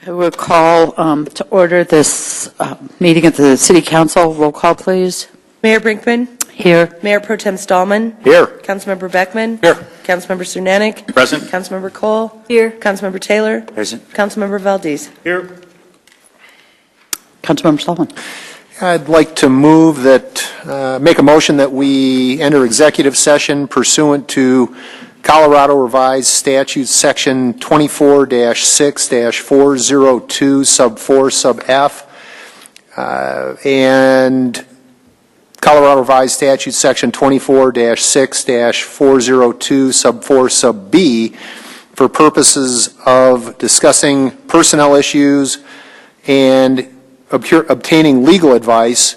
I will call to order this meeting of the City Council. Roll call, please. Mayor Brinkman. Here. Mayor Pro Tem Stallman. Here. Councilmember Beckman. Here. Councilmember Cernanik. Present. Councilmember Cole. Here. Councilmember Taylor. Present. Councilmember Valdez. Here. Councilmember Sullivan. I'd like to move that, make a motion that we enter executive session pursuant to Colorado Revised Statutes Section 24-6-402 sub 4 sub F and Colorado Revised Statutes Section 24-6-402 sub 4 sub B for purposes of discussing personnel issues and obtaining legal advice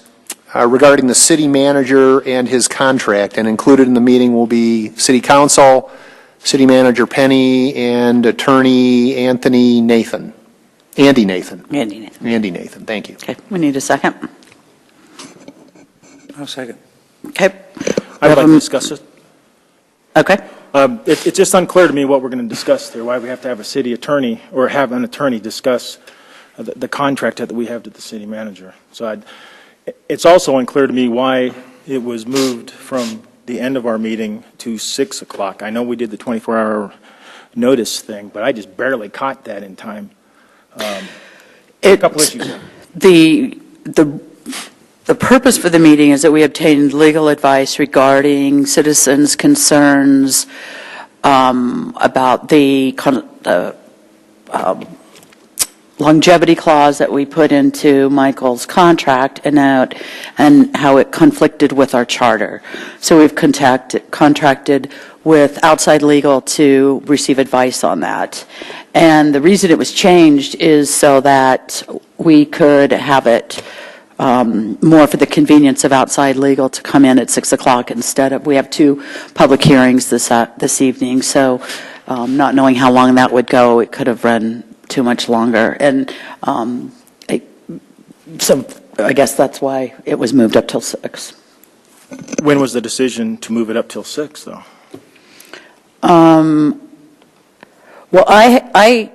regarding the city manager and his contract. And included in the meeting will be City Council, City Manager Penny, and Attorney Andy Nathan. Thank you. Okay, we need a second. I'll second. Okay. I'd like to discuss it. Okay. It's just unclear to me what we're going to discuss there, why we have to have a city attorney or have an attorney discuss the contract that we have to the city manager. So it's also unclear to me why it was moved from the end of our meeting to 6 o'clock. I know we did the 24-hour notice thing, but I just barely caught that in time. A couple issues there. The purpose for the meeting is that we obtained legal advice regarding citizens' concerns about the longevity clause that we put into Michael's contract and how it conflicted with our charter. So we've contracted with outside legal to receive advice on that. And the reason it was changed is so that we could have it more for the convenience of outside legal to come in at 6 o'clock instead of, we have 2 public hearings this evening. So not knowing how long that would go, it could have run too much longer. And so I guess that's why it was moved up till 6. When was the decision to move it up till 6, though? Well, I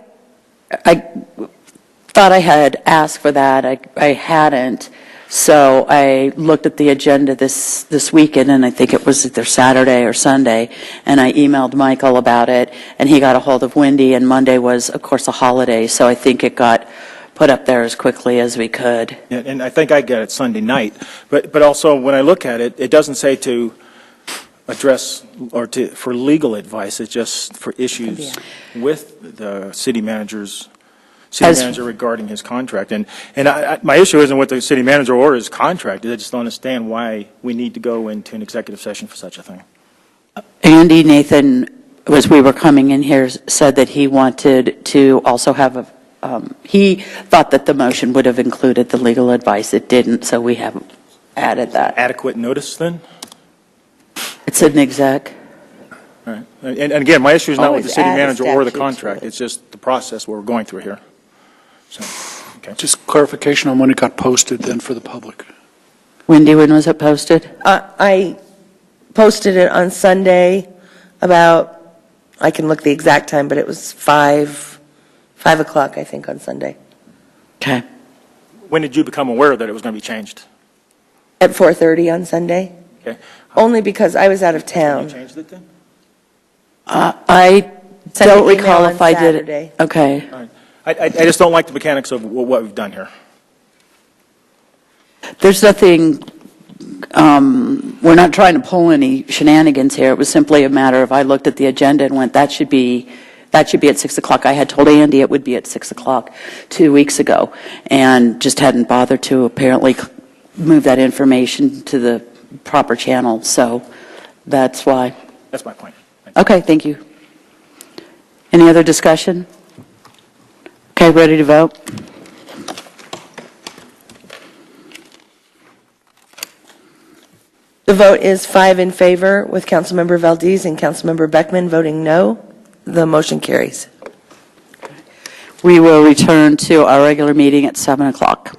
thought I had asked for that. I hadn't. So I looked at the agenda this weekend, and I think it was either Saturday or Sunday, and I emailed Michael about it, and he got a hold of Wendy, and Monday was, of course, a holiday, so I think it got put up there as quickly as we could. Yeah, and I think I got it Sunday night. But also, when I look at it, it doesn't say to address or for legal advice. It's just for issues with the city manager regarding his contract. And my issue isn't with the city manager or his contract. I just don't understand why we need to go into an executive session for such a thing. Andy Nathan, as we were coming in here, said that he wanted to also have he thought that the motion would have included the legal advice. It didn't, so we haven't added that. Adequate notice, then? It's an exec. All right. And again, my issue is not with the city Always add manager or the statutes contract. to it. It's just the process we're going through here. So, okay. Just clarification on when it got posted then for the public. Wendy, when was it posted? I posted it on Sunday about, I can look the exact time, but it was 5 o'clock, I think, on Sunday. Okay. When did you become aware that it was going to be changed? At 4:30 on Sunday, Okay. only because I was out of You town. changed it then? I Sent don't an email recall on if I did Saturday. it. Okay. All right. I just don't like the mechanics of what we've done here. There's nothing, we're not trying to pull any shenanigans here. It was simply a matter of I looked at the agenda and went, that should be at 6 o'clock. I had told Andy it would be at 6 o'clock 2 weeks ago and just hadn't bothered to apparently move that information to the proper channel. So that's why. That's my point. Thank you. Okay, thank you. Any other discussion? Okay, ready to vote? The vote is 5 in favor, with Councilmember Valdez and Councilmember Beckman voting no. The motion carries. We will return to our regular meeting at 7 o'clock.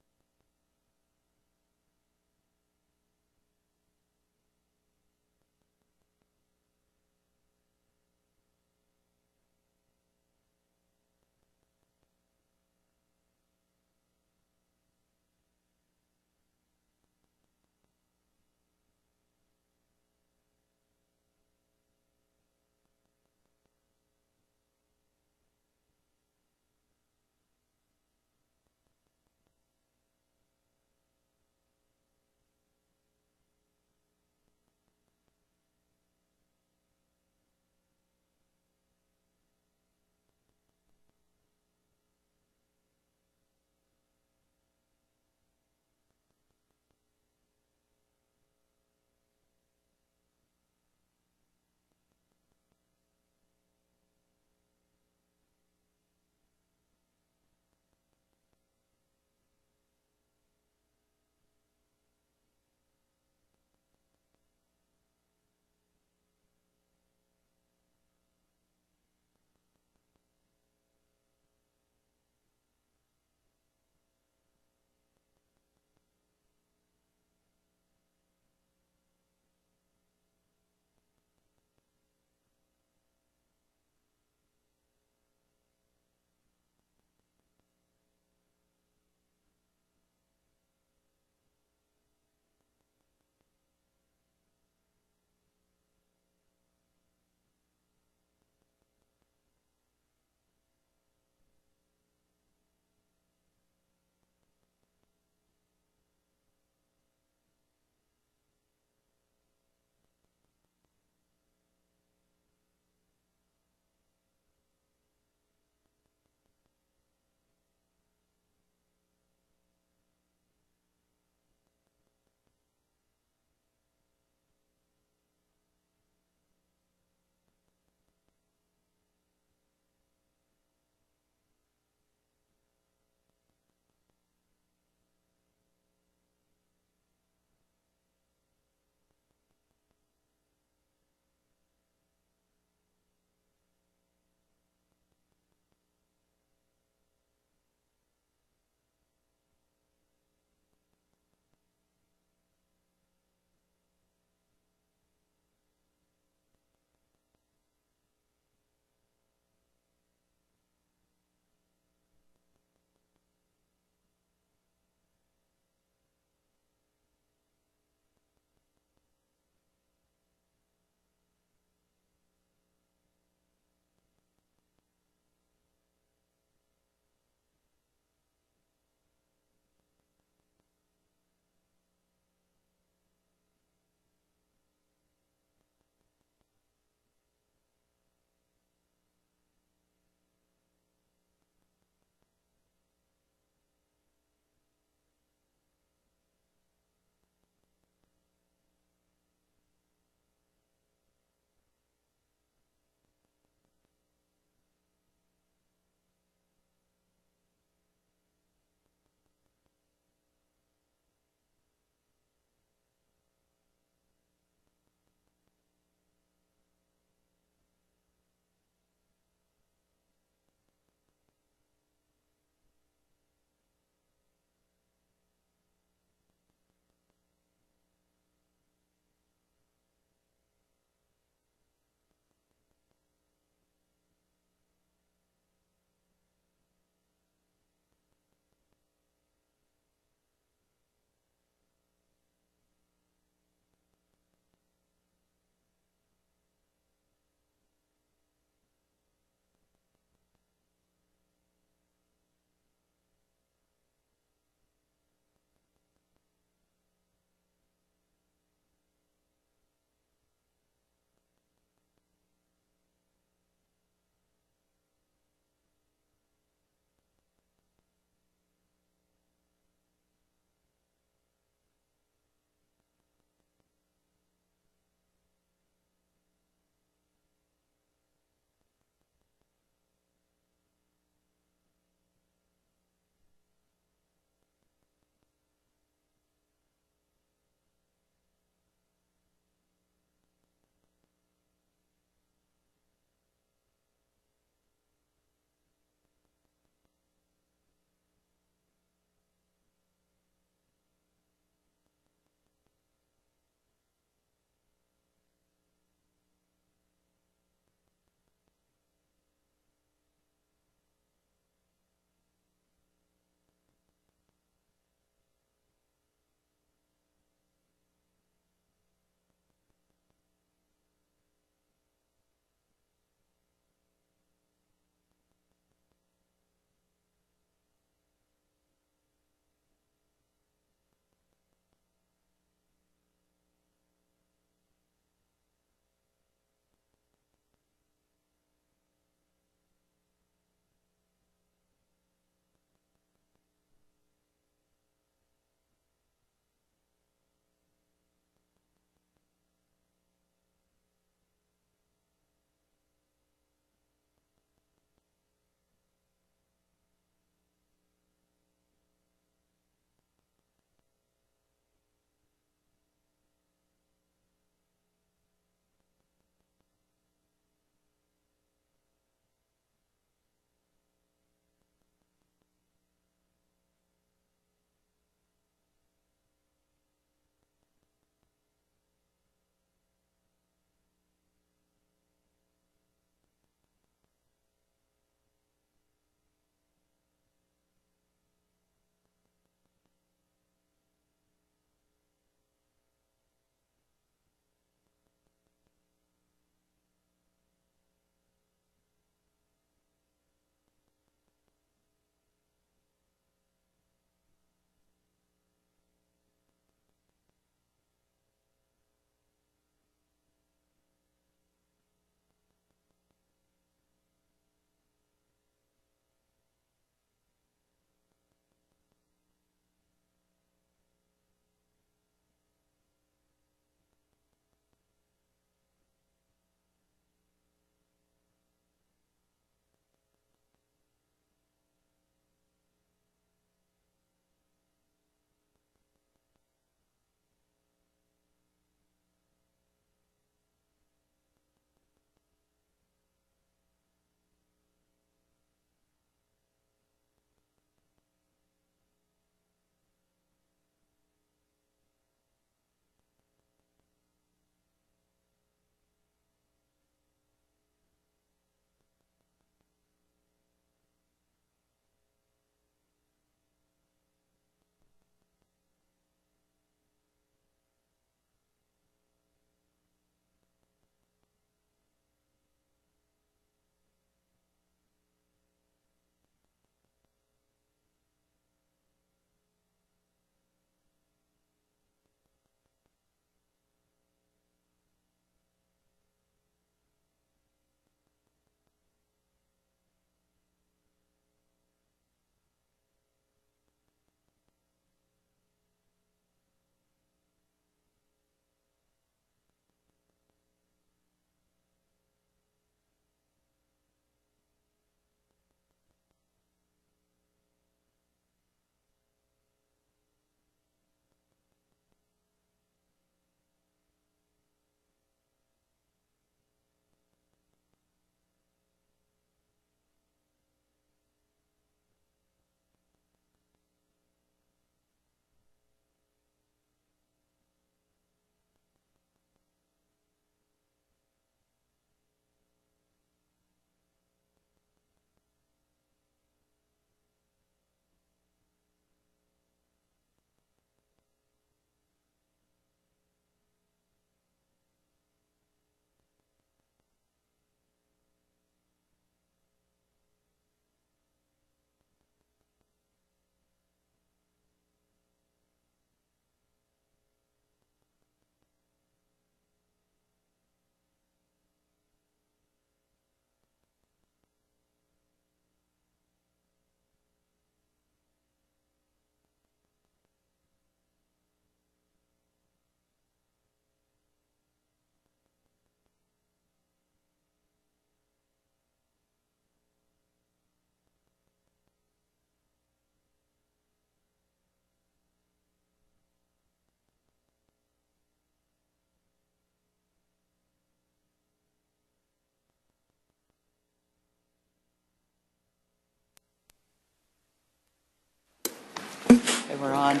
We're on.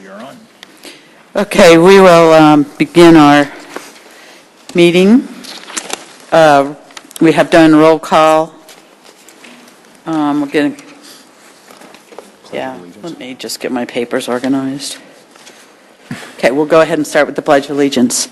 We are on. Okay, we will begin our meeting. We have done roll call. We're going to, let me just get my papers organized. Okay, we'll go ahead and start with the Pledge of Allegiance.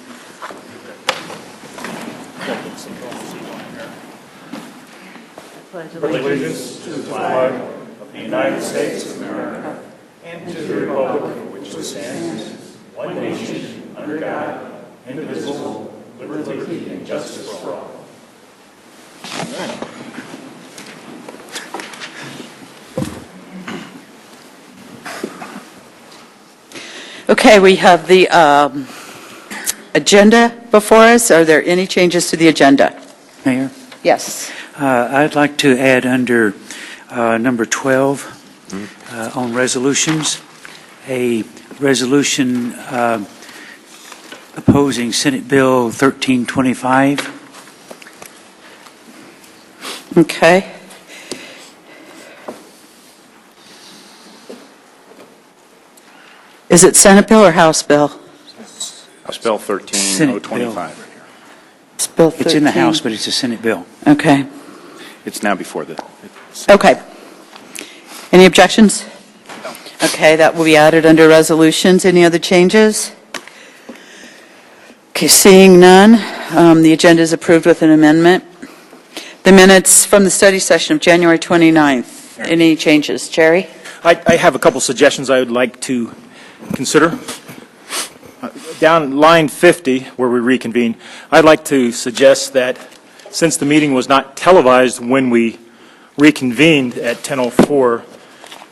Allegiance to the flag of the United States of America and to the republic for which it stands, one nation, under God, indivisible, liberty and justice for all. Okay, we have the agenda before us. Are there any changes to the agenda? Mayor, Yes. I'd like to add under number 12 on resolutions, a resolution opposing Senate Bill 1325. Okay. Is it Senate bill or House bill? House Bill 13025 right here. It's Bill 13. It's in the House, but it's a Senate bill. Okay. It's now before the... Okay. Any objections? No. Okay, that will be added under resolutions. Any other changes? Okay, seeing none, the agenda is approved with an amendment. The minutes from the study session of January 29th. Any changes? Jerry? I have a couple suggestions I would like to consider. Down line 50, where we reconvene, I'd like to suggest that since the meeting was not televised when we reconvened at 10:04,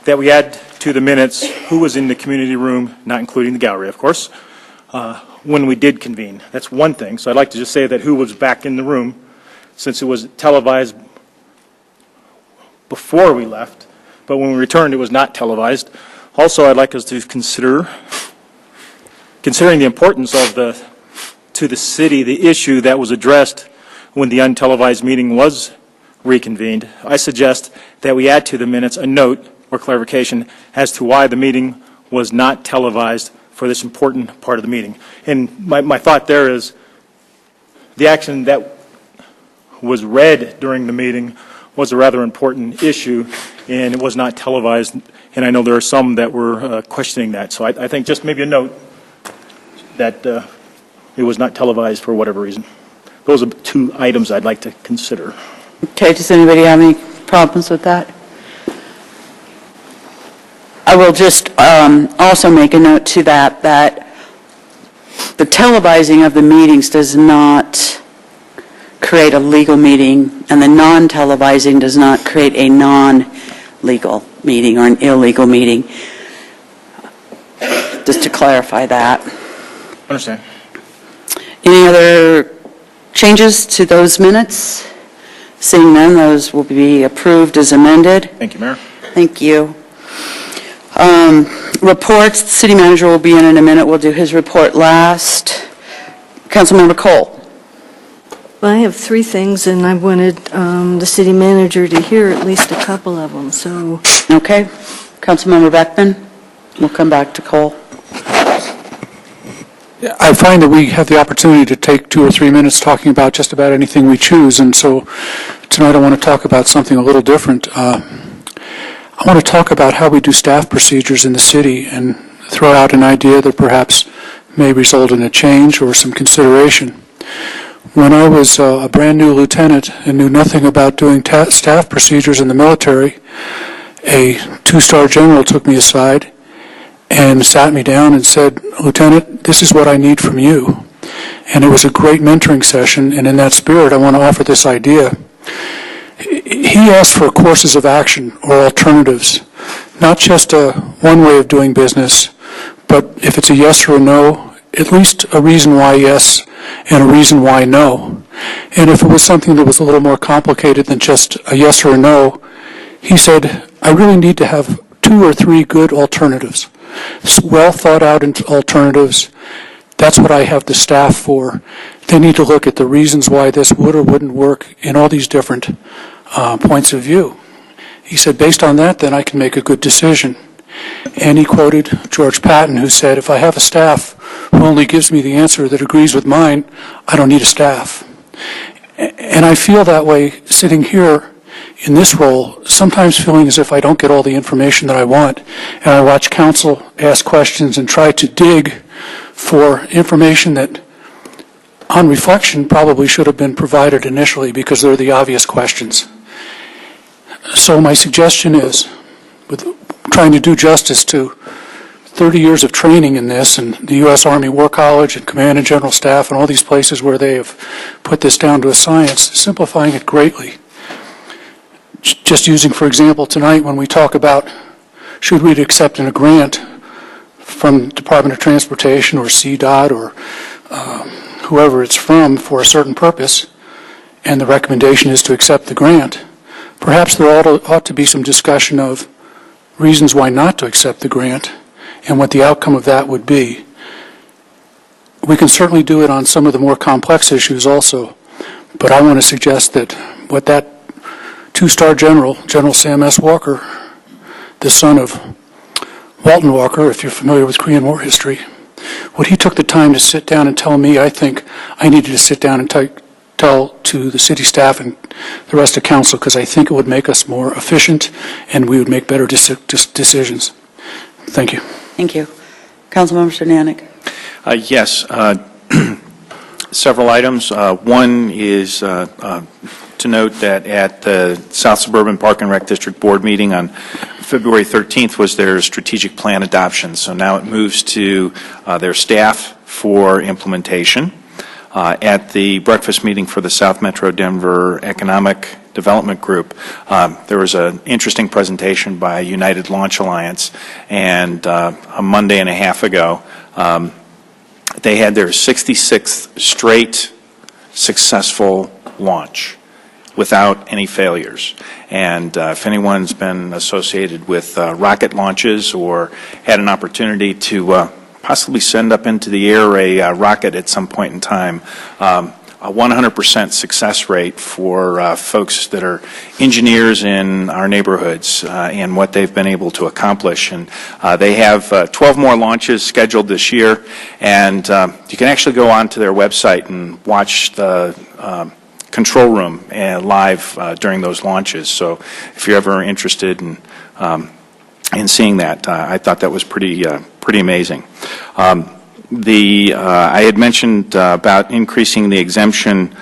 that we add to the minutes who was in the community room, not including the gallery, of course, when we did convene. That's one thing. So I'd like to just say that who was back in the room, since it was televised before we left, but when we returned it was not televised. Also, I'd like us to considering the importance of to the city, the issue that was addressed when the untelevised meeting was reconvened, I suggest that we add to the minutes a note or clarification as to why the meeting was not televised for this important part of the meeting. And my thought there is the action that was read during the meeting was a rather important issue, and it was not televised, and I know there are some that were questioning that. So I think just maybe a note that it was not televised for whatever reason. Those are two items I'd like to consider. Okay, does anybody have any problems with that? I will just also make a note to that the televising of the meetings does not create a legal meeting, and the non-televising does not create a non-legal meeting or an illegal meeting. Just to clarify that. Understand. Any other changes to those minutes? Seeing none, those will be approved as amended. Thank you, Mayor. Thank you. Reports, the city manager will be in a minute. We'll do his report last. Councilmember Cole. Well, I have three things, and I wanted the city manager to hear at least a couple of them, so... Okay. Councilmember Beckman. We'll come back to Cole. I find that we have the opportunity to take 2 or 3 minutes talking about just about anything we choose, and so tonight I want to talk about something a little different. I want to talk about how we do staff procedures in the city and throw out an idea that perhaps may result in a change or some consideration. When I was a brand new lieutenant and knew nothing about doing staff procedures in the military, a 2-star general took me aside and sat me down and said, "Lieutenant, this is what I need from you." And it was a great mentoring session, and in that spirit I want to offer this idea. He asked for courses of action or alternatives, not just one way of doing business, but if it's a yes or a no, at least a reason why yes and a reason why no. And if it was something that was a little more complicated than just a yes or a no, he said, "I really need to have 2 or 3 good alternatives, well thought out alternatives. That's what I have the staff for. They need to look at the reasons why this would or wouldn't work in all these different points of view." He said, based on that, then I can make a good decision. And he quoted George Patton, who said, "If I have a staff who only gives me the answer that agrees with mine, I don't need a staff." And I feel that way sitting here in this role, sometimes feeling as if I don't get all the information that I want, and I watch council ask questions and try to dig for information that, on reflection, probably should have been provided initially because they're the obvious questions. So my suggestion is, with trying to do justice to 30 years of training in this, and the U.S. Army War College and Command and General Staff and all these places where they have put this down to a science, simplifying it greatly. Just using, for example, tonight when we talk about should we accept a grant from Department of Transportation or CDOT or whoever it's from for a certain purpose, and the recommendation is to accept the grant, perhaps there ought to be some discussion of reasons why not to accept the grant and what the outcome of that would be. We can certainly do it on some of the more complex issues also, but I want to suggest that what that two-star general, General Sam S. Walker, the son of Walton Walker, if you're familiar with Korean War history, what he took the time to sit down and tell me, I think I needed to sit down and tell to the city staff and the rest of council, because I think it would make us more efficient and we would make better decisions. Thank you. Thank you. Councilmember Cernanik. Yes, several items. One is to note that at the South Suburban Park and Rec District Board meeting on February 13th was their strategic plan adoption. So now it moves to their staff for implementation. At the breakfast meeting for the South Metro Denver Economic Development Group, there was an interesting presentation by United Launch Alliance, and a Monday and a half ago, they had their 66th straight successful launch without any failures. And if anyone's been associated with rocket launches or had an opportunity to possibly send up into the air a rocket at some point in time, a 100% success rate for folks that are engineers in our neighborhoods and what they've been able to accomplish. And they have 12 more launches scheduled this year, and you can actually go onto their website and watch the control room live during those launches. So if you're ever interested in seeing that, I thought that was pretty amazing. I had mentioned about increasing the exemption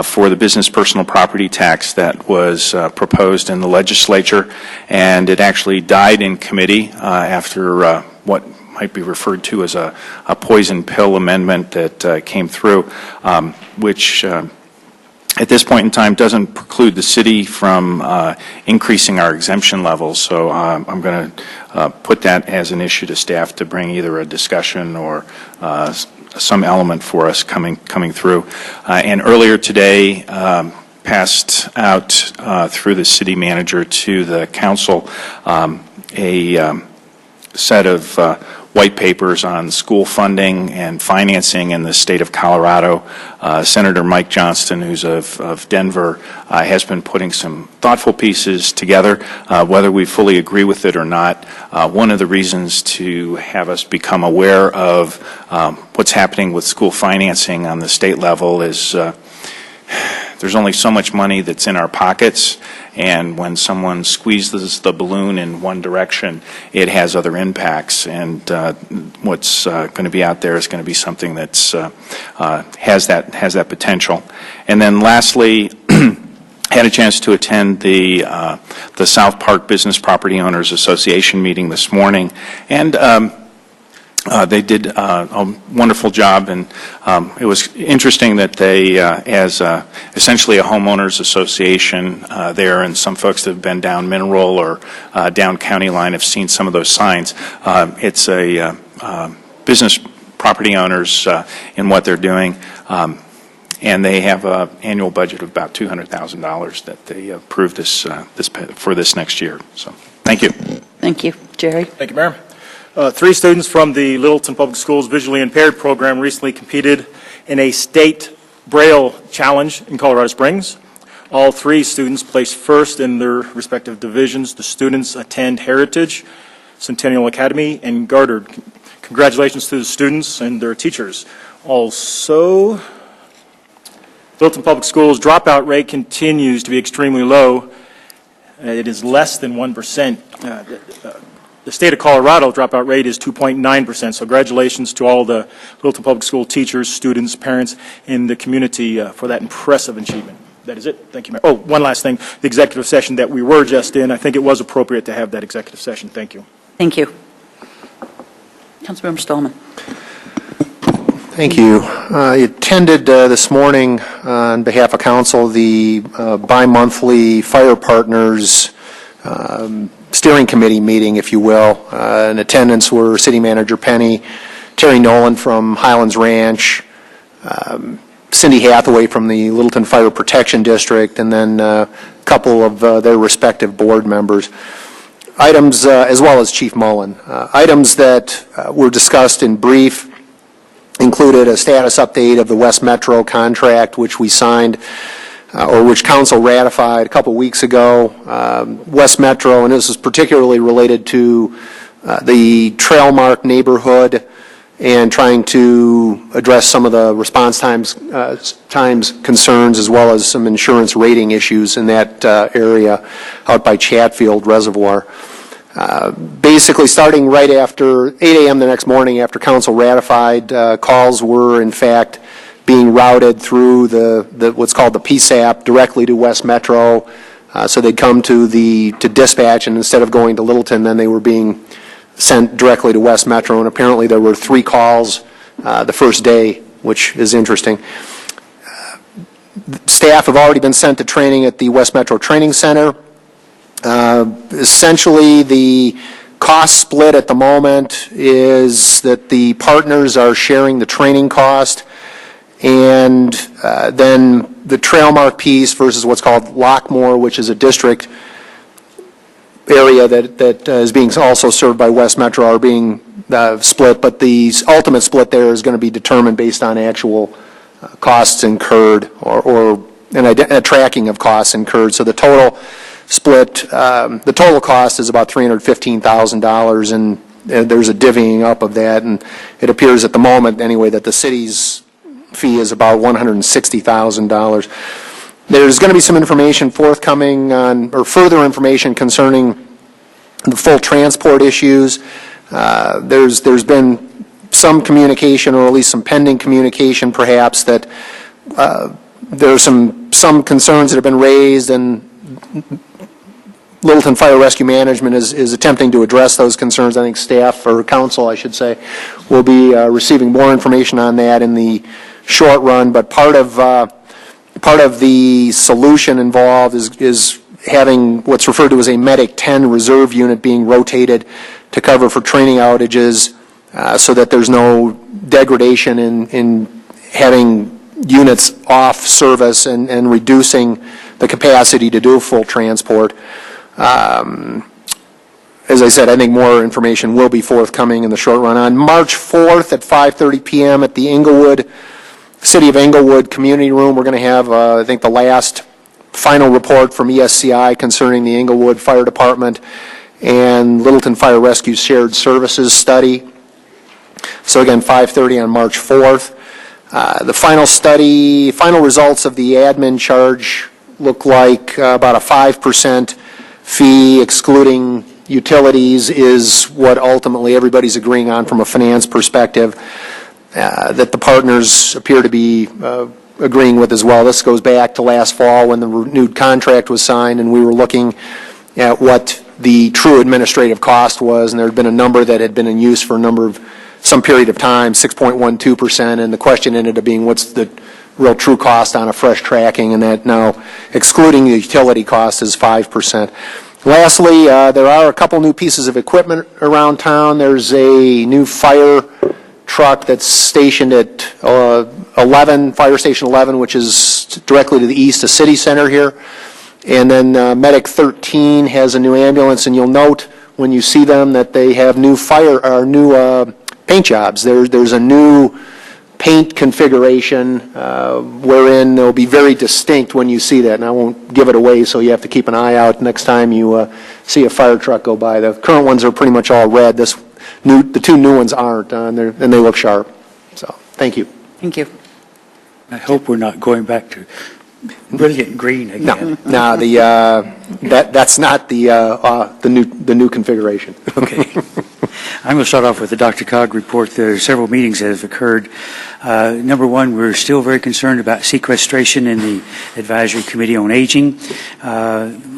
for the business personal property tax that was proposed in the legislature, and it actually died in committee after what might be referred to as a poison pill amendment that came through, which at this point in time doesn't preclude the city from increasing our exemption levels. So I'm going to put that as an issue to staff to bring either a discussion or some element for us coming through. And earlier today, passed out through the city manager to the council a set of white papers on school funding and financing in the state of Colorado. Senator Mike Johnston, who's of Denver, has been putting some thoughtful pieces together. Whether we fully agree with it or not, one of the reasons to have us become aware of what's happening with school financing on the state level is there's only so much money that's in our pockets, and when someone squeezes the balloon in one direction, it has other impacts, and what's going to be out there is going to be something that's has that potential. And then lastly, had a chance to attend the South Park Business Property Owners Association meeting this morning, and they did a wonderful job, and it was interesting that they, as essentially a homeowners association there, and some folks that have been down Mineral or down County Line have seen some of those signs. It's a business property owners in what they're doing, and they have an annual budget of about $200,000 that they approved for this next year. So, thank you. Thank you. Jerry? Thank you, Mayor. 3 students from the Littleton Public Schools Visually Impaired program recently competed in a state Braille challenge in Colorado Springs. All 3 students placed first in their respective divisions. The students attend Heritage, Centennial Academy in Goddard. Congratulations to the students and their teachers. Also, Littleton Public Schools dropout rate continues to be extremely low. It is less than 1%. The state of Colorado dropout rate is 2.9%. So congratulations to all the Littleton Public School teachers, students, parents in the community for that impressive achievement. That is it. Thank you, Mayor. Oh, one last thing. The executive session that we were just in, I think it was appropriate to have that executive session. Thank you. Thank you. Councilmember Stallman. Thank you. I attended this morning on behalf of council the bi-monthly Fire Partners steering committee meeting, if you will. In attendance were City Manager Penny, Terry Nolan from Highlands Ranch, Cindy Hathaway from the Littleton Fire Protection District, and then a couple of their respective board members. Items, as well as Chief Mullen. Items that were discussed in brief included a status update of the West Metro contract, which we signed, or which council ratified a couple weeks ago. West Metro, and this is particularly related to the Trailmark neighborhood and trying to address some of the response times concerns, as well as some insurance rating issues in that area out by Chatfield Reservoir. Basically, starting right after 8 a.m. the next morning after council ratified, calls were in fact being routed through the what's called the PSAP directly to West Metro. So they'd come to dispatch, and instead of going to Littleton, then they were being sent directly to West Metro. And apparently there were 3 calls the first day, which is interesting. Staff have already been sent to training at the West Metro Training Center. Essentially, the cost split at the moment is that the partners are sharing the training cost, and then the Trailmark piece versus what's called Lockmore, which is a district area that is being also served by West Metro, are being split, but the ultimate split there is going to be determined based on actual costs incurred or a tracking of costs incurred. So the total split, the total cost is about $315,000, and there's a divvying up of that, and it appears at the moment anyway that the city's fee is about $160,000. There's going to be some information forthcoming on, or further information concerning the full transport issues. There's been some communication, or at least some pending communication perhaps, that there are some concerns that have been raised, and Littleton Fire Rescue Management is attempting to address those concerns. I think staff, or council I should say, will be receiving more information on that in the short run, but part of the solution involved is having what's referred to as a Medic 10 reserve unit being rotated to cover for training outages, so that there's no degradation in having units off service and reducing the capacity to do full transport. As I said, I think more information will be forthcoming in the short run. On March 4th at 5:30 p.m. at the City of Englewood Community Room, we're going to have, I think, the last final report from ESCI concerning the Englewood Fire Department and Littleton Fire Rescue Shared Services Study. So again, 5:30 on March 4th. The final results of the admin charge look like about a 5% fee, excluding utilities, is what ultimately everybody's agreeing on from a finance perspective, that the partners appear to be agreeing with as well. This goes back to last fall when the renewed contract was signed, and we were looking at what the true administrative cost was, and there had been a number that had been in use for some period of time, 6.12%, and the question ended up being what's the real true cost on a fresh tracking, and that now, excluding the utility cost, is 5%. Lastly, there are a couple new pieces of equipment around town. There's a new fire truck that's stationed at Fire Station 11, which is directly to the east of City Center here. And then Medic 13 has a new ambulance, and you'll note when you see them that they have new paint jobs. There's a new paint configuration, wherein they'll be very distinct when you see that, and I won't give it away, so you have to keep an eye out next time you see a fire truck go by. The current ones are pretty much all red. The two new ones aren't, and they look sharp. So, thank you. Thank you. I hope we're not going back to brilliant green again. No, that's not the new configuration. Okay. I'm going to start off with the Dr. report. There are several meetings that have occurred. Number one, we're still very concerned about sequestration in the Advisory Committee on Aging.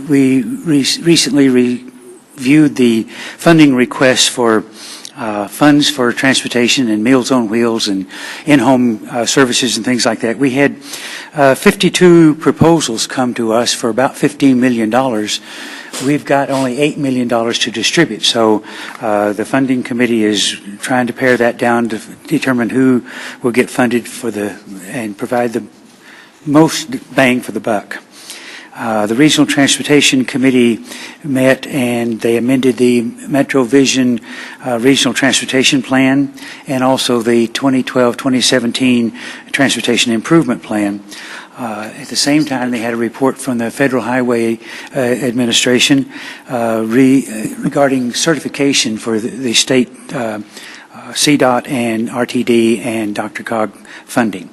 We recently reviewed the funding requests for funds for transportation and Meals on Wheels and in-home services and things like that. We had 52 proposals come to us for about $15 million. We've got only $8 million to distribute, so the funding committee is trying to pare that down to determine who will get funded and provide the most bang for the buck. The Regional Transportation Committee met and they amended the Metro Vision Regional Transportation Plan and also the 2012-2017 Transportation Improvement Plan. At the same time, they had a report from the Federal Highway Administration regarding certification for the state CDOT and RTD and DRCOG funding.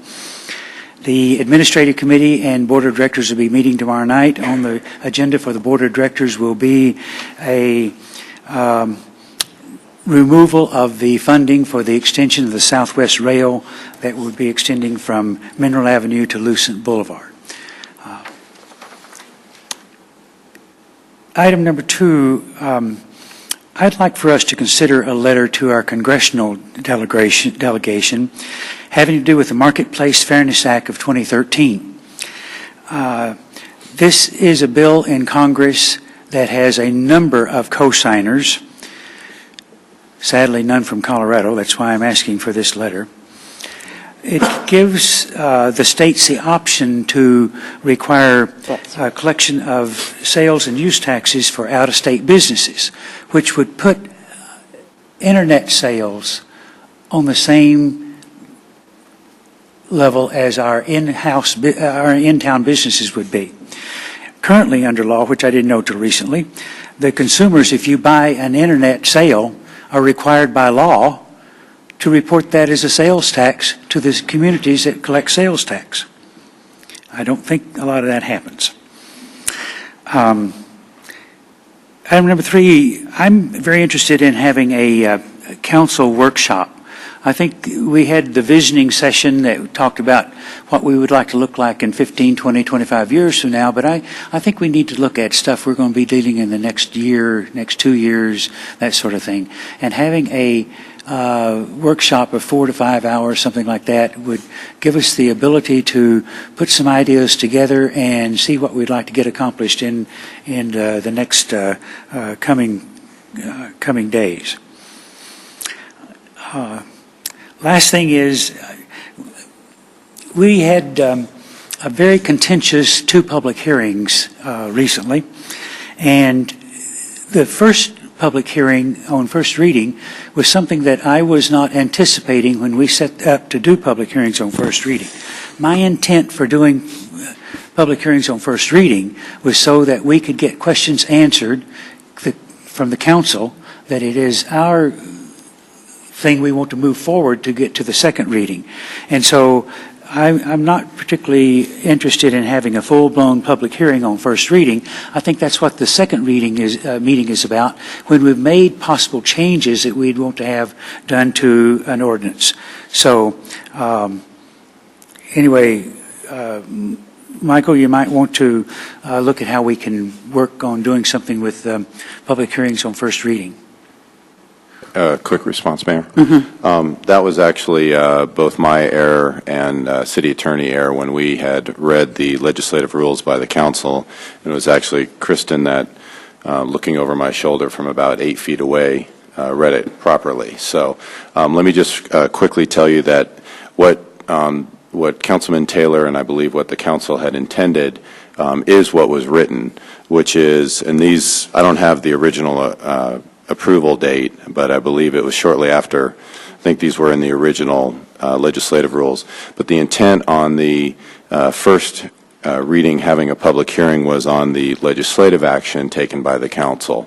The Administrative Committee and Board of Directors will be meeting tomorrow night. On the agenda for the Board of Directors will be a removal of the funding for the extension of the Southwest Rail that would be extending from Mineral Avenue to Lucent Boulevard. Item number two, I'd like for us to consider a letter to our congressional delegation having to do with the Marketplace Fairness Act of 2013. This is a bill in Congress that has a number of co-signers. Sadly, none from Colorado. That's why I'm asking for this letter. It gives the states the option to require a collection of sales and use taxes for out-of-state businesses, which would put internet sales on the same level as our in-town businesses would be. Currently, under law, which I didn't know till recently, the consumers, if you buy an internet sale, are required by law to report that as a sales tax to the communities that collect sales tax. I don't think a lot of that happens. Item number three, I'm very interested in having a council workshop. I think we had the visioning session that talked about what we would like to look like in 15, 20, 25 years from now, but I think we need to look at stuff we're going to be dealing in the next year, next 2 years, that sort of thing. And having a workshop of 4 to 5 hours, something like that, would give us the ability to put some ideas together and see what we'd like to get accomplished in the next coming days. Last thing is, we had a very contentious 2 public hearings recently, and the first public hearing on first reading was something that I was not anticipating when we set up to do public hearings on first reading. My intent for doing public hearings on first reading was so that we could get questions answered from the council, that it is our thing we want to move forward to get to the second reading. And so I'm not particularly interested in having a full-blown public hearing on first reading. I think that's what the second meeting is about, when we've made possible changes that we'd want to have done to an ordinance. So anyway, Michael, you might want to look at how we can work on doing something with public hearings on first reading. Quick response, Mayor. Mm-hmm. That was actually both my error and city attorney error when we had read the legislative rules by the council. And it was actually Kristen that, looking over my shoulder from about 8 feet away, read it properly. So let me just quickly tell you that what Councilman Taylor and I believe what the council had intended is what was written, which is, and these, I don't have the original approval date, but I believe it was shortly after think these were in the original legislative rules. But the intent on the first reading having a public hearing was on the legislative action taken by the council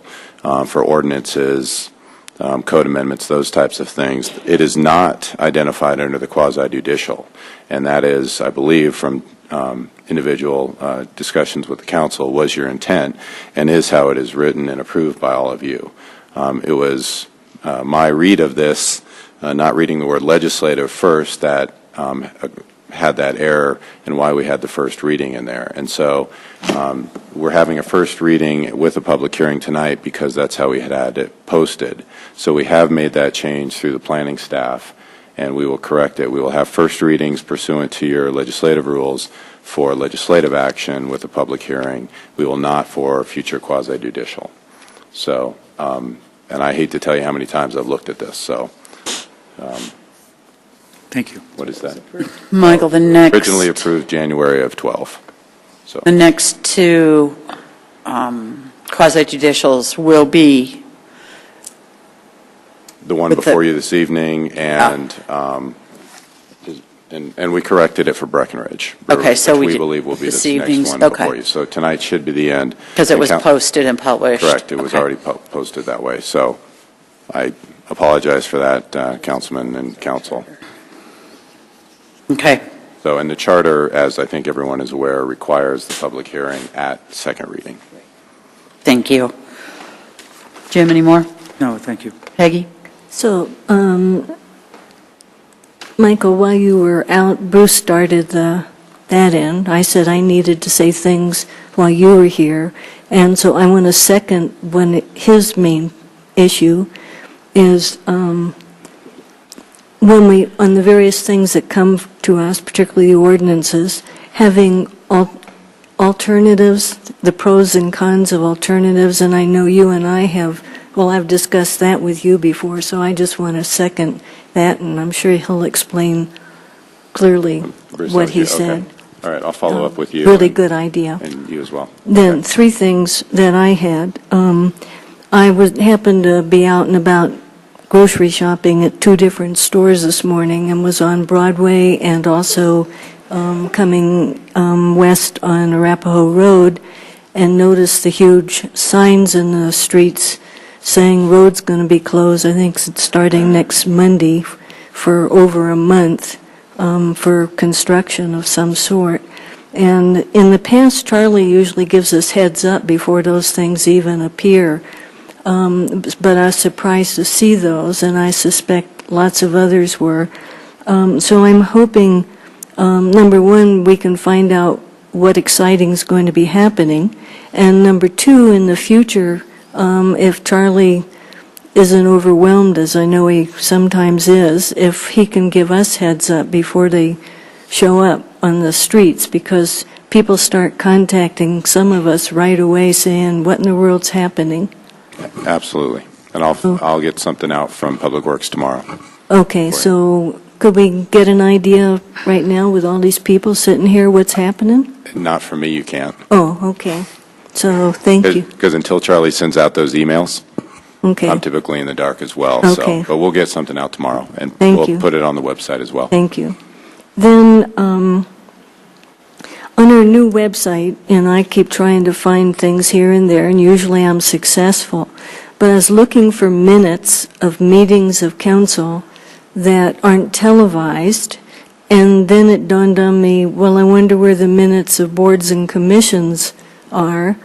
for ordinances, code amendments, those types of things. It is not identified under the quasi-judicial, and that is, I believe, from individual discussions with the council, was your intent, and is how it is written and approved by all of you. It was my read of this, not reading the word legislative first, that had that error and why we had the first reading in there. And so we're having a first reading with a public hearing tonight because that's how we had it posted. So we have made that change through the planning staff, and we will correct it. We will have first readings pursuant to your legislative rules for legislative action with a public hearing. We will not for future quasi-judicial. So, and I hate to tell you how many times I've looked at this, so. Thank you. What is that? Michael, the next... Originally approved January of 12. So. The next two quasi-judicials will be... The one before you this evening, and and we corrected it for Breckenridge. Okay, so we believe will be this this next evening's- one okay. before you. So tonight should be the end. Because it was posted and published. Correct. It was Okay. already posted that way. So I apologize for that, Councilman and Council. Okay. So, and the charter, as I think everyone is aware, requires the public hearing at second reading. Thank you. Jim, any more? No, thank you. Peggy? So, Michael, while you were out, Bruce started that end. I said I needed to say things while you were here, and so I want to second his main issue is when we, on the various things that come to us, particularly the ordinances, having alternatives, the pros and cons of alternatives, and I know you and I have, well, I've discussed that with you before, so I just want to second that, and I'm sure he'll explain clearly Bruce, what he okay. said. All right, I'll follow up with you. Really good idea. And you as well. Then Okay. three things that I had. I happened to be out and about grocery shopping at two different stores this morning and was on Broadway and also coming west on Arapahoe Road and noticed the huge signs in the streets saying road's going to be closed, I think starting next Monday for over a month for construction of some sort. And in the past, Charlie usually gives us heads up before those things even appear. But I was surprised to see those, and I suspect lots of others were. So I'm hoping, number one, we can find out what exciting is going to be happening, and number two, in the future, if Charlie isn't overwhelmed, as I know he sometimes is, if he can give us heads up before they show up on the streets, because people start contacting some of us right away saying, what in the world's happening? Absolutely. And I'll get something out from Public Works tomorrow. Okay, so could we get an idea right now with all these people sitting here what's happening? Not for me, you can't. Oh, okay. So, thank you. Because until Charlie sends out those emails, Okay, I'm typically in the dark as well. Okay. So, but we'll get something out tomorrow, and Thank we'll you. put it on the website as well. thank you. Then, on our new website, and I keep trying to find things here and there, and usually I'm successful, but I was looking for minutes of meetings of council that aren't televised, and then it dawned on me, well, I wonder where the minutes of boards and commissions are,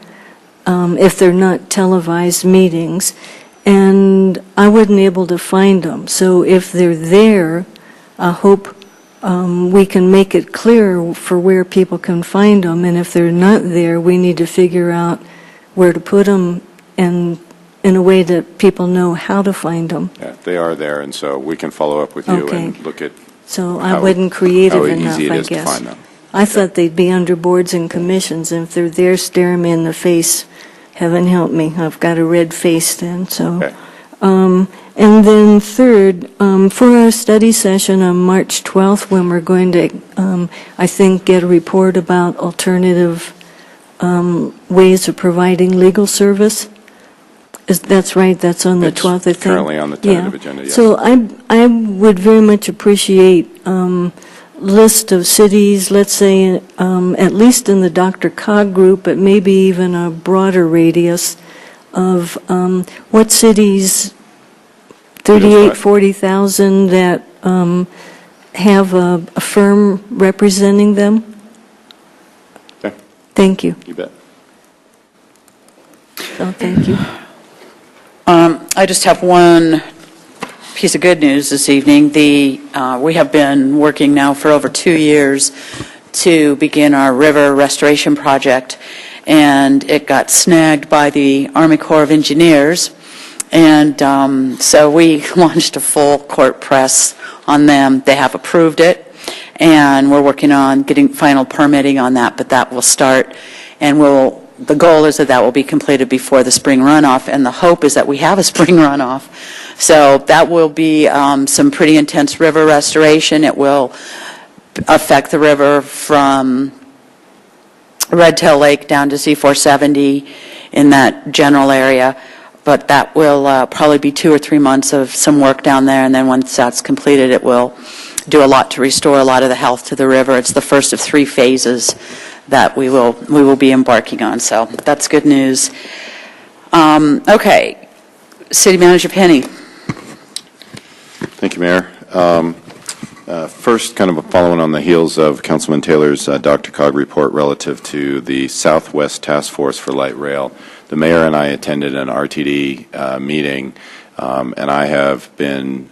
if they're not televised meetings, and I wasn't able to find them. So if they're there, I hope we can make it clear for where people can find them, and if they're not there, we need to figure out where to put them and in a way that people know how to find them. Yeah, they are there, and so we can follow up with you Okay. and look at So I How- wasn't creative how enough, easy it I is to guess. find them. I thought they'd be under boards and commissions, and if they're there, stare me in the face. Heaven help me, I've got a red face then, so. Okay. And then third, for our study session on March 12th, when we're going to, I think, get a report about alternative ways of providing legal service, That's right, that's on the It's 12th, I think. currently on the tentative agenda, yes. So I would very much appreciate list of cities, let's say, at least in the DRCOG group, but maybe even a broader radius of what cities, 38, 40,000, that have a firm representing them. Okay. Thank you. You bet. So, thank you. I just have one piece of good news this evening. We have been working now for over 2 years to begin our river restoration project, and it got snagged by the Army Corps of Engineers, and so we launched a full court press on them. They have approved it, and we're working on getting final permitting on that, but that will start, and the goal is that will be completed before the spring runoff, and the hope is that we have a spring runoff. So that will be some pretty intense river restoration. It will affect the river from Red Tail Lake down to C470 in that general area, but that will probably be 2 or 3 months of some work down there, and then once that's completed, it will do a lot to restore a lot of the health to the river. It's the first of 3 phases that we will be embarking on, so that's good news. Okay, City Manager Penny. Thank you, Mayor. First, kind of following on the heels of Councilman Taylor's DRCOG report relative to the Southwest Task Force for Light Rail, the mayor and I attended an RTD meeting, and I have been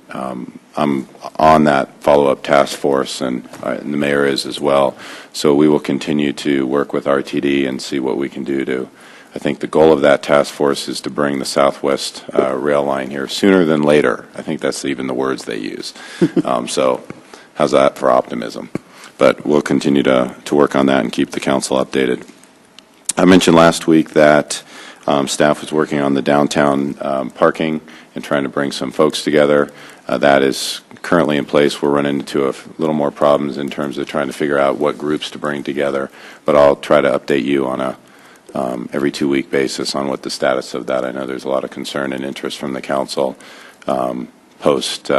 I'm on that follow-up task force, and the mayor is as well. So we will continue to work with RTD and see what we can do to. I think the goal of that task force is to bring the Southwest rail line here sooner than later. I think that's even the words they use. So how's that for optimism? But we'll continue to work on that and keep the council updated. I mentioned last week that staff was working on the downtown parking and trying to bring some folks together. That is currently in place. We're running into a little more problems in terms of trying to figure out what groups to bring together, but I'll try to update you on a every 2-week basis on what the status of that. I know there's a lot of concern and interest from the council post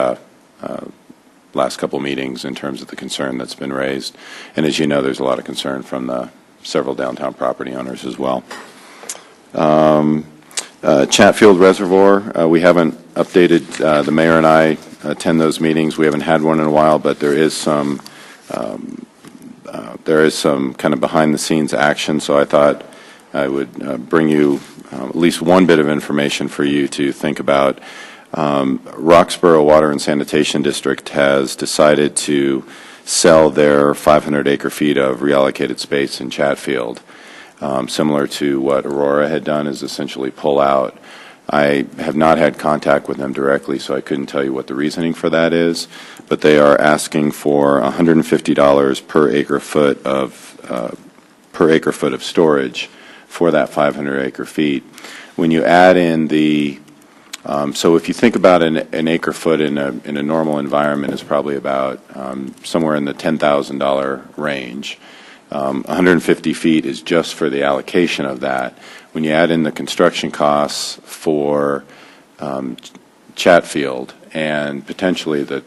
last couple meetings in terms of the concern that's been raised. And as you know, there's a lot of concern from the several downtown property owners as well. Chatfield Reservoir, we haven't updated, the mayor and I attend those meetings. We haven't had one in a while, but there is some kind of behind-the-scenes action, so I thought I would bring you at least one bit of information for you to think about. Roxborough Water and Sanitation District has decided to sell their 500 acre-feet of reallocated space in Chatfield. Similar to what Aurora had done, is essentially pull out. I have not had contact with them directly, so I couldn't tell you what the reasoning for that is, but they are asking for $150 per acre foot of storage for that 500 acre feet. When you add in the so if you think about an acre foot in a normal environment is probably about somewhere in the $10,000 range. 150 feet is just for the allocation of that. When you add in the construction costs for Chatfield and potentially the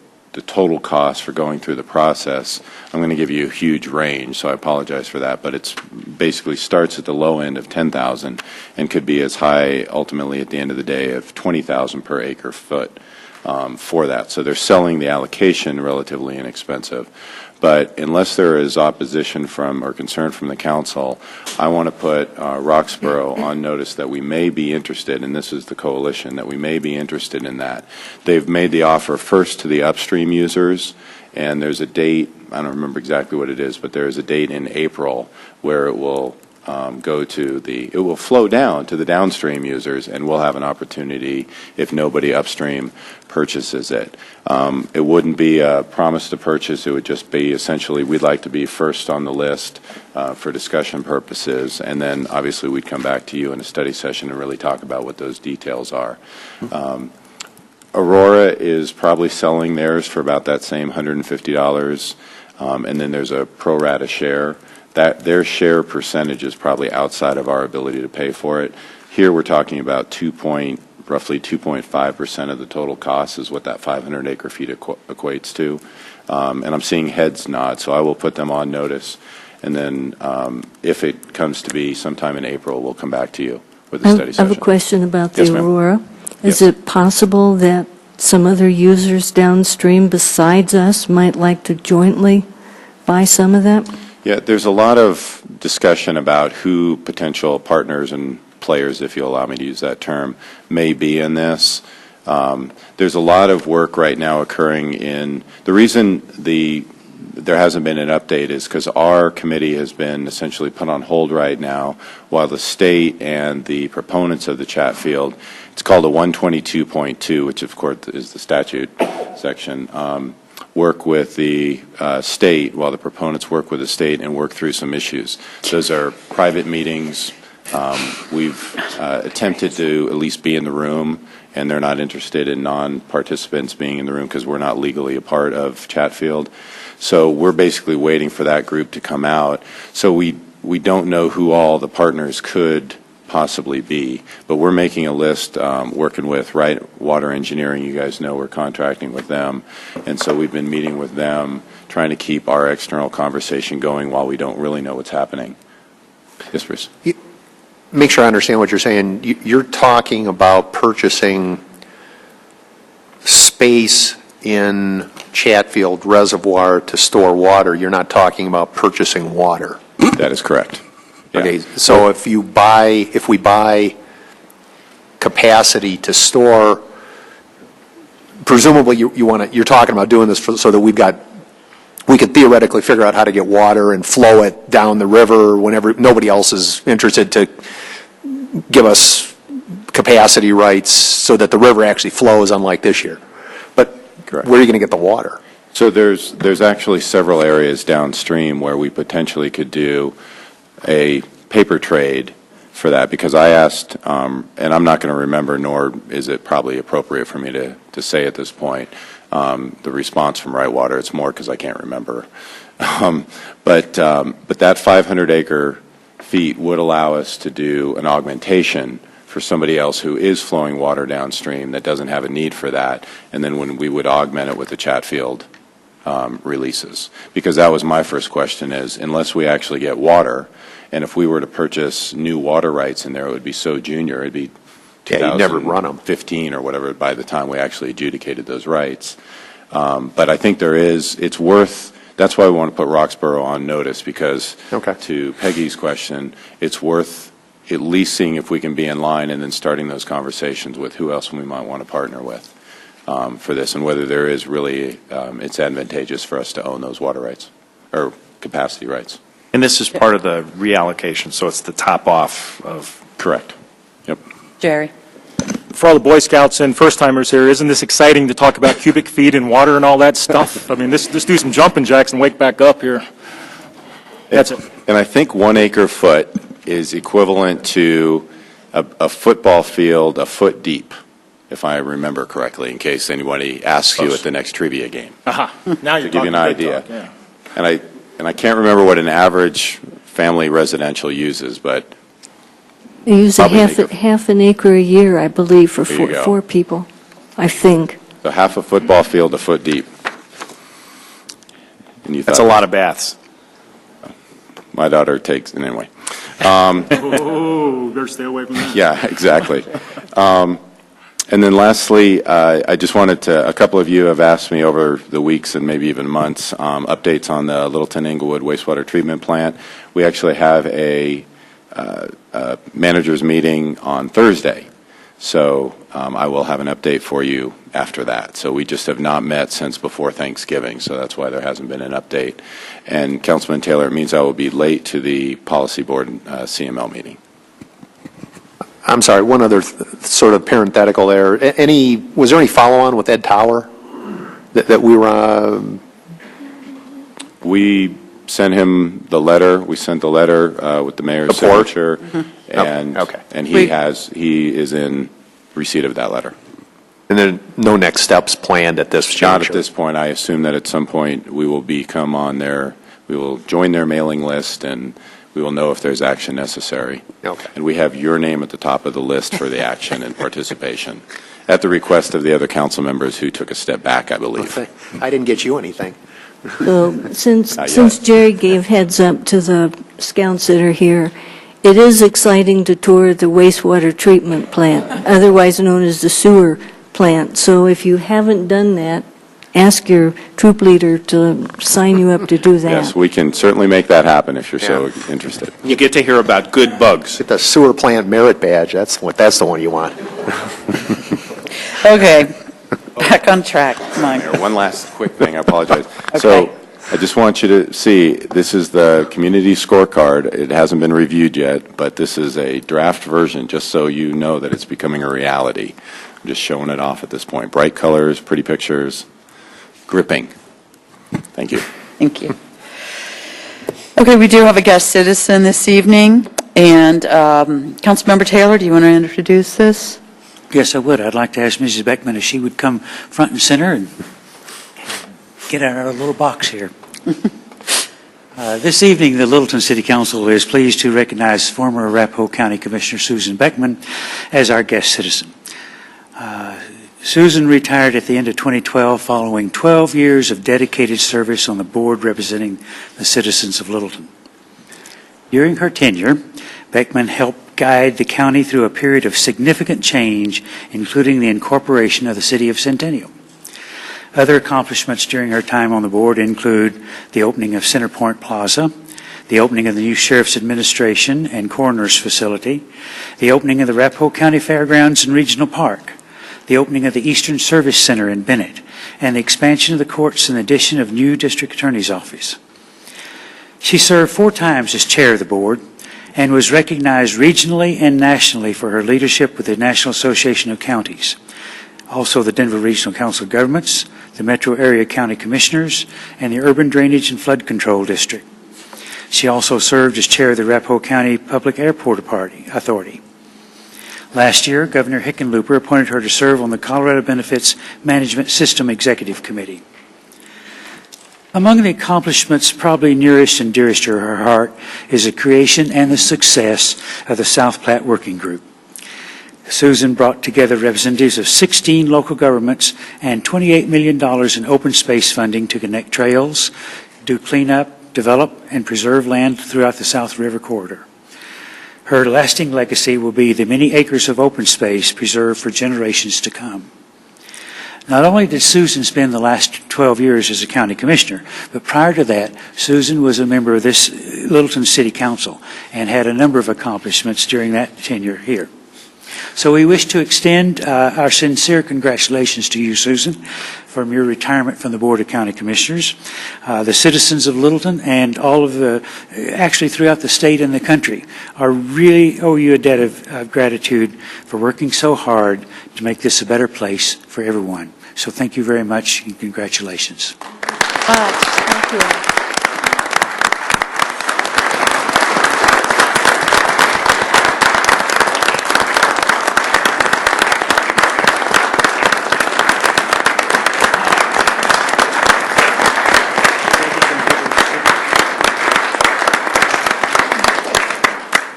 total cost for going through the process, I'm going to give you a huge range, so I apologize for that, but it's basically starts at the low end of 10,000 and could be as high ultimately at the end of the day of 20,000 per acre foot for that. So they're selling the allocation relatively inexpensive. But unless there is opposition from or concern from the council, I want to put Roxborough on notice that we may be interested, and this is the coalition, that we may be interested in that. They've made the offer first to the upstream users, and there's a date, I don't remember exactly what it is, but there is a date in April where it will it will flow down to the downstream users, and we'll have an opportunity if nobody upstream purchases it. It wouldn't be a promise to purchase. It would just be essentially we'd like to be first on the list for discussion purposes, and then obviously we'd come back to you in a study session and really talk about what those details are. Aurora is probably selling theirs for about that same $150, and then there's a pro rata share. That their share percentage is probably outside of our ability to pay for it. Here we're talking about roughly 2.5% of the total cost is what that 500 acre feet equates to. And I'm seeing heads nod, so I will put them on notice. And then if it comes to be sometime in April, we'll come back to you with a study I session. have a question about the Yes, ma'am. Aurora. Is Yes. it possible that some other users downstream besides us might like to jointly buy some of that? Yeah, there's a lot of discussion about who potential partners and players, if you allow me to use that term, may be in this. There's a lot of work right now occurring in, the reason there hasn't been an update is because our committee has been essentially put on hold right now while the state and the proponents of the Chatfield, it's called a 122.2, which of course is the statute section, work with the state while the proponents work with the state and work through some issues. Those are private meetings. We've attempted to at least be in the room, and they're not interested in non-participants being in the room because we're not legally a part of Chatfield. So we're basically waiting for that group to come out. So we don't know who all the partners could possibly be, but we're making a list, working with Water Engineering. You guys know we're contracting with them, and so we've been meeting with them, trying to keep our external conversation going while we don't really know what's happening. Yes, Bruce. Make sure I understand what you're saying. You're talking about purchasing space in Chatfield Reservoir to store water. You're not talking about purchasing water. That is correct. Yeah. Okay, so if we buy capacity to store, presumably you're talking about doing this so that we could theoretically figure out how to get water and flow it down the river whenever nobody else is interested to give us capacity rights so that the river actually flows, unlike this year. But Correct. where are you going to get the water? So there's actually several areas downstream where we potentially could do a paper trade for that, because I asked, and I'm not going to remember, nor is it probably appropriate for me to say at this point, the response from Water. It's more because I can't remember. But that 500 acre feet would allow us to do an augmentation for somebody else who is flowing water downstream that doesn't have a need for that, and then when we would augment it with the Chatfield releases. Because that was my first question is, unless we actually get water, and if we were to purchase new water rights in there, it would be so junior, it'd be Yeah, you'd never run 'em. 2015 or whatever by the time we actually adjudicated those rights. But I think it's worth, that's why we want to put Roxborough on notice, because to Peggy's question, it's worth at least seeing if we can be in line and then starting those conversations with who else we might want to partner with for this, and whether there is really, it's advantageous for us to own those water rights or capacity rights. And this is part of the reallocation, so it's the top off of... Correct. Yep. Jerry? For all the Boy Scouts and first-timers here, isn't this exciting to talk about cubic feet and water and all that stuff? I mean, let's do some jumping jacks and wake back up here. That's it. And I think 1 acre foot is equivalent to a football field a foot deep, if I remember correctly, in case anybody asks you at the next trivia game. Aha. Now you're To give you an talking big idea. talk, yeah. And I can't remember what an average family residential uses, but They use Probably half an acre a year, I believe, for There you go. four people, I think. so half a football field a foot deep. And you That's a lot of baths. My daughter takes, and anyway. Oh, better stay away from that. Yeah, exactly. And then lastly, I just wanted to, a couple of you have asked me over the weeks and maybe even months, updates on the Littleton Inglewood wastewater treatment plant. We actually have a manager's meeting on Thursday, so I will have an update for you after that. So we just have not met since before Thanksgiving, so that's why there hasn't been an update. And Councilman Taylor, it means I will be late to the policy board CML meeting. I'm sorry, one other sort of parenthetical there. Was there any follow-on with Ed Tower that we were? We sent him the letter. We sent the letter with the mayor's Report? signature, and Okay. and he is in receipt of that letter. And then no next steps planned at this Not juncture? at this point. I assume that at some point we will we will join their mailing list, and we will know if there's action necessary. Okay. And we have your name at the top of the list for the action and participation, at the request of the other council members who took a step back, I believe. Okay. I didn't get you anything. So Not yet. since Jerry gave heads up to the scouts that are here, it is exciting to tour the wastewater treatment plant, otherwise known as the sewer plant. So if you haven't done that, ask your troop leader to sign you up to do that. Yes, we can certainly make that happen if you're so interested. You get to hear about good bugs. Get the sewer plant merit badge. That's the one you want. Okay, back on track, Mike. Mayor, one last quick thing, I apologize. Okay. So I just want you to see, this is the community scorecard. It hasn't been reviewed yet, but this is a draft version, just so you know that it's becoming a reality. I'm just showing it off at this point. Bright colors, pretty pictures, gripping. Thank you. Thank you. Okay, we do have a guest citizen this evening, and Councilmember Taylor, do you want to introduce this? Yes, I would. I'd like to ask Mrs. Beckman if she would come front and center and get out of our little box here. This evening, the Littleton City Council is pleased to recognize former Arapahoe County Commissioner Susan Beckman as our guest citizen. Susan retired at the end of 2012 following 12 years of dedicated service on the board representing the citizens of Littleton. During her tenure, Beckman helped guide the county through a period of significant change, including the incorporation of the city of Centennial. Other accomplishments during her time on the board include the opening of Centerpoint Plaza, the opening of the new Sheriff's Administration and Coroner's Facility, the opening of the Arapahoe County Fairgrounds and Regional Park, the opening of the Eastern Service Center in Bennett, and the expansion of the courts and the addition of new District Attorney's Office. She served 4 times as chair of the board and was recognized regionally and nationally for her leadership with the National Association of Counties, also the Denver Regional Council of Governments, the Metro Area County Commissioners, and the Urban Drainage and Flood Control District. She also served as chair of the Arapahoe County Public Airport Authority. Last year, Governor Hickenlooper appointed her to serve on the Colorado Benefits Management System Executive Committee. Among the accomplishments probably nearest and dearest to her heart is the creation and the success of the South Platte Working Group. Susan brought together representatives of 16 local governments and $28 million in open space funding to connect trails, do cleanup, develop, and preserve land throughout the South River Corridor. Her lasting legacy will be the many acres of open space preserved for generations to come. Not only did Susan spend the last 12 years as a county commissioner, but prior to that, Susan was a member of this Littleton City Council and had a number of accomplishments during that tenure here. So we wish to extend our sincere congratulations to you, Susan, from your retirement from the Board of County Commissioners. The citizens of Littleton and all of actually throughout the state and the country really owe you a debt of gratitude for working so hard to make this a better place for everyone. So thank you very much and congratulations. Thank you.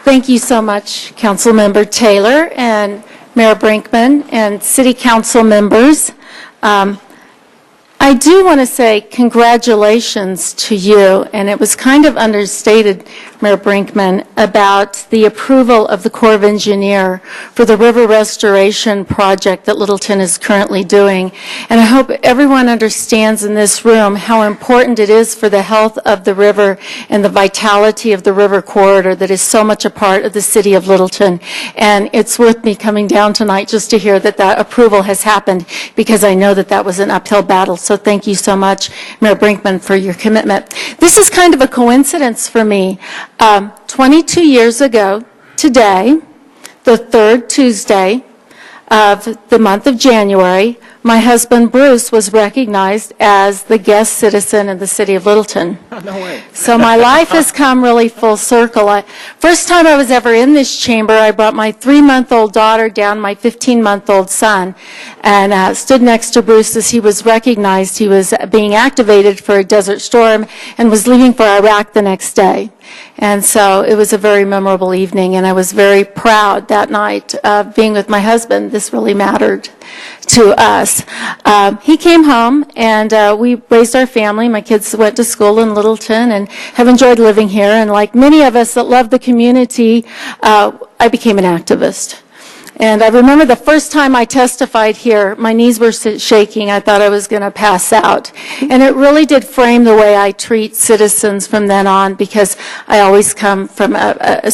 Thank you so much, Councilmember Taylor and Mayor Brinkman and City Council members. I do want to say congratulations to you, and it was kind of understated, Mayor Brinkman, about the approval of the Corps of Engineer for the river restoration project that Littleton is currently doing. And I hope everyone understands in this room how important it is for the health of the river and the vitality of the river corridor that is so much a part of the city of Littleton. And it's worth me coming down tonight just to hear that that approval has happened, because I know that that was an uphill battle. So thank you so much, Mayor Brinkman, for your commitment. This is kind of a coincidence for me. 22 years ago today, the third Tuesday of the month of January, my husband Bruce was recognized as the guest citizen in the city of Littleton. No way. So my life has come really full circle. First time I was ever in this chamber, I brought my 3-month-old daughter down, my 15-month-old son, and stood next to Bruce as he was recognized. He was being activated for a Desert Storm and was leaving for Iraq the next day. And so it was a very memorable evening, and I was very proud that night of being with my husband. This really mattered to us. He came home, and we raised our family. My kids went to school in Littleton and have enjoyed living here. And like many of us that love the community, I became an activist. And I remember the first time I testified here, my knees were shaking. I thought I was going to pass out. And it really did frame the way I treat citizens from then on, because I always come from a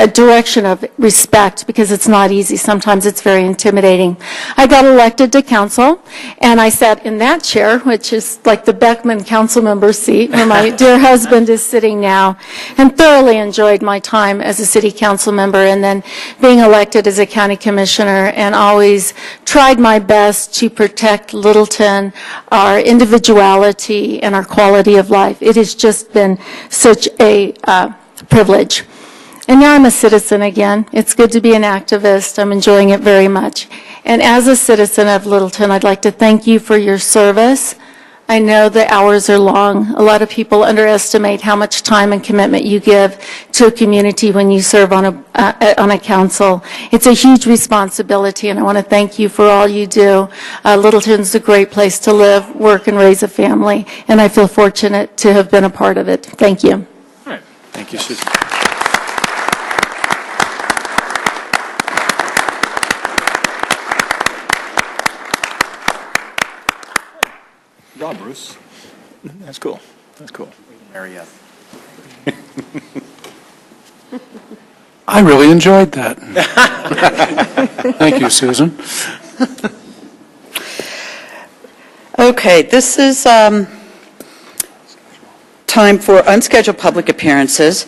direction of respect, because it's not easy. Sometimes it's very intimidating. I got elected to council, and I sat in that chair, which is like the Beckman council member seat, where my dear husband is sitting now, and thoroughly enjoyed my time as a city council member, and then being elected as a county commissioner, and always tried my best to protect Littleton, our individuality, and our quality of life. It has just been such a privilege. And now I'm a citizen again. It's good to be an activist. I'm enjoying it very much. And as a citizen of Littleton, I'd like to thank you for your service. I know the hours are long. A lot of people underestimate how much time and commitment you give to a community when you serve on a council. It's a huge responsibility, and I want to thank you for all you do. Littleton's a great place to live, work, and raise a family, and I feel fortunate to have been a part of it. Thank you. All right. Thank you, Susan. Rob, Bruce. That's cool. That's cool. Mariette. I really enjoyed that. Thank you, Susan. Okay, this is time for unscheduled public appearances.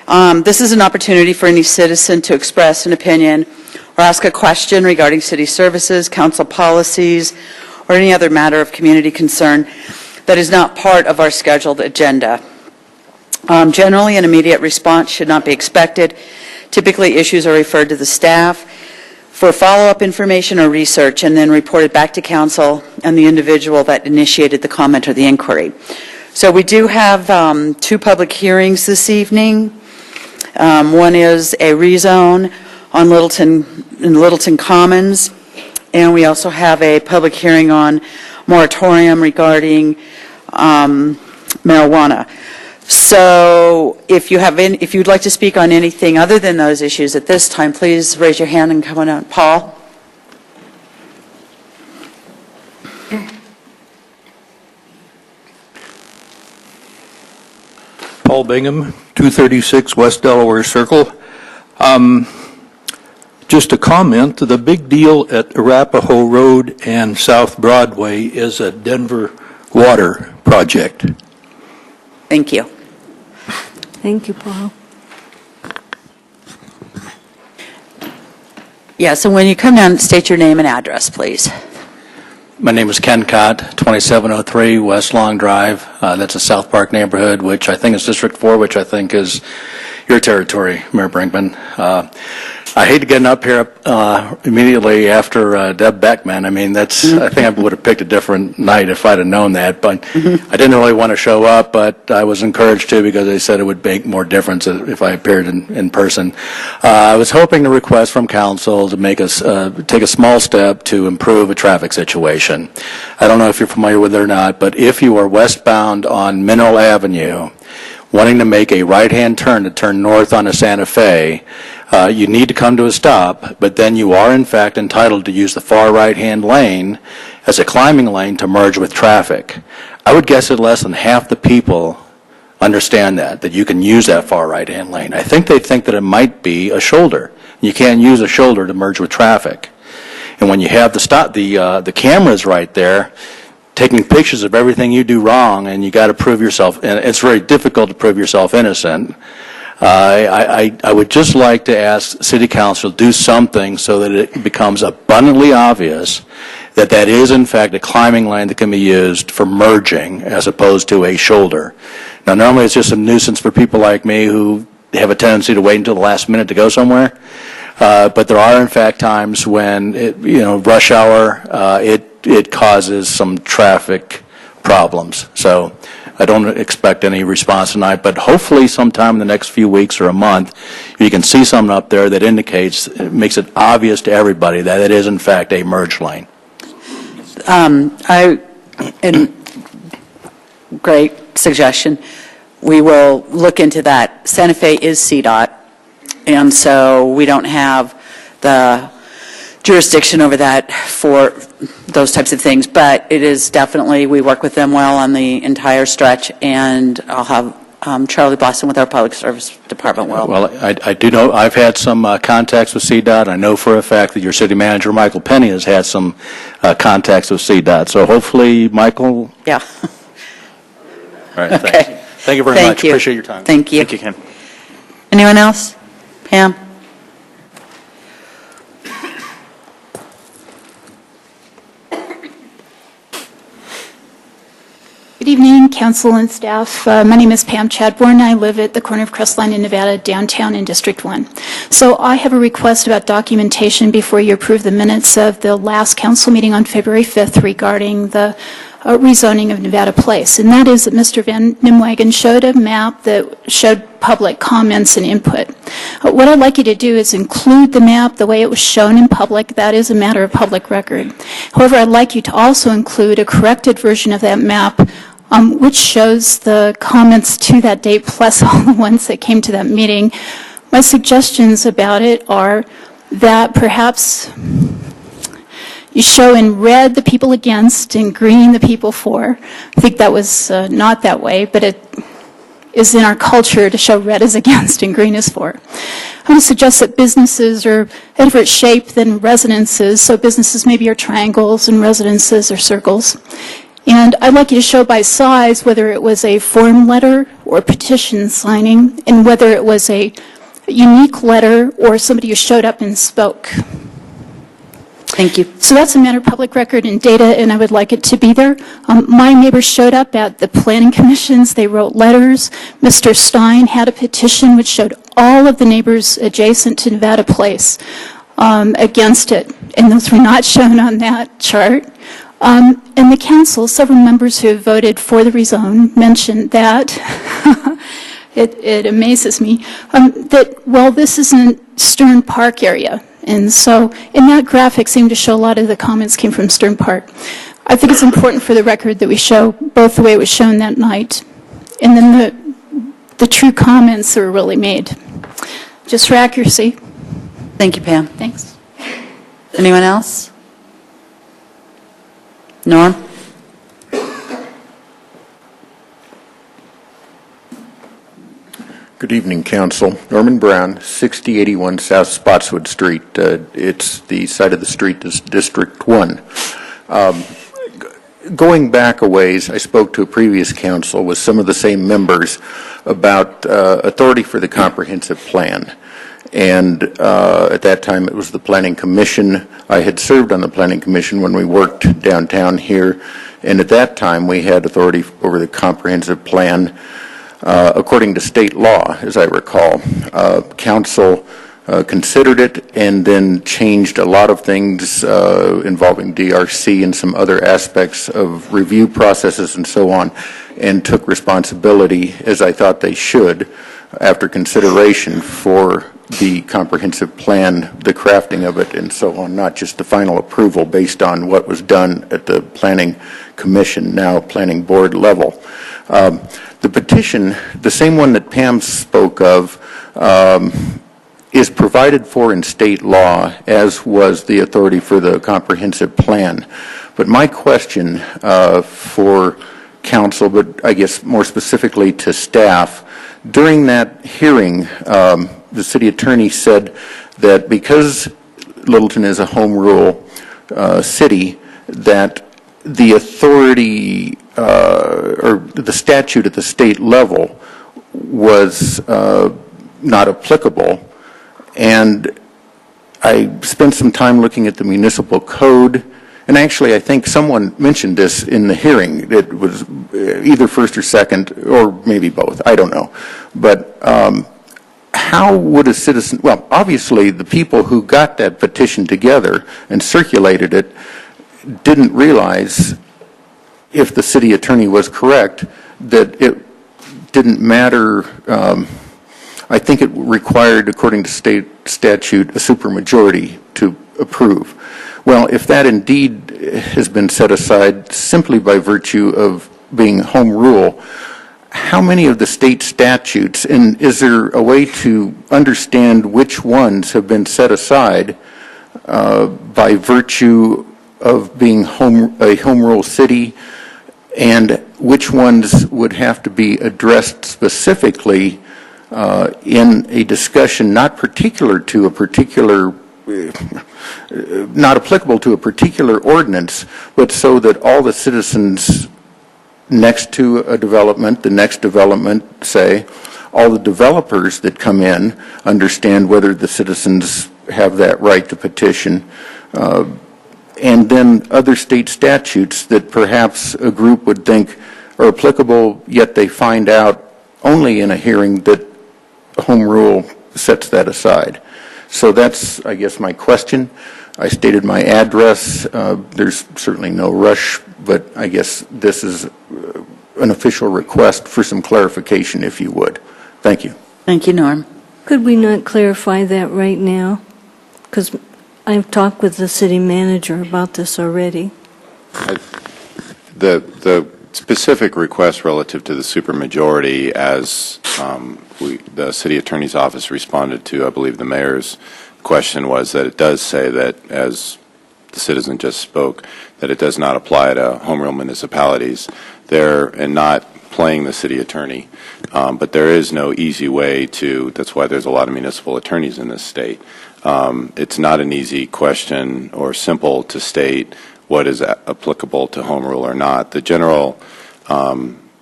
This is an opportunity for any citizen to express an opinion or ask a question regarding city services, council policies, or any other matter of community concern that is not part of our scheduled agenda. Generally, an immediate response should not be expected. Typically, issues are referred to the staff for follow-up information or research, and then reported back to council and the individual that initiated the comment or the inquiry. So we do have 2 public hearings this evening. One is a rezone on Littleton Commons, and we also have a public hearing on moratorium regarding marijuana. So if you'd like to speak on anything other than those issues at this time, please raise your hand and come on out. Paul? Paul Bingham, 236 West Delaware Circle. Just a comment, the big deal at Arapahoe Road and South Broadway is a Denver water project. Thank you. Thank you, Paul. Yeah, so when you come down, state your name and address, please. My name is Ken Cott, 2703 West Long Drive. That's a South Park neighborhood, which I think is District 4, which I think is your territory, Mayor Brinkman. I hate to get up here immediately after Deb Beckman. I mean, I think I would have picked a different night if I'd have known that, but I didn't really want to show up, but I was encouraged to because they said it would make more difference if I appeared in person. I was hoping to request from council to make us take a small step to improve a traffic situation. I don't know if you're familiar with it or not, but if you are westbound on Mineral Avenue, wanting to make a right-hand turn to turn north onto Santa Fe, you need to come to a stop, but then you are in fact entitled to use the far right-hand lane as a climbing lane to merge with traffic. I would guess that less than half the people understand that you can use that far right-hand lane. I think they think that it might be a shoulder. You can't use a shoulder to merge with traffic. And when you have the cameras right there, taking pictures of everything you do wrong, and you got to prove yourself, and it's very difficult to prove yourself innocent. I would just like to ask City Council to do something so that it becomes abundantly obvious that that is in fact a climbing lane that can be used for merging as opposed to a shoulder. Now normally it's just a nuisance for people like me who have a tendency to wait until the last minute to go somewhere. But there are in fact times when rush hour it causes some traffic problems. So I don't expect any response tonight, but hopefully sometime in the next few weeks or a month, you can see something up there that makes it obvious to everybody that it is in fact a merge lane. Great suggestion. We will look into that. Santa Fe is CDOT, and so we don't have the jurisdiction over that for those types of things, but it is definitely, we work with them well on the entire stretch, and I'll have Charlie Boston with our Public Service Department will. Well, I do know, I've had some contacts with CDOT. I know for a fact that your city manager, Michael Penny, has had some contacts with CDOT, so hopefully, Michael. Yeah. All right, thanks. Okay. Thank you very Thank much. you. Appreciate your time. Thank you. Thank you, Ken. Anyone else? Pam? Good evening, council and staff. My name is Pam Chadbourne. I live at the corner of Crestline in Nevada, downtown in District 1. So I have a request about documentation before you approve the minutes of the last council meeting on February 5th regarding the rezoning of Nevada Place. And that is that Mr. Van Nimwagen showed a map that showed public comments and input. What I'd like you to do is include the map the way it was shown in public. That is a matter of public record. However, I'd like you to also include a corrected version of that map which shows the comments to that date plus all the ones that came to that meeting. My suggestions about it are that perhaps you show in red the people against and green the people for. I think that was not that way, but it is in our culture to show red is against and green is for. I would suggest that businesses are a different shape than residences, so businesses maybe are triangles and residences are circles. And I'd like you to show by size whether it was a form letter or petition signing, and whether it was a unique letter or somebody who showed up and spoke. Thank you. So that's a matter of public record and data, and I would like it to be there. My neighbors showed up at the planning commissions. They wrote letters. Mr. Stein had a petition which showed all of the neighbors adjacent to Nevada Place against it, and those were not shown on that chart. And the council, several members who have voted for the rezone mentioned that, it amazes me, that, well, this isn't Stern Park area. And so in that graphic seemed to show a lot of the comments came from Stern Park. I think it's important for the record that we show both the way it was shown that night and then the true comments that were really made. Just for accuracy. Thank you, Pam. Thanks. Anyone else? Norm? Good evening, Council. Norman Brown, 6081 South Spotswood Street. It's the side of the street that's District 1. Going back a ways, I spoke to a previous council with some of the same members about authority for the comprehensive plan. And at that time, it was the Planning Commission. I had served on the Planning Commission when we worked downtown here. And at that time, we had authority over the comprehensive plan according to state law, as I recall. Council considered it and then changed a lot of things involving DRC and some other aspects of review processes and so on, and took responsibility, as I thought they should, after consideration for the comprehensive plan, the crafting of it, and so on, not just the final approval based on what was done at the Planning Commission, now Planning Board level. The petition, the same one that Pam spoke of, is provided for in state law, as was the authority for the comprehensive plan. But my question for council, but I guess more specifically to staff, during that hearing, the city attorney said that because Littleton is a home rule city, that the authority or the statute at the state level was not applicable. And I spent some time looking at the municipal code, and actually I think someone mentioned this in the hearing. It was either first or second, or maybe both, I don't know. But how would a citizen, well, obviously the people who got that petition together and circulated it didn't realize, if the city attorney was correct, that it didn't matter. I think it required, according to state statute, a supermajority to approve. Well, if that indeed has been set aside simply by virtue of being home rule, how many of the state statutes, and is there a way to understand which ones have been set aside by virtue of being a home rule city, and which ones would have to be addressed specifically in a discussion not particular to a particular, not applicable to a particular ordinance, but so that all the citizens next to a development, the next development, say, all the developers that come in understand whether the citizens have that right to petition, and then other state statutes that perhaps a group would think are applicable, yet they find out only in a hearing that home rule sets that aside. So that's, I guess, my question. I stated my address. There's certainly no rush, but I guess this is an official request for some clarification, if you would. Thank you. Thank you, Norm. Could we not clarify that right now? Because I've talked with the city manager about this already. The specific request relative to the supermajority, as the city attorney's office responded to, I believe, the mayor's question, was that it does say that, as the citizen just spoke, that it does not apply to home rule municipalities. And not playing the city attorney, but there is no easy way to, that's why there's a lot of municipal attorneys in this state. It's not an easy question or simple to state what is applicable to home rule or not. The general,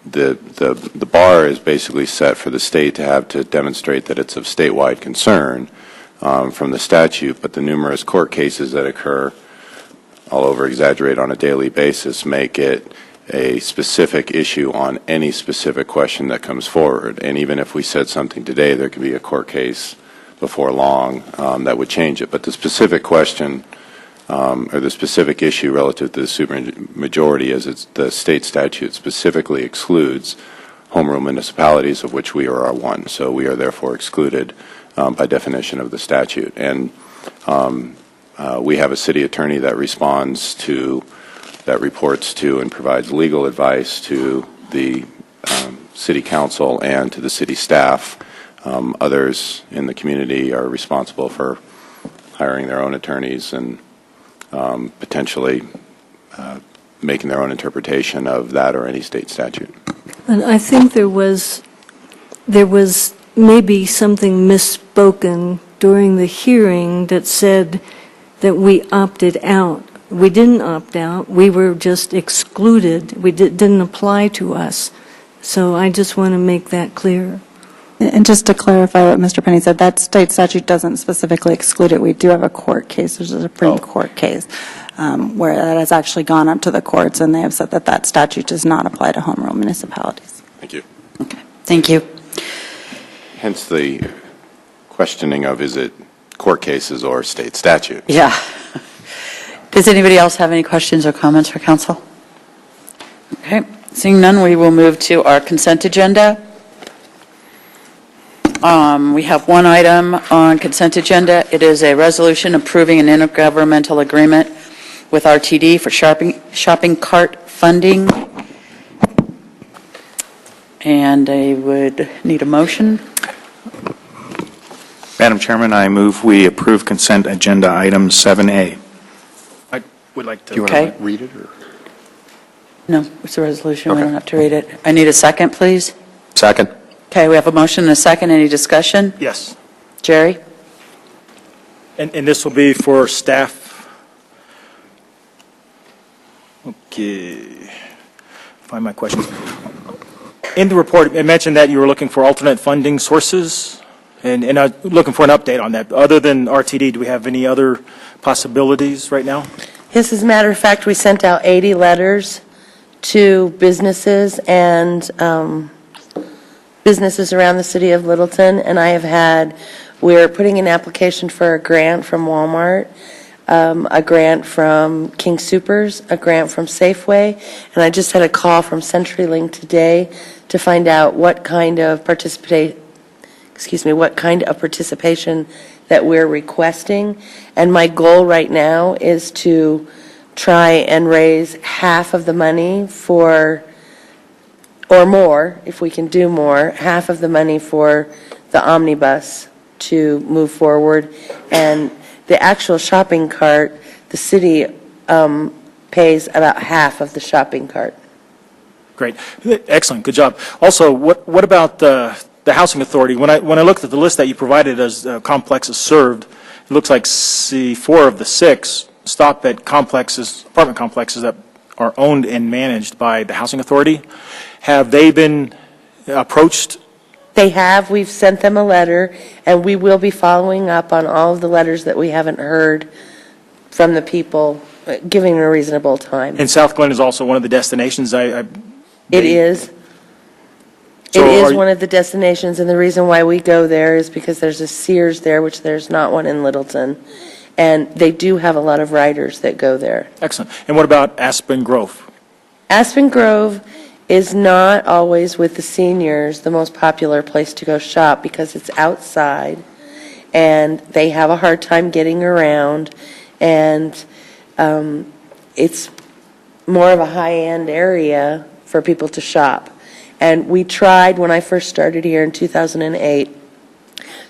the bar is basically set for the state to have to demonstrate that it's of statewide concern from the statute, but the numerous court cases that occur, I'll over-exaggerate, on a daily basis make it a specific issue on any specific question that comes forward. And even if we said something today, there could be a court case before long that would change it. But the specific question or the specific issue relative to the supermajority is the state statute specifically excludes home rule municipalities, of which we are one. So we are therefore excluded by definition of the statute. And we have a city attorney that responds to, that reports to and provides legal advice to the city council and to the city staff. Others in the community are responsible for hiring their own attorneys and potentially making their own interpretation of that or any state statute. And I think there was maybe something misspoken during the hearing that said that we opted out. We didn't opt out. We were just excluded. We didn't apply to us. So I just want to make that clear. And just to clarify what Mr. Penny said, that state statute doesn't specifically exclude it. We do have a court case. There's a Supreme Court case where that has actually gone up to the courts, and they have said that that statute does not apply to home rule municipalities. Thank you. Okay. Thank you. Hence the questioning of, is it court cases or state statute? Yeah. Does anybody else have any questions or comments for council? Okay. Seeing none, we will move to our consent agenda. We have one item on consent agenda. It is a resolution approving an intergovernmental agreement with RTD for shopping cart funding. And I would need a motion. Madam Chairman, I move we approve consent agenda item 7A. I would like to. Do you want Okay. to read it? Or? No, it's a resolution. Okay. We don't have to read it. I need a second, please. Second. Okay, we have a motion and a second. Any discussion? Yes. Jerry? And this will be for staff. Okay. Find my questions. In the report, it mentioned that you were looking for alternate funding sources. And I'm looking for an update on that. Other than RTD, do we have any other possibilities right now? Yes, as a matter of fact, we sent out 80 letters to businesses and businesses around the city of Littleton, and we're putting an application for a grant from Walmart, a grant from King Soopers, a grant from Safeway, and I just had a call from CenturyLink today to find out what kind of participation that we're requesting. And my goal right now is to try and raise half of the money or more, if we can do more, half of the money for the omnibus to move forward. And the actual shopping cart, the city pays about half of the shopping cart. Great. Excellent. Good job. Also, what about the Housing Authority? When I looked at the list that you provided as complexes served, it looks like 4 of the 6 stop at apartment complexes that are owned and managed by the Housing Authority. Have they been approached? They have. We've sent them a letter, and we will be following up on all of the letters that we haven't heard from the people, giving a reasonable time. And South Glen is also one of the destinations. It is. So it is one of the destinations, and the reason why we go there is because there's a Sears there, which there's not one in Littleton, and they do have a lot of riders that go there. Excellent. And what about Aspen Grove? Aspen Grove is not always, with the seniors, the most popular place to go shop because it's outside, and they have a hard time getting around, and it's more of a high-end area for people to shop. And we tried, when I first started here in 2008,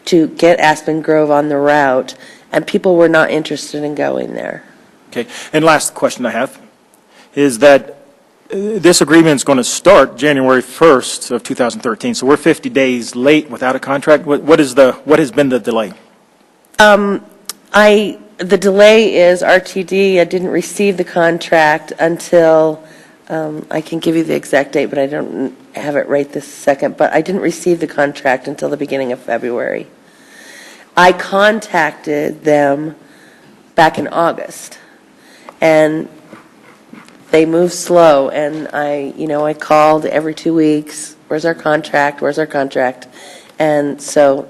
to get Aspen Grove on the route, and people were not interested in going there. Okay. And last question I have is that this agreement is going to start January 1st of 2013, so we're 50 days late without a contract. What has been the delay? The delay is RTD. I didn't receive the contract until, I can give you the exact date, but I don't have it right this second, but I didn't receive the contract until the beginning of February. I contacted them back in August, and they move slow, and I called every 2 weeks, where's our contract, where's our contract? And so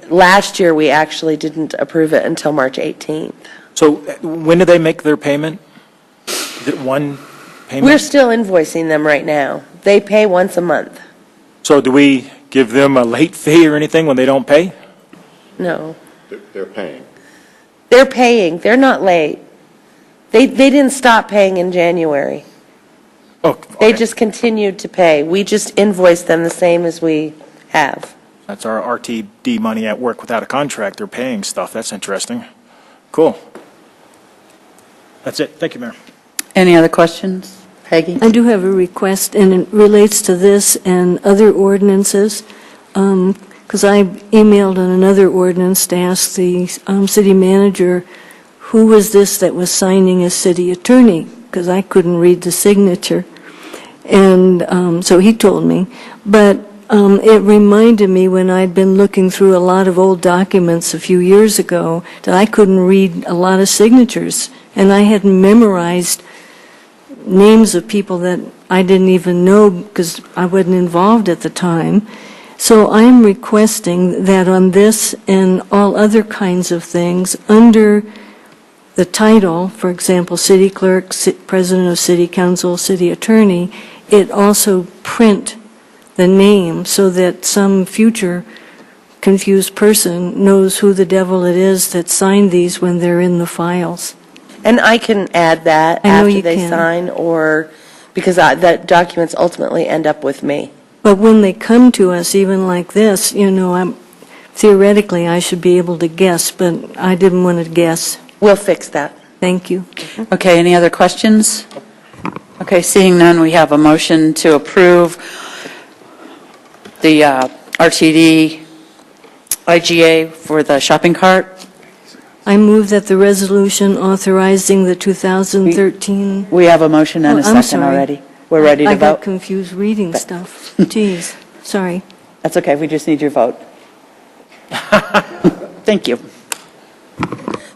last year we actually didn't approve it until March 18th. So when do they make their payment? Is it one payment? We're still invoicing them right now. They pay once a month. So do we give them a late fee or anything when they don't pay? No. They're paying. They're paying. They're not late. They didn't stop paying in January. Oh, okay. They just continued to pay. We just invoiced them the same as we have. That's our RTD money at work without a contract. They're paying stuff. That's interesting. Cool. That's it. Thank you, Mayor. Any other questions? Peggy? I do have a request, and it relates to this and other ordinances, because I emailed on another ordinance to ask the city manager, who was this that was signing as city attorney, because I couldn't read the signature. And so he told me. But it reminded me when I'd been looking through a lot of old documents a few years ago that I couldn't read a lot of signatures, and I hadn't memorized names of people that I didn't even know because I wasn't involved at the time. So I'm requesting that on this and all other kinds of things, under the title, for example, city clerk, president of city council, city attorney, it also print the name so that some future confused person knows who the devil it is that signed these when they're in the files. And I can add that after they sign, or because that documents ultimately end up with me. But when they come to us, even like this, theoretically I should be able to guess, but I didn't want to guess. We'll fix that. Thank you. Okay, any other questions? Okay, seeing none, we have a motion to approve the RTD IGA for the shopping cart. I move that the resolution authorizing the 2013... We have a motion and a I'm second sorry. already. We're ready to I vote. got confused reading stuff. Jeez, sorry. That's okay, we just need your vote. Thank you.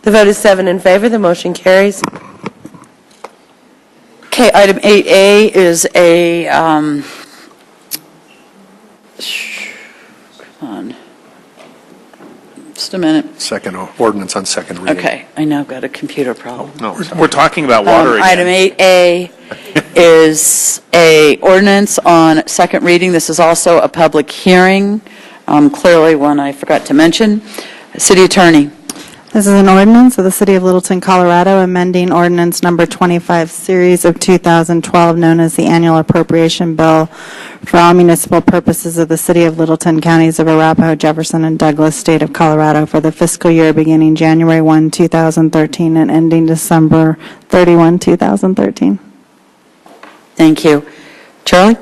The vote is 7 in favor. The motion carries. Okay, item 8A is a, come on, just a minute. Second ordinance on second reading. Okay, I now got a computer problem. No, We're talking about water again. Item 8A is a ordinance on second reading. This is also a public hearing, clearly one I forgot to mention. City Attorney. This is an ordinance of the City of Littleton, Colorado, amending ordinance number 25, series of 2012, known as the Annual Appropriation Bill for all municipal purposes of the City of Littleton, counties of Arapahoe, Jefferson, and Douglas, State of Colorado, for the fiscal year beginning January 1, 2013, and ending December 31, 2013. Thank you. Charlie?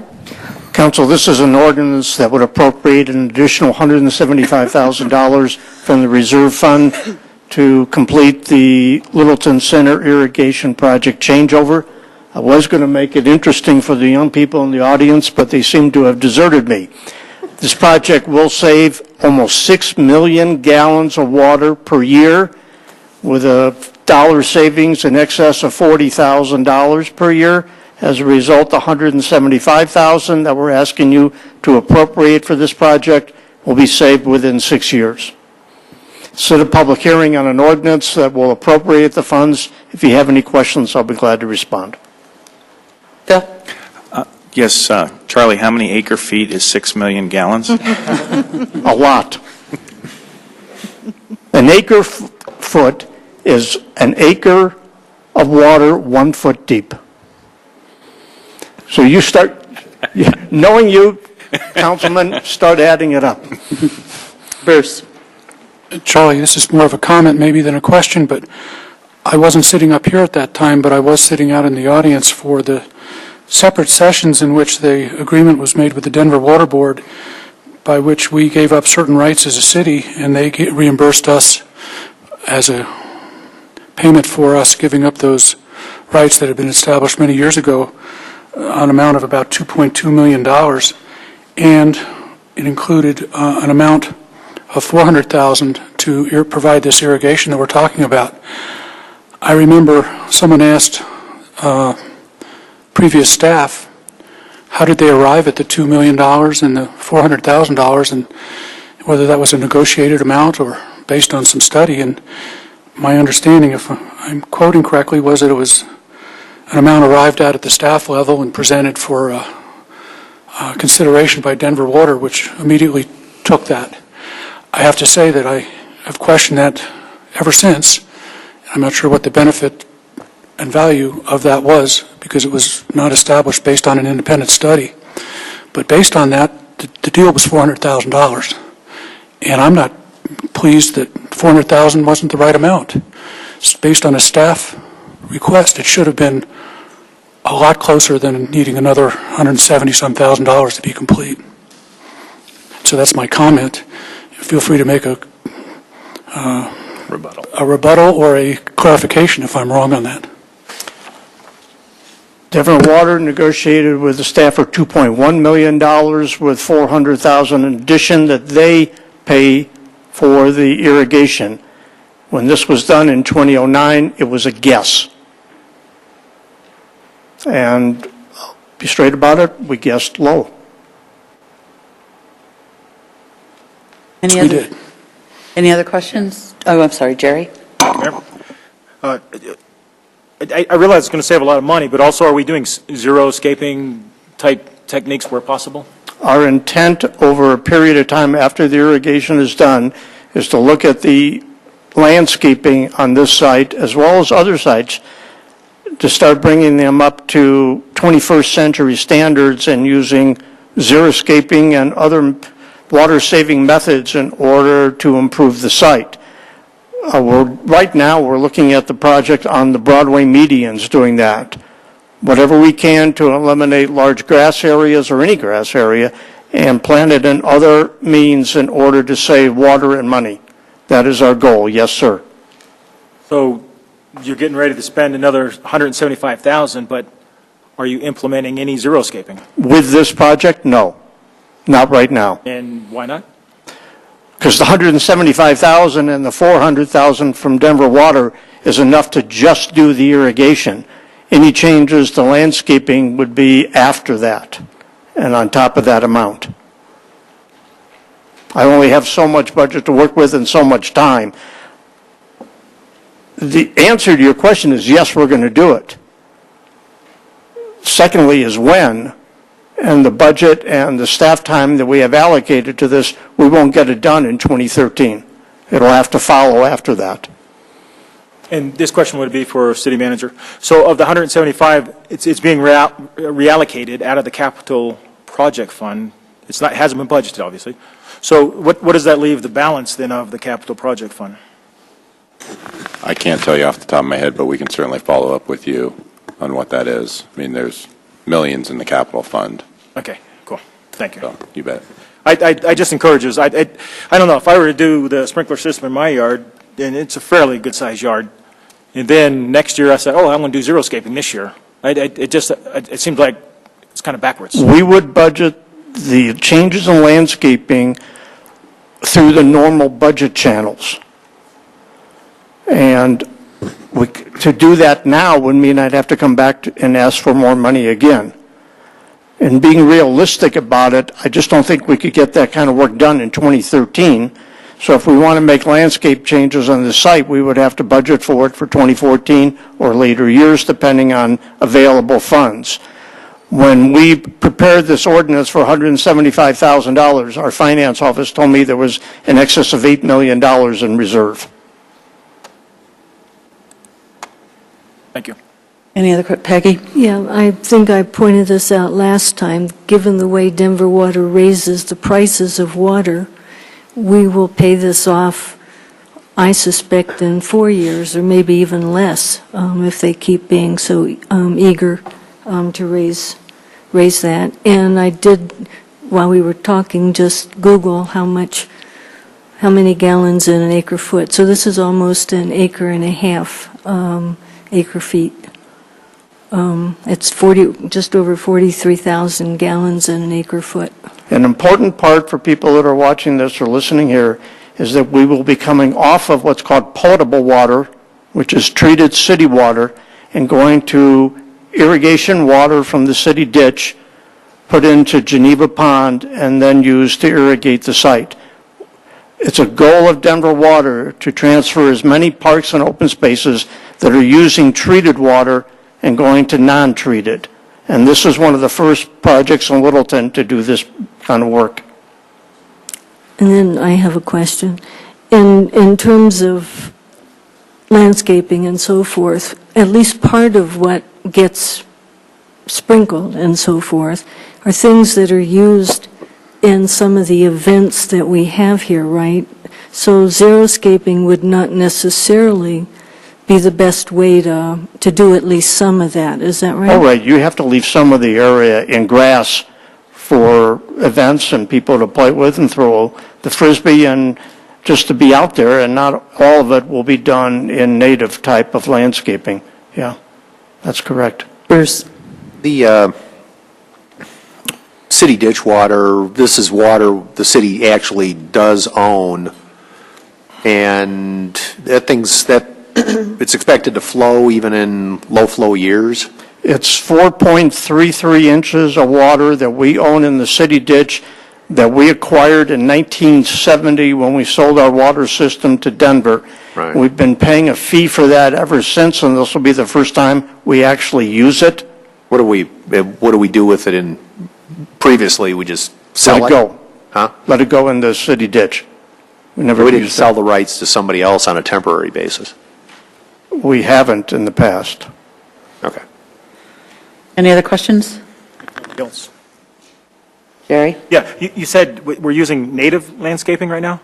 Council, this is an ordinance that would appropriate an additional $175,000 from the reserve fund to complete the Littleton Center irrigation project changeover. I was going to make it interesting for the young people in the audience, but they seem to have deserted me. This project will save almost 6 million gallons of water per year, with a dollar savings in excess of $40,000 per year. As a result, the $175,000 that we're asking you to appropriate for this project will be saved within 6 years. Set a public hearing on an ordinance that will appropriate the funds. If you have any questions, I'll be glad to respond. Phil? Yes, Charlie, how many acre feet is 6 million gallons? A lot. An acre foot is an acre of water 1 foot deep. So you start, knowing you, Councilman, start adding it up. Bruce? Charlie, this is more of a comment maybe than a question, but I wasn't sitting up here at that time, but I was sitting out in the audience for the separate sessions in which the agreement was made with the Denver Water Board, by which we gave up certain rights as a city, and they reimbursed us as a payment for us giving up those rights that had been established many years ago, an amount of about $2.2 million, and it included an amount of $400,000 to provide this irrigation that we're talking about. I remember someone asked previous staff, how did they arrive at the $2 million and the $400,000, and whether that was a negotiated amount or based on some study. And my understanding, if I'm quoting correctly, was that it was an amount arrived at the staff level and presented for consideration by Denver Water, which immediately took that. I have to say that I have questioned that ever since. I'm not sure what the benefit and value of that was, because it was not established based on an independent study. But based on that, the deal was $400,000. And I'm not pleased that $400,000 wasn't the right amount. It's based on a staff request. It should have been a lot closer than needing another $170-some thousand to be complete. So that's my comment. Feel free to make a rebuttal or a clarification if I'm wrong on that. Denver Water negotiated with the staff for $2.1 million with $400,000 in addition that they pay for the irrigation. When this was done in 2009, it was a guess. And I'll be straight about it, we guessed low. Any other questions? Oh, I'm sorry, Jerry? I realize it's going to save a lot of money, but also are we doing zero-scaping type techniques where possible? Our intent over a period of time after the irrigation is done is to look at the landscaping on this site as well as other sites to start bringing them up to 21st century standards and using zero-scaping and other water-saving methods in order to improve the site. Right now, we're looking at the project on the Broadway medians doing that. Whatever we can to eliminate large grass areas or any grass area and plant it in other means in order to save water and money. That is our goal, yes, sir. So you're getting ready to spend another $175,000, but are you implementing any zero-scaping? With this project, no. Not right now. And why not? because the 175,000 and the 400,000 from Denver Water is enough to just do the irrigation. Any changes to landscaping would be after that and on top of that amount. I only have so much budget to work with and so much time. The answer to your question is yes, we're going to do it. Secondly is when, and the budget and the staff time that we have allocated to this, we won't get it done in 2013. It'll have to follow after that. And this question would be for city manager. So of the 175, it's being reallocated out of the capital project fund. It hasn't been budgeted, obviously. So what does that leave the balance then of the capital project fund? I can't tell you off the top of my head, but we can certainly follow up with you on what that is. I mean, there's millions in the capital fund. Okay, cool. Thank you. So, you bet. I just encourage us. I don't know, if I were to do the sprinkler system in my yard, and it's a fairly good-sized yard, and then next year I said, oh, I'm going to do xeriscaping this year. It seems like it's kind of backwards. We would budget the changes in landscaping through the normal budget channels. And to do that now would mean I'd have to come back and ask for more money again. And being realistic about it, I just don't think we could get that kind of work done in 2013. So if we want to make landscape changes on the site, we would have to budget for it for 2014 or later years, depending on available funds. When we prepared this ordinance for $175,000, our finance office told me there was in excess of $8 million in reserve. Thank you. Any other, Peggy? Yeah, I think I pointed this out last time. Given the way Denver Water raises the prices of water, we will pay this off, I suspect, in 4 years or maybe even less if they keep being so eager to raise that. And I did, while we were talking, just Google how many gallons in an acre foot. So this is almost an acre and a half acre feet. It's just over 43,000 gallons in an acre foot. An important part for people that are watching this or listening here is that we will be coming off of what's called potable water, which is treated city water, and going to irrigation water from the city ditch, put into Geneva Pond, and then used to irrigate the site. It's a goal of Denver Water to transfer as many parks and open spaces that are using treated water and going to non-treated. And this is one of the first projects in Littleton to do this kind of work. And then I have a question. In terms of landscaping and so forth, at least part of what gets sprinkled and so forth are things that are used in some of the events that we have here, right? So xeriscaping would not necessarily be the best way to do at least some of that. Is that right? All right, you have to leave some of the area in grass for events and people to play with and throw the Frisbee and just to be out there, and not all of it will be done in native type of landscaping. Yeah, that's correct. Bruce? The city ditch water, this is water the city actually does own, and it's expected to flow even in low-flow years? It's 4.33 inches of water that we own in the city ditch that we acquired in 1970 when we sold our water system to Denver. Right. We've been paying a fee for that ever since, and this will be the first time we actually use it. What do we do with it previously we just sell it? Let it go. Huh? Let it go in the city ditch. We didn't sell the rights to somebody else on a temporary basis. We haven't in the past. Okay. Any other questions? Else? Jerry? Yeah, you said we're using native landscaping right now?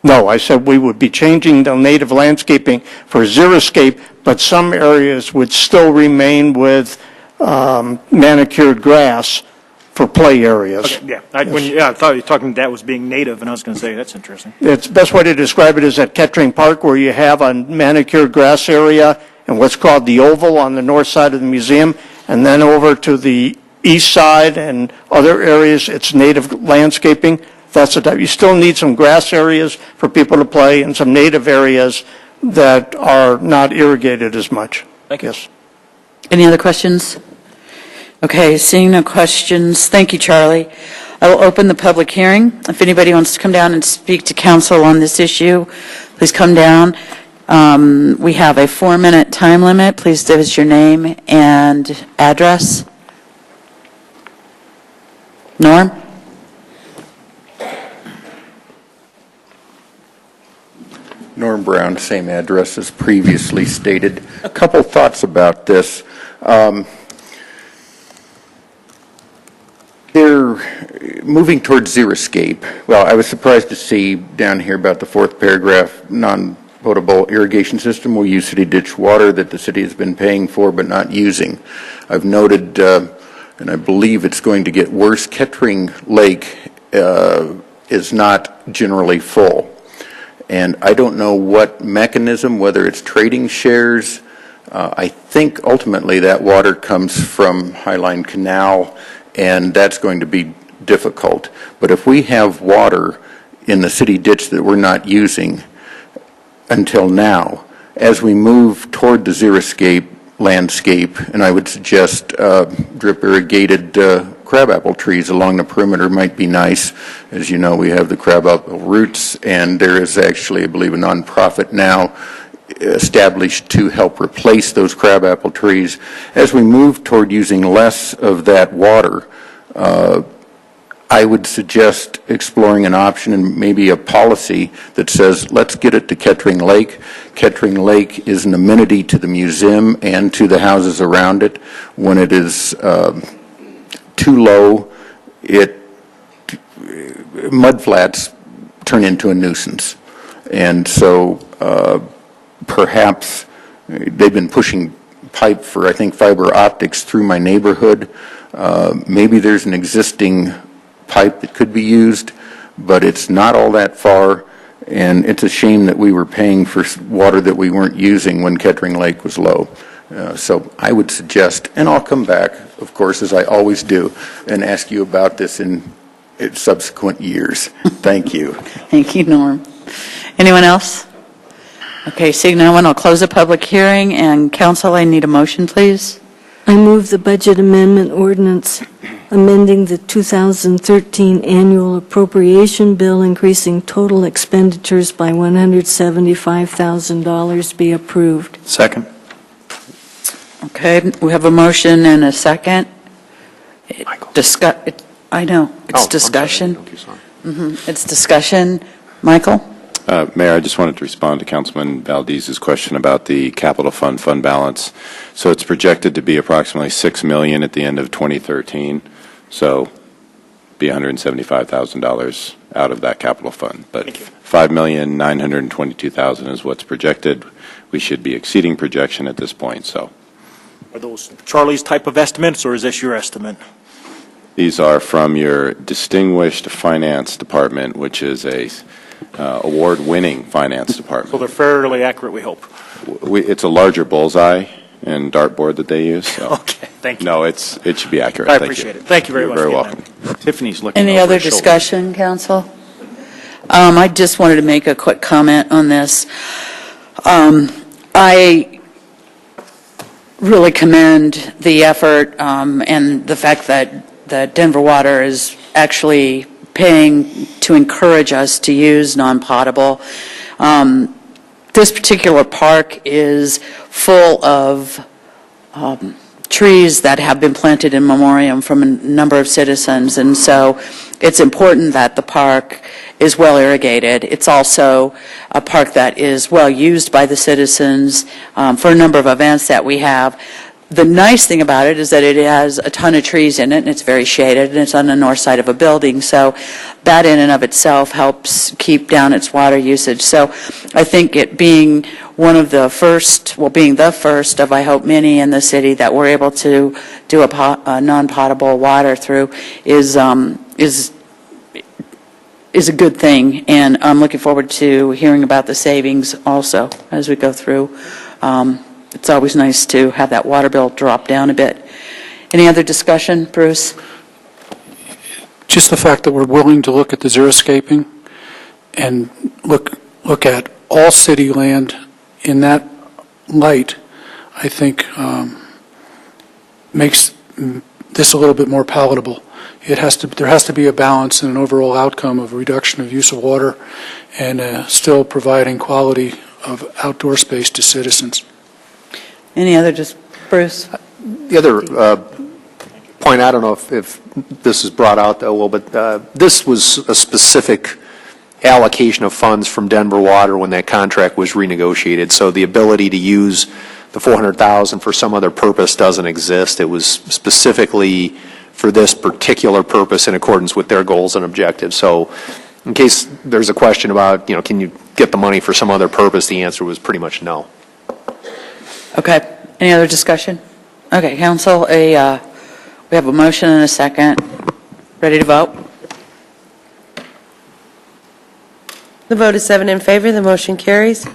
No, I said we would be changing the native landscaping for xeriscape, but some areas would still remain with manicured grass for play areas. Okay, yeah. I thought you were talking that was being native, and I was going to say, that's interesting. It's the best way to describe it is at Kettering Park, where you have a manicured grass area and what's called the oval on the north side of the museum, and then over to the east side and other areas, it's native landscaping. that's the type. You still need some grass areas for people to play and some native areas that are not irrigated as much. Thank you. Yes. Any other questions? Okay, seeing no questions, thank you, Charlie. I will open the public hearing. If anybody wants to come down and speak to council on this issue, please come down. We have a 4-minute time limit. Please give us your name and address. Norm? Norm Brown, same address as previously stated. A couple thoughts about this. They're moving towards zero-scape. Well, I was surprised to see down here about the fourth paragraph, non-potable irrigation system will use city ditch water that the city has been paying for but not using. I've noted, and I believe it's going to get worse, Kettering Lake is not generally full. And I don't know what mechanism, whether it's trading shares. I think ultimately that water comes from Highline Canal, and that's going to be difficult. But if we have water in the city ditch that we're not using until now, as we move toward the zero-scape landscape, and I would suggest drip irrigated crabapple trees along the perimeter might be nice. As you know, we have the crabapple roots, and there is actually, I believe, a nonprofit now established to help replace those crabapple trees. As we move toward using less of that water, I would suggest exploring an option and maybe a policy that says, let's get it to Kettering Lake. Kettering Lake is an amenity to the museum and to the houses around it. When it is too low, mudflats turn into a nuisance. And so perhaps they've been pushing pipe for, I think, fiber optics through my neighborhood. Maybe there's an existing pipe that could be used, but it's not all that far, and it's a shame that we were paying for water that we weren't using when Kettering Lake was low. So I would suggest, and I'll come back, of course, as I always do, and ask you about this in subsequent years. Thank you. Thank you, Norm. Anyone else? Okay, seeing no one, I'll close the public hearing, and council, I need a motion, please. I move the budget amendment ordinance amending the 2013 annual appropriation bill, increasing total expenditures by $175,000 be approved. Second. Okay, we have a motion and a second. I know, it's discussion. It's discussion. Michael? Mayor, I just wanted to respond to Councilman Valdez's question about the capital fund balance. So it's projected to be approximately $6 million at the end of 2013. So be $175,000 out of that capital fund. But $5,922,000 is what's projected. We should be exceeding projection at this point. So Are those Charlie's type of estimates, or is this your estimate? these are from your distinguished finance department, which is a award-winning finance department. So they're fairly accurate, we hope. It's a larger bullseye and dartboard that they use. So. Okay, thank you. No, it should be accurate. I appreciate it. Thank you very much. You're very welcome. Tiffany's looking Any over other her shoulder. discussion, council? I just wanted to make a quick comment on this. I really commend the effort and the fact that Denver Water is actually paying to encourage us to use non-potable. This particular park is full of trees that have been planted in memoriam from a number of citizens, and so it's important that the park is well irrigated. It's also a park that is well used by the citizens for a number of events that we have. The nice thing about it is that it has a ton of trees in it, and it's very shaded, and it's on the north side of a building, so that in and of itself helps keep down its water usage. So I think it being one of the first, well, being the first of, I hope, many in the city that we're able to do a non-potable water through is a good thing, and I'm looking forward to hearing about the savings also as we go through. It's always nice to have that water bill drop down a bit. Any other discussion, Bruce? just the fact that we're willing to look at the xeriscaping and look at all city land in that light, I think makes this a little bit more palatable. There has to be a balance and an overall outcome of reduction of use of water and still providing quality of outdoor space to citizens. Any other, just Bruce? The other point, I don't know if this is brought out, though, but this was a specific allocation of funds from Denver Water when that contract was renegotiated. So the ability to use the $400,000 for some other purpose doesn't exist. It was specifically for this particular purpose in accordance with their goals and objectives. So in case there's a question about, can you get the money for some other purpose, the answer was pretty much no. Okay. Any other discussion? Okay, council, we have a motion and a second. Ready to vote? The vote is 7 in favor. The motion carries.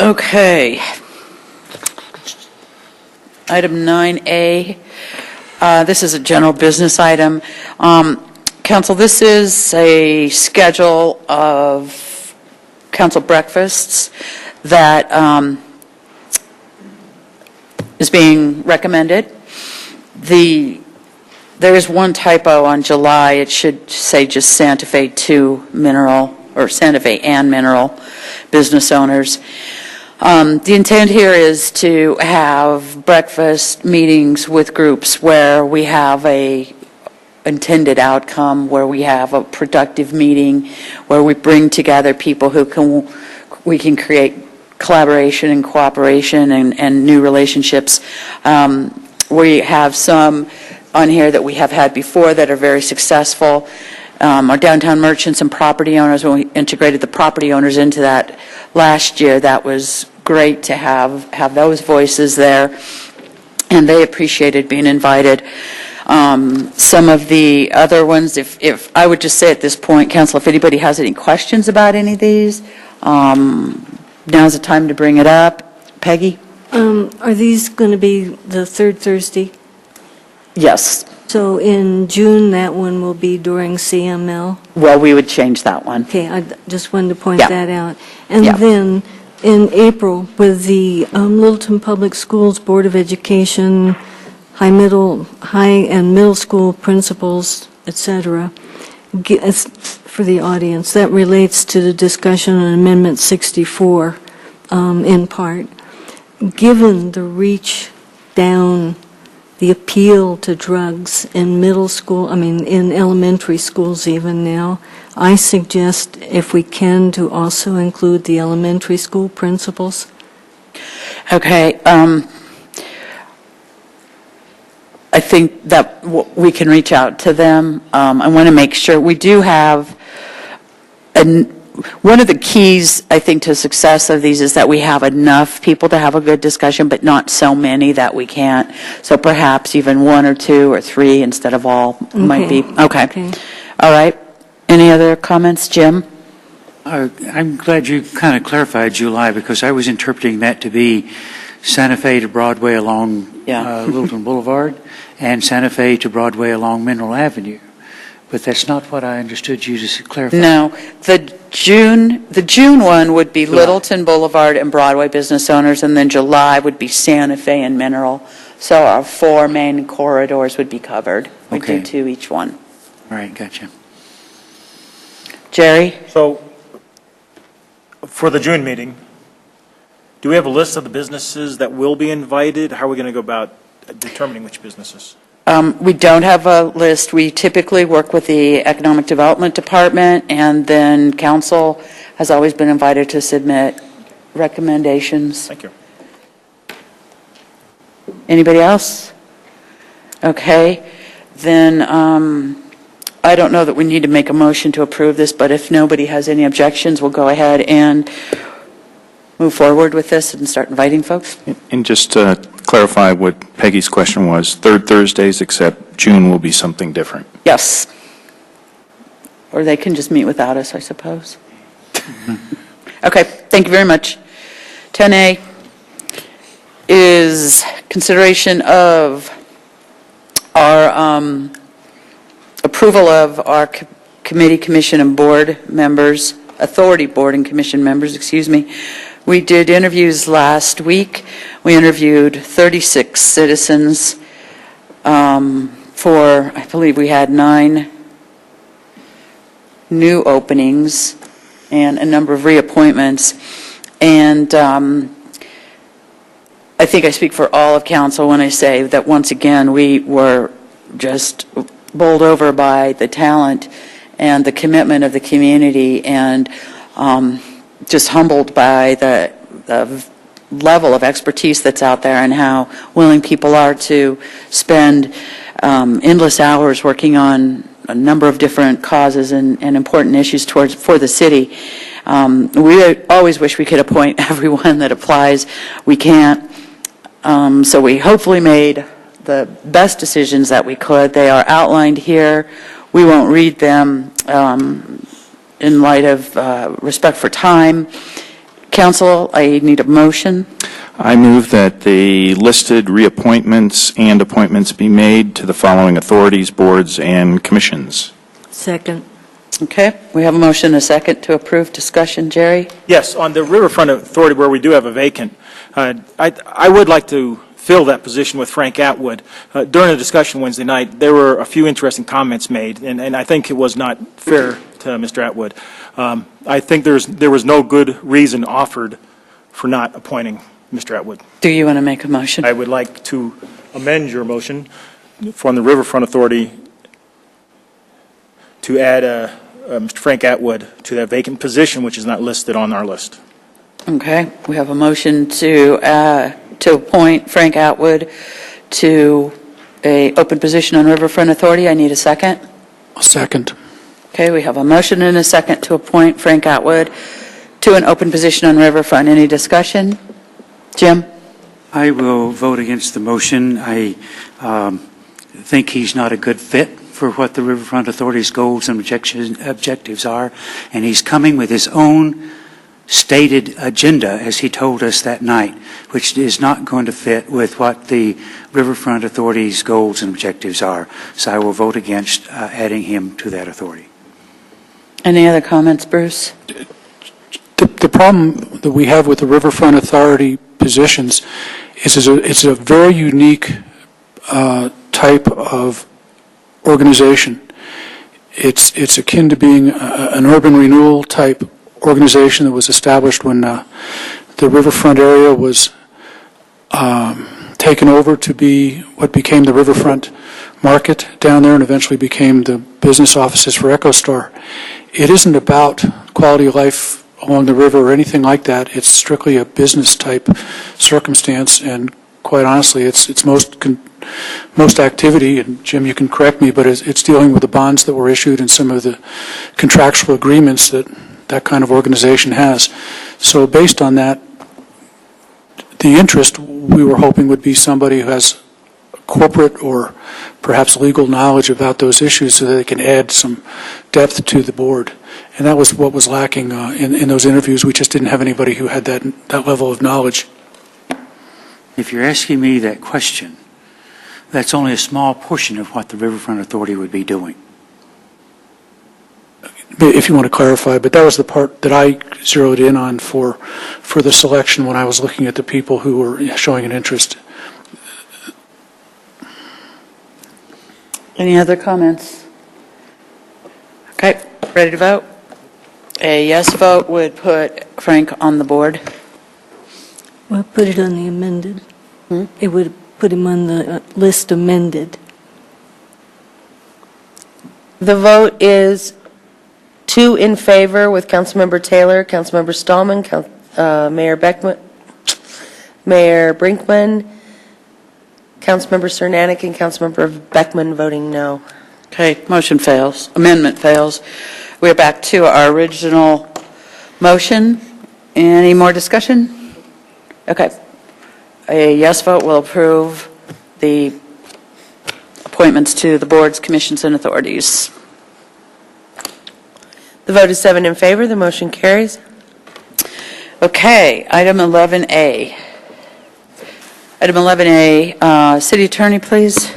Okay. Item 9A. This is a general business item. Council, this is a schedule of council breakfasts that is being recommended. There is one typo on July. It should say just Santa Fe 2 Mineral, or Santa Fe and Mineral business owners. The intent here is to have breakfast meetings with groups where we have a intended outcome, where we have a productive meeting, where we bring together people we can create collaboration and cooperation and new relationships. We have some on here that we have had before that are very successful. Our downtown merchants and property owners, when we integrated the property owners into that last year, that was great to have those voices there, and they appreciated being invited. Some of the other ones, if I would just say at this point, Council, if anybody has any questions about any of these, now's the time to bring it up. Peggy? Are these going to be the third Thursday? Yes. So in June, that one will be during CML? Well, we would change that one. Okay, I just wanted to point Yeah. that out. And Yeah. then in April, with the Littleton Public Schools Board of Education, high and middle school principals, et cetera, for the audience, that relates to the discussion on Amendment 64 in part. Given the reach down, the appeal to drugs in middle school, in elementary schools even now, I suggest, if we can, to also include the elementary school principals. Okay. I think that we can reach out to them. I want to make sure we do have, one of the keys, I think, to success of these is that we have enough people to have a good discussion, but not so many that we can't. So perhaps even 1 or 2 or 3 instead of all might be. Okay. All right. Any other comments, Jim? I'm glad you kind of clarified July, because I was interpreting that to be Santa Fe to Broadway along Littleton Boulevard and Santa Fe to Broadway along Mineral Avenue. But that's not what I understood you to clarify. No. The June one would be Littleton Boulevard and Broadway business owners, and then July would be Santa Fe and Mineral. So our 4 main corridors would be covered. We'd do 2 each one. All right, gotcha. Jerry? So, for the June meeting, do we have a list of the businesses that will be invited? How are we going to go about determining which businesses? We don't have a list. We typically work with the Economic Development Department, and then council has always been invited to submit recommendations. Thank you. Anybody else? Okay. Then I don't know that we need to make a motion to approve this, but if nobody has any objections, we'll go ahead and move forward with this and start inviting folks. And just to clarify what Peggy's question was, third Thursdays except June will be something different. Yes. Or they can just meet without us, I suppose. Okay, thank you very much. 10A is consideration of our approval of our committee, commission, and board members, authority board and commission members, excuse me. We did interviews last week. We interviewed 36 citizens for, I believe we had 9 new openings and a number of reappointments. And I think I speak for all of council when I say that once again we were just bowled over by the talent and the commitment of the community, and just humbled by the level of expertise that's out there and how willing people are to spend endless hours working on a number of different causes and important issues for the city. We always wish we could appoint everyone that applies. We can't. So we hopefully made the best decisions that we could. They are outlined here. We won't read them in light of respect for time. Council, I need a motion. I move that the listed reappointments and appointments be made to the following authorities, boards, and commissions. Second. Okay, we have a motion and a second to approve. Discussion, Jerry? Yes, on the Riverfront Authority where we do have a vacant, I would like to fill that position with Frank Atwood. During the discussion Wednesday night, there were a few interesting comments made, and I think it was not fair to Mr. Atwood. I think there was no good reason offered for not appointing Mr. Atwood. Do you want to make a motion? I would like to amend your motion from the Riverfront Authority to add Mr. Frank Atwood to that vacant position, which is not listed on our list. Okay, we have a motion to appoint Frank Atwood to a open position on Riverfront Authority. I need a second. A second. Okay, we have a motion and a second to appoint Frank Atwood to an open position on Riverfront. Any discussion? Jim? I will vote against the motion. I think he's not a good fit for what the Riverfront Authority's goals and objectives are, and he's coming with his own stated agenda, as he told us that night, which is not going to fit with what the Riverfront Authority's goals and objectives are. So I will vote against adding him to that authority. Any other comments, Bruce? The problem that we have with the Riverfront Authority positions is it's a very unique type of organization. It's akin to being an urban renewal type organization that was established when the riverfront area was taken over to be what became the Riverfront Market down there and eventually became the business offices for EchoStar. It isn't about quality of life along the river or anything like that. It's strictly a business type circumstance, and quite honestly, it's most activity, and Jim, you can correct me, but it's dealing with the bonds that were issued and some of the contractual agreements that kind of organization has. So based on that, the interest we were hoping would be somebody who has corporate or perhaps legal knowledge about those issues so that they can add some depth to the board. And that was what was lacking in those interviews. We just didn't have anybody who had that level of knowledge. If you're asking me that question, that's only a small portion of what the Riverfront Authority would be doing. If you want to clarify, but that was the part that I zeroed in on for the selection when I was looking at the people who were showing an interest. Any other comments? Okay, ready to vote? A yes vote would put Frank on the board. Well, put it on the amended. It would put him on the list amended. The vote is 2 in favor with Councilmember Taylor, Councilmember Stallman, Mayor Beckman, Mayor Brinkman, Councilmember Cernanek, and Councilmember Beckman voting no. Okay, motion fails. Amendment fails. We're back to our original motion. Any more discussion? Okay. A yes vote will approve the appointments to the boards, commissions, and authorities. The vote is 7 in favor. The motion carries. Okay, item 11A. Item 11A, City Attorney, please.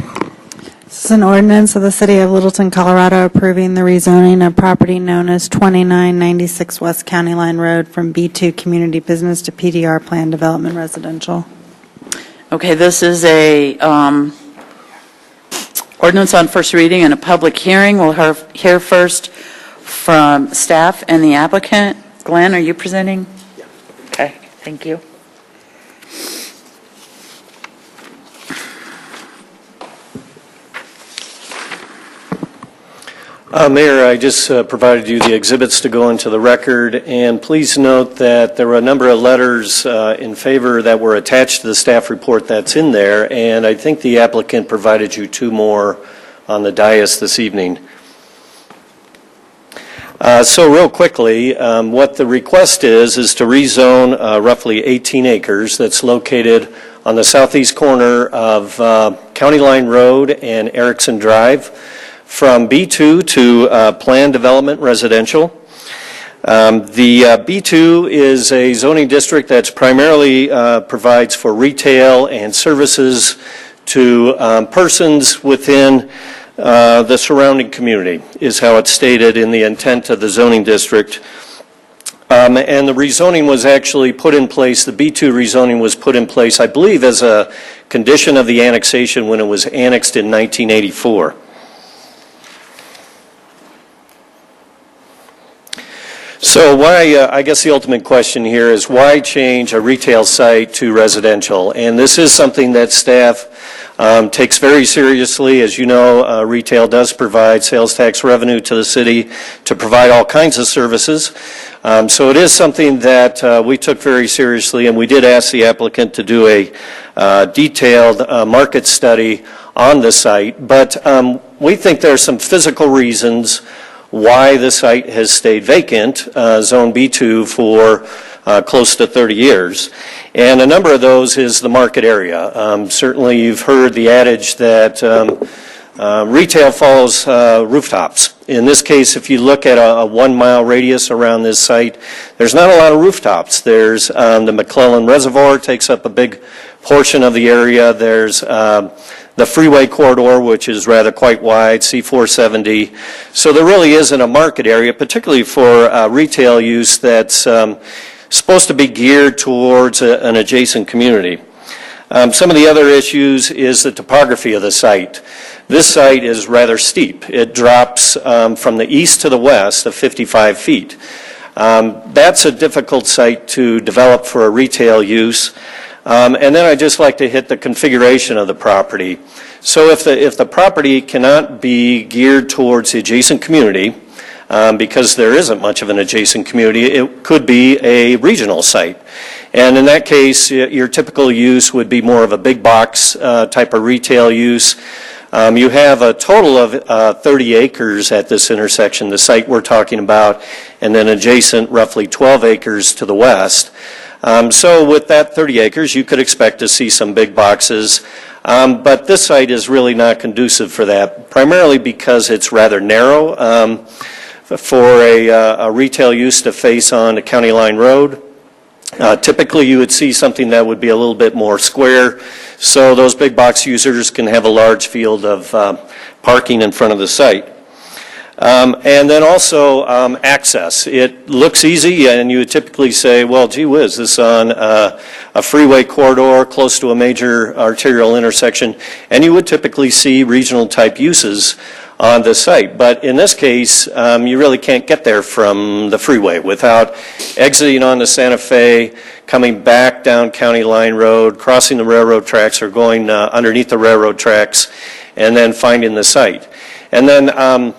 This is an ordinance of the City of Littleton, Colorado, approving the rezoning of property known as 2996 West County Line Road from B2 Community Business to PDR Plan Development Residential. Okay, this is a ordinance on first reading and a public hearing. We'll hear first from staff and the applicant. Glenn, are you presenting? Yeah. Okay, thank you. Mayor, I just provided you the exhibits to go into the record, and please note that there were a number of letters in favor that were attached to the staff report that's in there, and I think the applicant provided you 2 more on the dais this evening. So real quickly, what the request is to rezone roughly 18 acres that's located on the southeast corner of County Line Road and Erickson Drive from B2 to Planned Development Residential. The B2 is a zoning district that's primarily provides for retail and services to persons within the surrounding community, is how it's stated in the intent of the zoning district. And the rezoning was actually put in place, the B2 rezoning was put in place, I believe, as a condition of the annexation when it was annexed in 1984. So why, I guess the ultimate question here is why change a retail site to residential? And this is something that staff takes very seriously. As you know, retail does provide sales tax revenue to the city to provide all kinds of services. So it is something that we took very seriously, and we did ask the applicant to do a detailed market study on the site. But we think there are some physical reasons why the site has stayed vacant, Zone B2, for close to 30 years. And a number of those is the market area. Certainly you've heard the adage that retail follows rooftops. In this case, if you look at a 1-mile radius around this site, there's not a lot of rooftops. There's the McClellan Reservoir takes up a big portion of the area. There's the freeway corridor, which is rather quite wide, C470. So there really isn't a market area, particularly for retail use that's supposed to be geared towards an adjacent community. Some of the other issues is the topography of the site. This site is rather steep. It drops from the east to the west of 55 feet. That's a difficult site to develop for a retail use. And then I'd just like to hit the configuration of the property. So if the property cannot be geared towards the adjacent community, because there isn't much of an adjacent community, it could be a regional site. And in that case, your typical use would be more of a big box type of retail use. You have a total of 30 acres at this intersection, the site we're talking about, and then adjacent roughly 12 acres to the west. So with that 30 acres, you could expect to see some big boxes, but this site is really not conducive for that, primarily because it's rather narrow for a retail use to face on a County Line Road. Typically, you would see something that would be a little bit more square, so those big box users can have a large field of parking in front of the site. And then also access. It looks easy, and you would typically say, well, gee whiz, this is on a freeway corridor close to a major arterial intersection, and you would typically see regional type uses on the site. But in this case, you really can't get there from the freeway without exiting onto Santa Fe, coming back down County Line Road, crossing the railroad tracks or going underneath the railroad tracks, and then finding the site. And then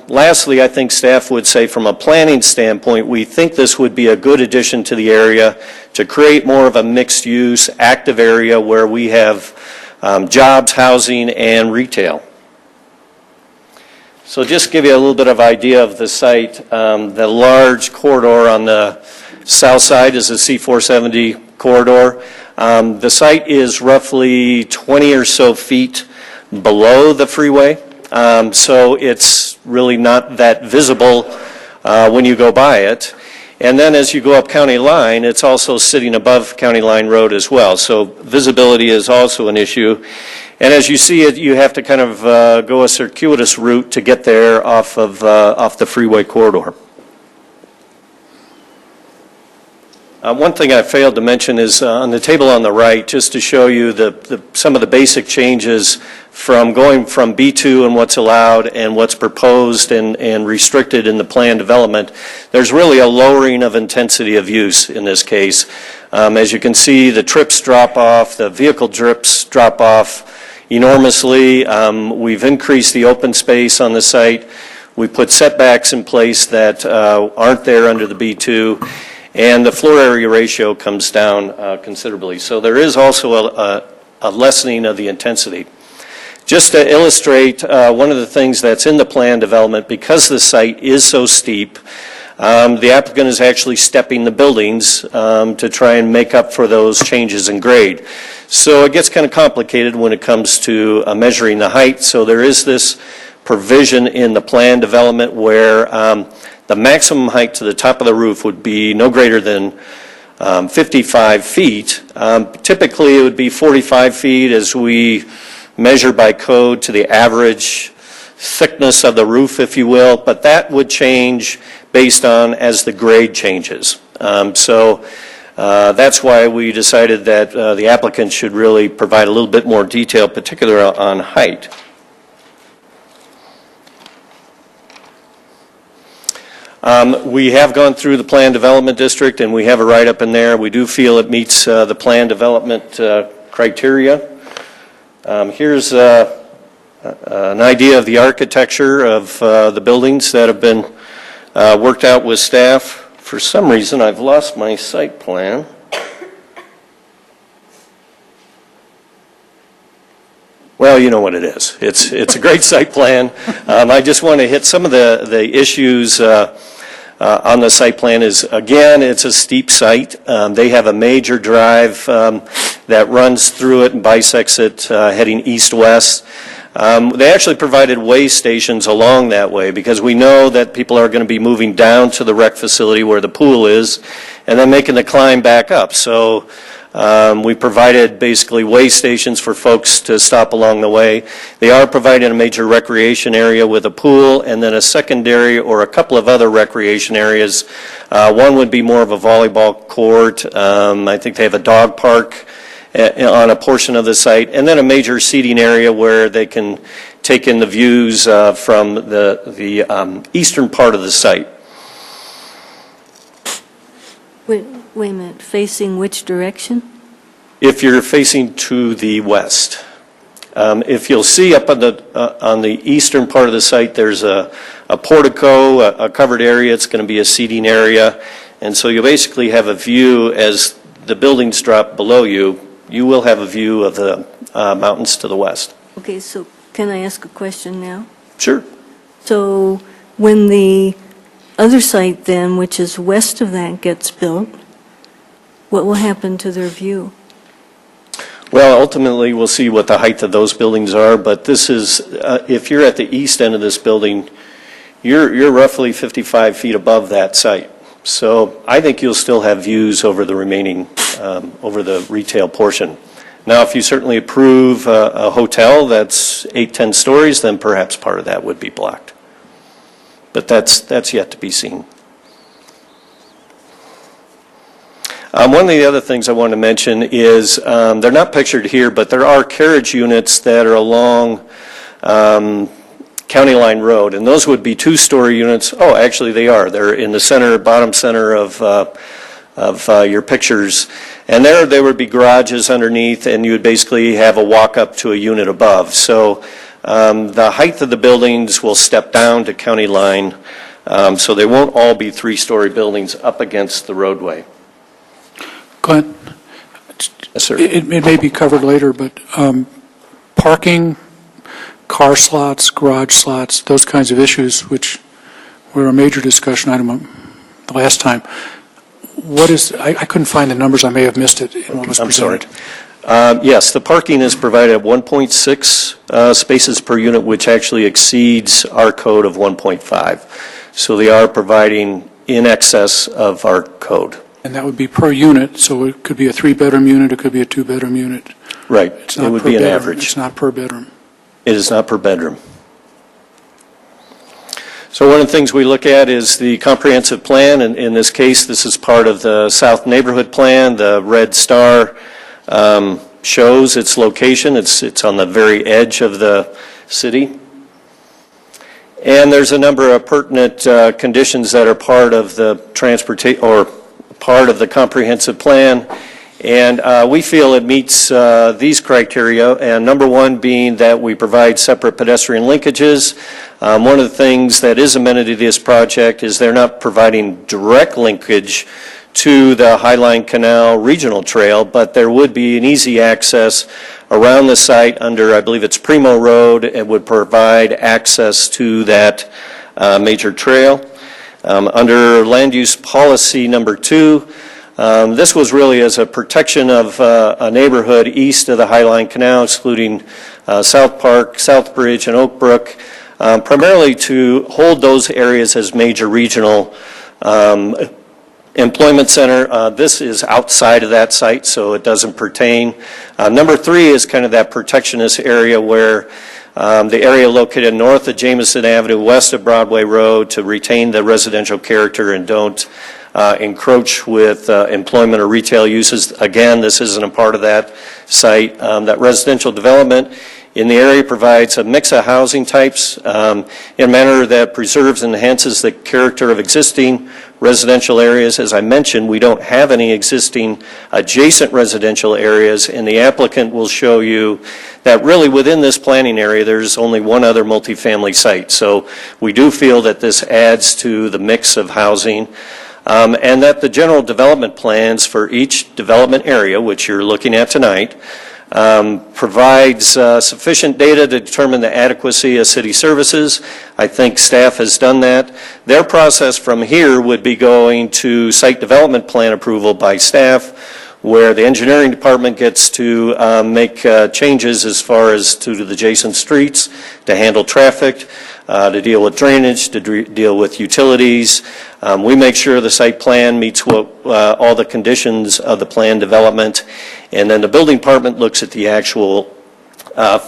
lastly, I think staff would say from a planning standpoint, we think this would be a good addition to the area to create more of a mixed-use, active area where we have jobs, housing, and retail. So just to give you a little bit of idea of the site, the large corridor on the south side is the C470 corridor. The site is roughly 20 or so feet below the freeway. So it's really not that visible when you go by it. And then as you go up County Line, it's also sitting above County Line Road as well. So visibility is also an issue. And as you see it, you have to kind of go a circuitous route to get there off the freeway corridor. One thing I failed to mention is on the table on the right, just to show you some of the basic changes from going from B2 and what's allowed and what's proposed and restricted in the plan development. There's really a lowering of intensity of use in this case. As you can see, the trips drop off, the vehicle trips drop off enormously. We've increased the open space on the site. We put setbacks in place that aren't there under the B2. And the floor area ratio comes down considerably. So there is also a lessening of the intensity. Just to illustrate one of the things that's in the plan development, because the site is so steep, the applicant is actually stepping the buildings to try and make up for those changes in grade. So it gets kind of complicated when it comes to measuring the height. So there is this provision in the plan development where the maximum height to the top of the roof would be no greater than 55 feet. Typically, it would be 45 feet as we measure by code to the average thickness of the roof, if you will, but that would change based on as the grade changes. So that's why we decided that the applicant should really provide a little bit more detail, particularly on height. We have gone through the plan development district and we have a write-up in there. We do feel it meets the plan development criteria. Here's an idea of the architecture of the buildings that have been worked out with staff. For some reason, I've lost my site plan. Well, you know what it is. It's a great site plan. I just want to hit some of the issues on the site plan. Is, again, it's a steep site. They have a major drive that runs through it and bisects it heading east-west. They actually provided way stations along that way because we know that people are going to be moving down to the rec facility where the pool is and then making the climb back up. So we provided basically way stations for folks to stop along the way. They are providing a major recreation area with a pool and then a secondary or a couple of other recreation areas. One would be more of a volleyball court. I think they have a dog park on a portion of the site, and then a major seating area where they can take in the views from the eastern part of the site. Wait a minute, facing which direction? If you're facing to the west. If you'll see up on the eastern part of the site, there's a portico, a covered area. It's going to be a seating area, and so you basically have a view as the buildings drop below you. You will have a view of the mountains to the west. Okay, so can I ask a question now? Sure. So when the other site then, which is west of that, gets built, what will happen to their view? Well, ultimately, we'll see what the height of those buildings are, but this is, if you're at the east end of this building, you're roughly 55 feet above that site. So I think you'll still have views over the remaining, over the retail portion. Now, if you certainly approve a hotel that's 8-10 stories, then perhaps part of that would be blocked. But that's yet to be seen. One of the other things I want to mention is, they're not pictured here, but there are carriage units that are along County Line Road, and those would be 2-story units. Oh, actually they are. They're in the center, bottom center of your pictures. And there would be garages underneath, and you would basically have a walk up to a unit above. So the height of the buildings will step down to County Line, so they won't all be 3-story buildings up against the roadway. Glenn? Yes, sir. It may be covered later, but parking, car slots, garage slots, those kinds of issues, which were a major discussion item the last time. What is, I couldn't find the numbers, I may have missed it in what was presented. I'm sorry. Yes, the parking is provided at 1.6 spaces per unit, which actually exceeds our code of 1.5. So they are providing in excess of our code. And that would be per unit, so it could be a 3-bedroom unit, it could be a 2-bedroom unit. Right. It's It not would per be an bedroom. average. It's not per bedroom. It is not per bedroom. So one of the things we look at is the comprehensive plan, and in this case, this is part of the South Neighborhood Plan. The red star shows its location. It's on the very edge of the city. And there's a number of pertinent conditions that are part of the part of the comprehensive plan. And we feel it meets these criteria, and number one being that we provide separate pedestrian linkages. One of the things that is amenity to this project is they're not providing direct linkage to the Highline Canal Regional Trail, but there would be an easy access around the site under, I believe it's Primo Road. It would provide access to that major trail. Under land use policy number 2, this was really as a protection of a neighborhood east of the Highline Canal, excluding South Park, South Bridge, and Oak Brook, primarily to hold those areas as major regional employment center. This is outside of that site, so it doesn't pertain. Number 3 is kind of that protectionist area where the area located north of Jameson Avenue, west of Broadway Road, to retain the residential character and don't encroach with employment or retail uses. Again, this isn't a part of that site. That residential development in the area provides a mix of housing types in a manner that preserves and enhances the character of existing residential areas. As I mentioned, we don't have any existing adjacent residential areas, and the applicant will show you that really within this planning area there's only one other multifamily site. So we do feel that this adds to the mix of housing. And that the general development plans for each development area, which you're looking at tonight, provides sufficient data to determine the adequacy of city services. I think staff has done that. Their process from here would be going to site development plan approval by staff, where the engineering department gets to make changes as far as to the adjacent streets, to handle traffic, to deal with drainage, to deal with utilities. We make sure the site plan meets all the conditions of the plan development, and then the building department looks at the actual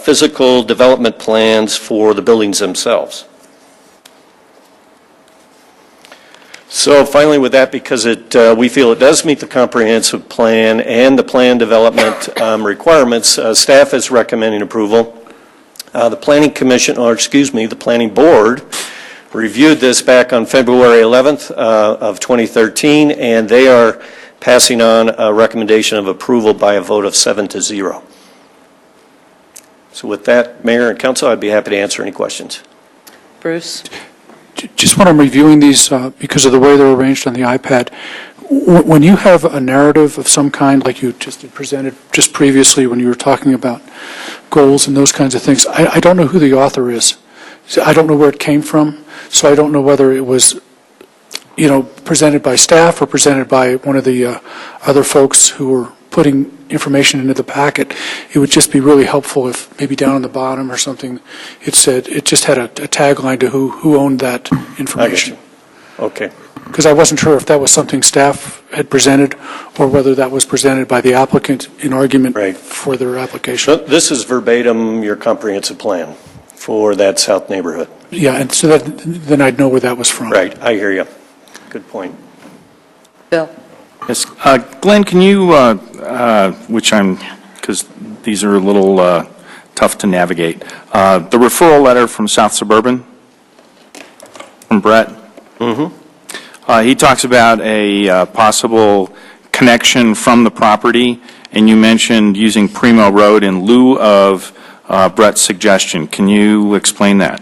physical development plans for the buildings themselves. So finally with that, because we feel it does meet the comprehensive plan and the plan development requirements, staff is recommending approval. The Planning Commission, or excuse me, the Planning Board reviewed this back on February 11th of 2013, and they are passing on a recommendation of approval by a vote of 7-0. So with that, Mayor and Council, I'd be happy to answer any questions. Bruce? Just when I'm reviewing these, because of the way they're arranged on the iPad, when you have a narrative of some kind, like you just presented just previously when you were talking about goals and those kinds of things, I don't know who the author is. I don't know where it came from, so I don't know whether it was, presented by staff or presented by one of the other folks who were putting information into the packet. It would just be really helpful if maybe down on the bottom or something it just had a tagline to who owned that information. I get you. Okay. Because I wasn't sure if that was something staff had presented or whether that was presented by the applicant in argument for their application. So this is verbatim your comprehensive plan for that south neighborhood. Yeah, and so then I'd know where that was from. Right, I hear you. Good point. Bill? Yes, Glenn, can you, because these are a little tough to navigate, the referral letter from South Suburban, from Brett? Mm-hmm. He talks about a possible connection from the property, and you mentioned using Primo Road in lieu of Brett's suggestion. Can you explain that?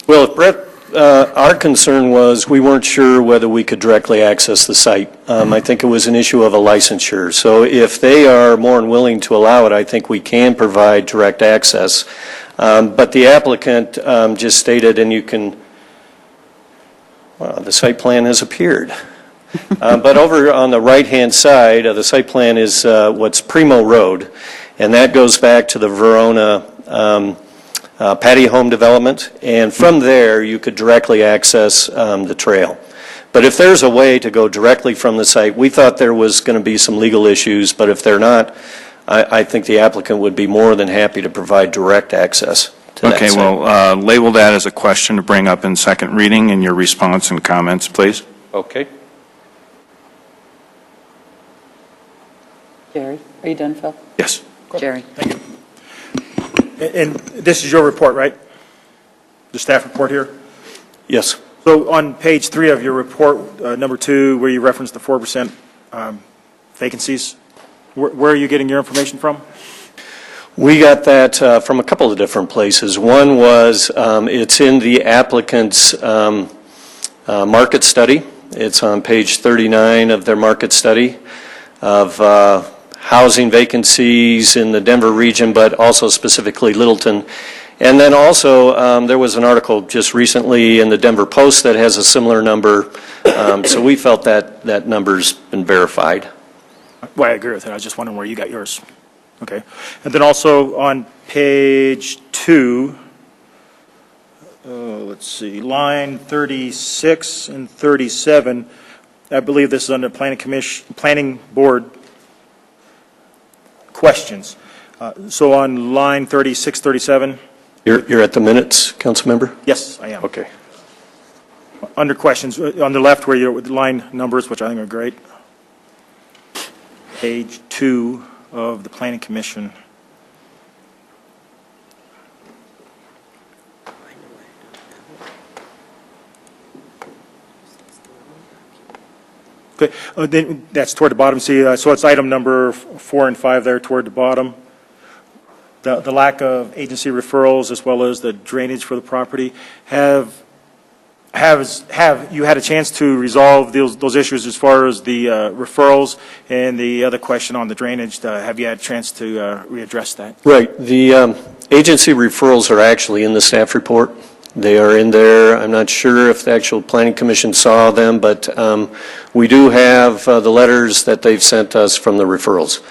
Well, if Brett, our concern was we weren't sure whether we could directly access the site. I think it was an issue of a licensure. So if they are more than willing to allow it, I think we can provide direct access. But the applicant just stated, and you can, well, the site plan has appeared. But over on the right-hand side of the site plan is what's Primo Road, and that goes back to the Verona patio home development, and from there you could directly access the trail. But if there's a way to go directly from the site, we thought there was going to be some legal issues, but if they're not, I think the applicant would be more than happy to provide direct access to that Okay, site. well, label that as a question to bring up in second reading in your response and comments, please. Okay. Jerry, are you done, Phil? Yes. Jerry. And this is your report, right? The staff report here? Yes. So on page 3 of your report, number 2, where you reference the 4% vacancies, where are you getting your information from? We got that from a couple of different places. One was it's in the applicant's market study. It's on page 39 of their market study of housing vacancies in the Denver region, but also specifically Littleton. And then also there was an article just recently in the Denver Post that has a similar number. So we felt that that number's been verified. Well, I agree with it. I was just wondering where you got yours. Okay. And then also on page 2, let's see, line 36 and 37, I believe this is under planning board questions. So on line 36, 37. You're at the minutes, council member? Yes, I am. Okay. Under questions, on the left where you're with line numbers, which I think are great. Page 2 of the Planning Commission. Okay, then that's toward the bottom. See, so it's item number 4 and 5 there toward the bottom. The lack of agency referrals as well as the drainage for the property. Have you had a chance to resolve those issues as far as the referrals and the other question on the drainage? Have you had a chance to readdress that? Right. The agency referrals are actually in the staff report. They are in there. I'm not sure if the actual Planning Commission saw them, but we do have the letters that they've sent us from the referrals.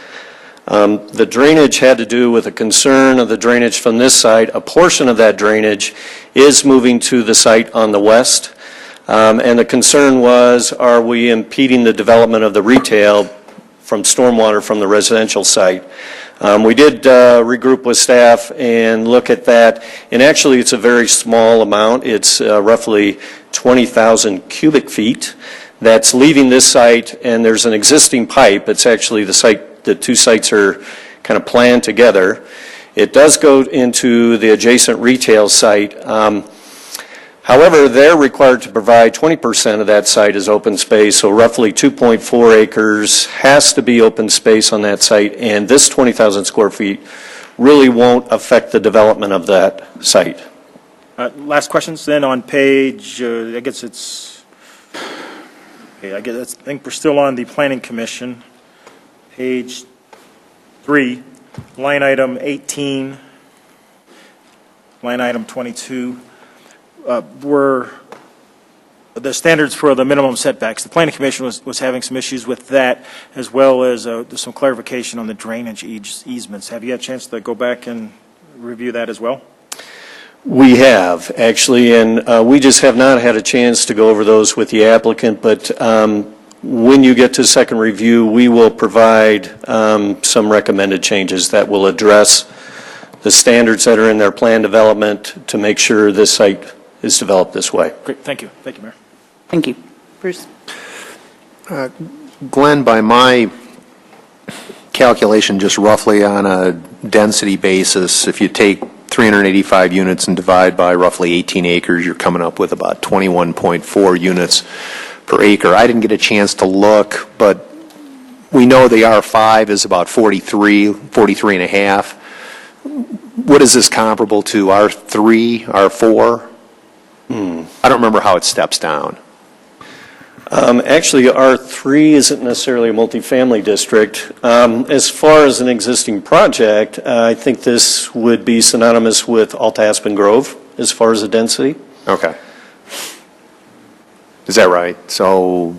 The drainage had to do with a concern of the drainage from this side. A portion of that drainage is moving to the site on the west. And the concern was, are we impeding the development of the retail from stormwater from the residential site? We did regroup with staff and look at that. And actually, it's a very small amount. It's roughly 20,000 cubic feet that's leaving this site. And there's an existing pipe. It's actually the site. The two sites are kind of planned together. It does go into the adjacent retail site. However, they're required to provide 20% of that site as open space, so roughly 2.4 acres has to be open space on that site, and this 20,000 square feet really won't affect the development of that site. Last questions then on page, I guess it's, okay, I think we're still on the Planning Commission. Page 3, line item 18, line item 22, were the standards for the minimum setbacks. The Planning Commission was having some issues with that, as well as some clarification on the drainage easements. Have you had a chance to go back and review that as well? We have, actually, and we just have not had a chance to go over those with the applicant, but when you get to second review, we will provide some recommended changes that will address the standards that are in their plan development to make sure this site is developed this way. Great, thank you. Thank you, Mayor. Thank you. Bruce? Glenn, by my calculation, just roughly on a density basis, if you take 385 units and divide by roughly 18 acres, you're coming up with about 21.4 units per acre. I didn't get a chance to look, but we know the R5 is about 43 and a half. What is this comparable to, R3, R4? I don't remember how it steps down. Actually, R3 isn't necessarily a multifamily district. As far as an existing project, I think this would be synonymous with Alta Aspen Grove as far as the density. Okay. Is that right? So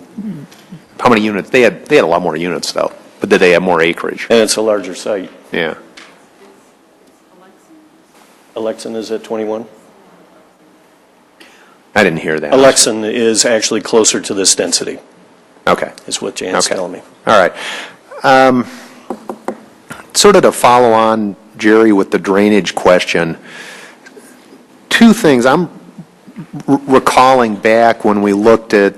how many units? They had a lot more units, though. But did they have more acreage? And it's a larger site. Yeah. Alexan is at 21? I didn't hear that. Alexan is actually closer to this density. Okay. Is what Jan's telling me. All right. Sort of to follow on, Jerry, with the drainage question, two things. I'm recalling back when we looked at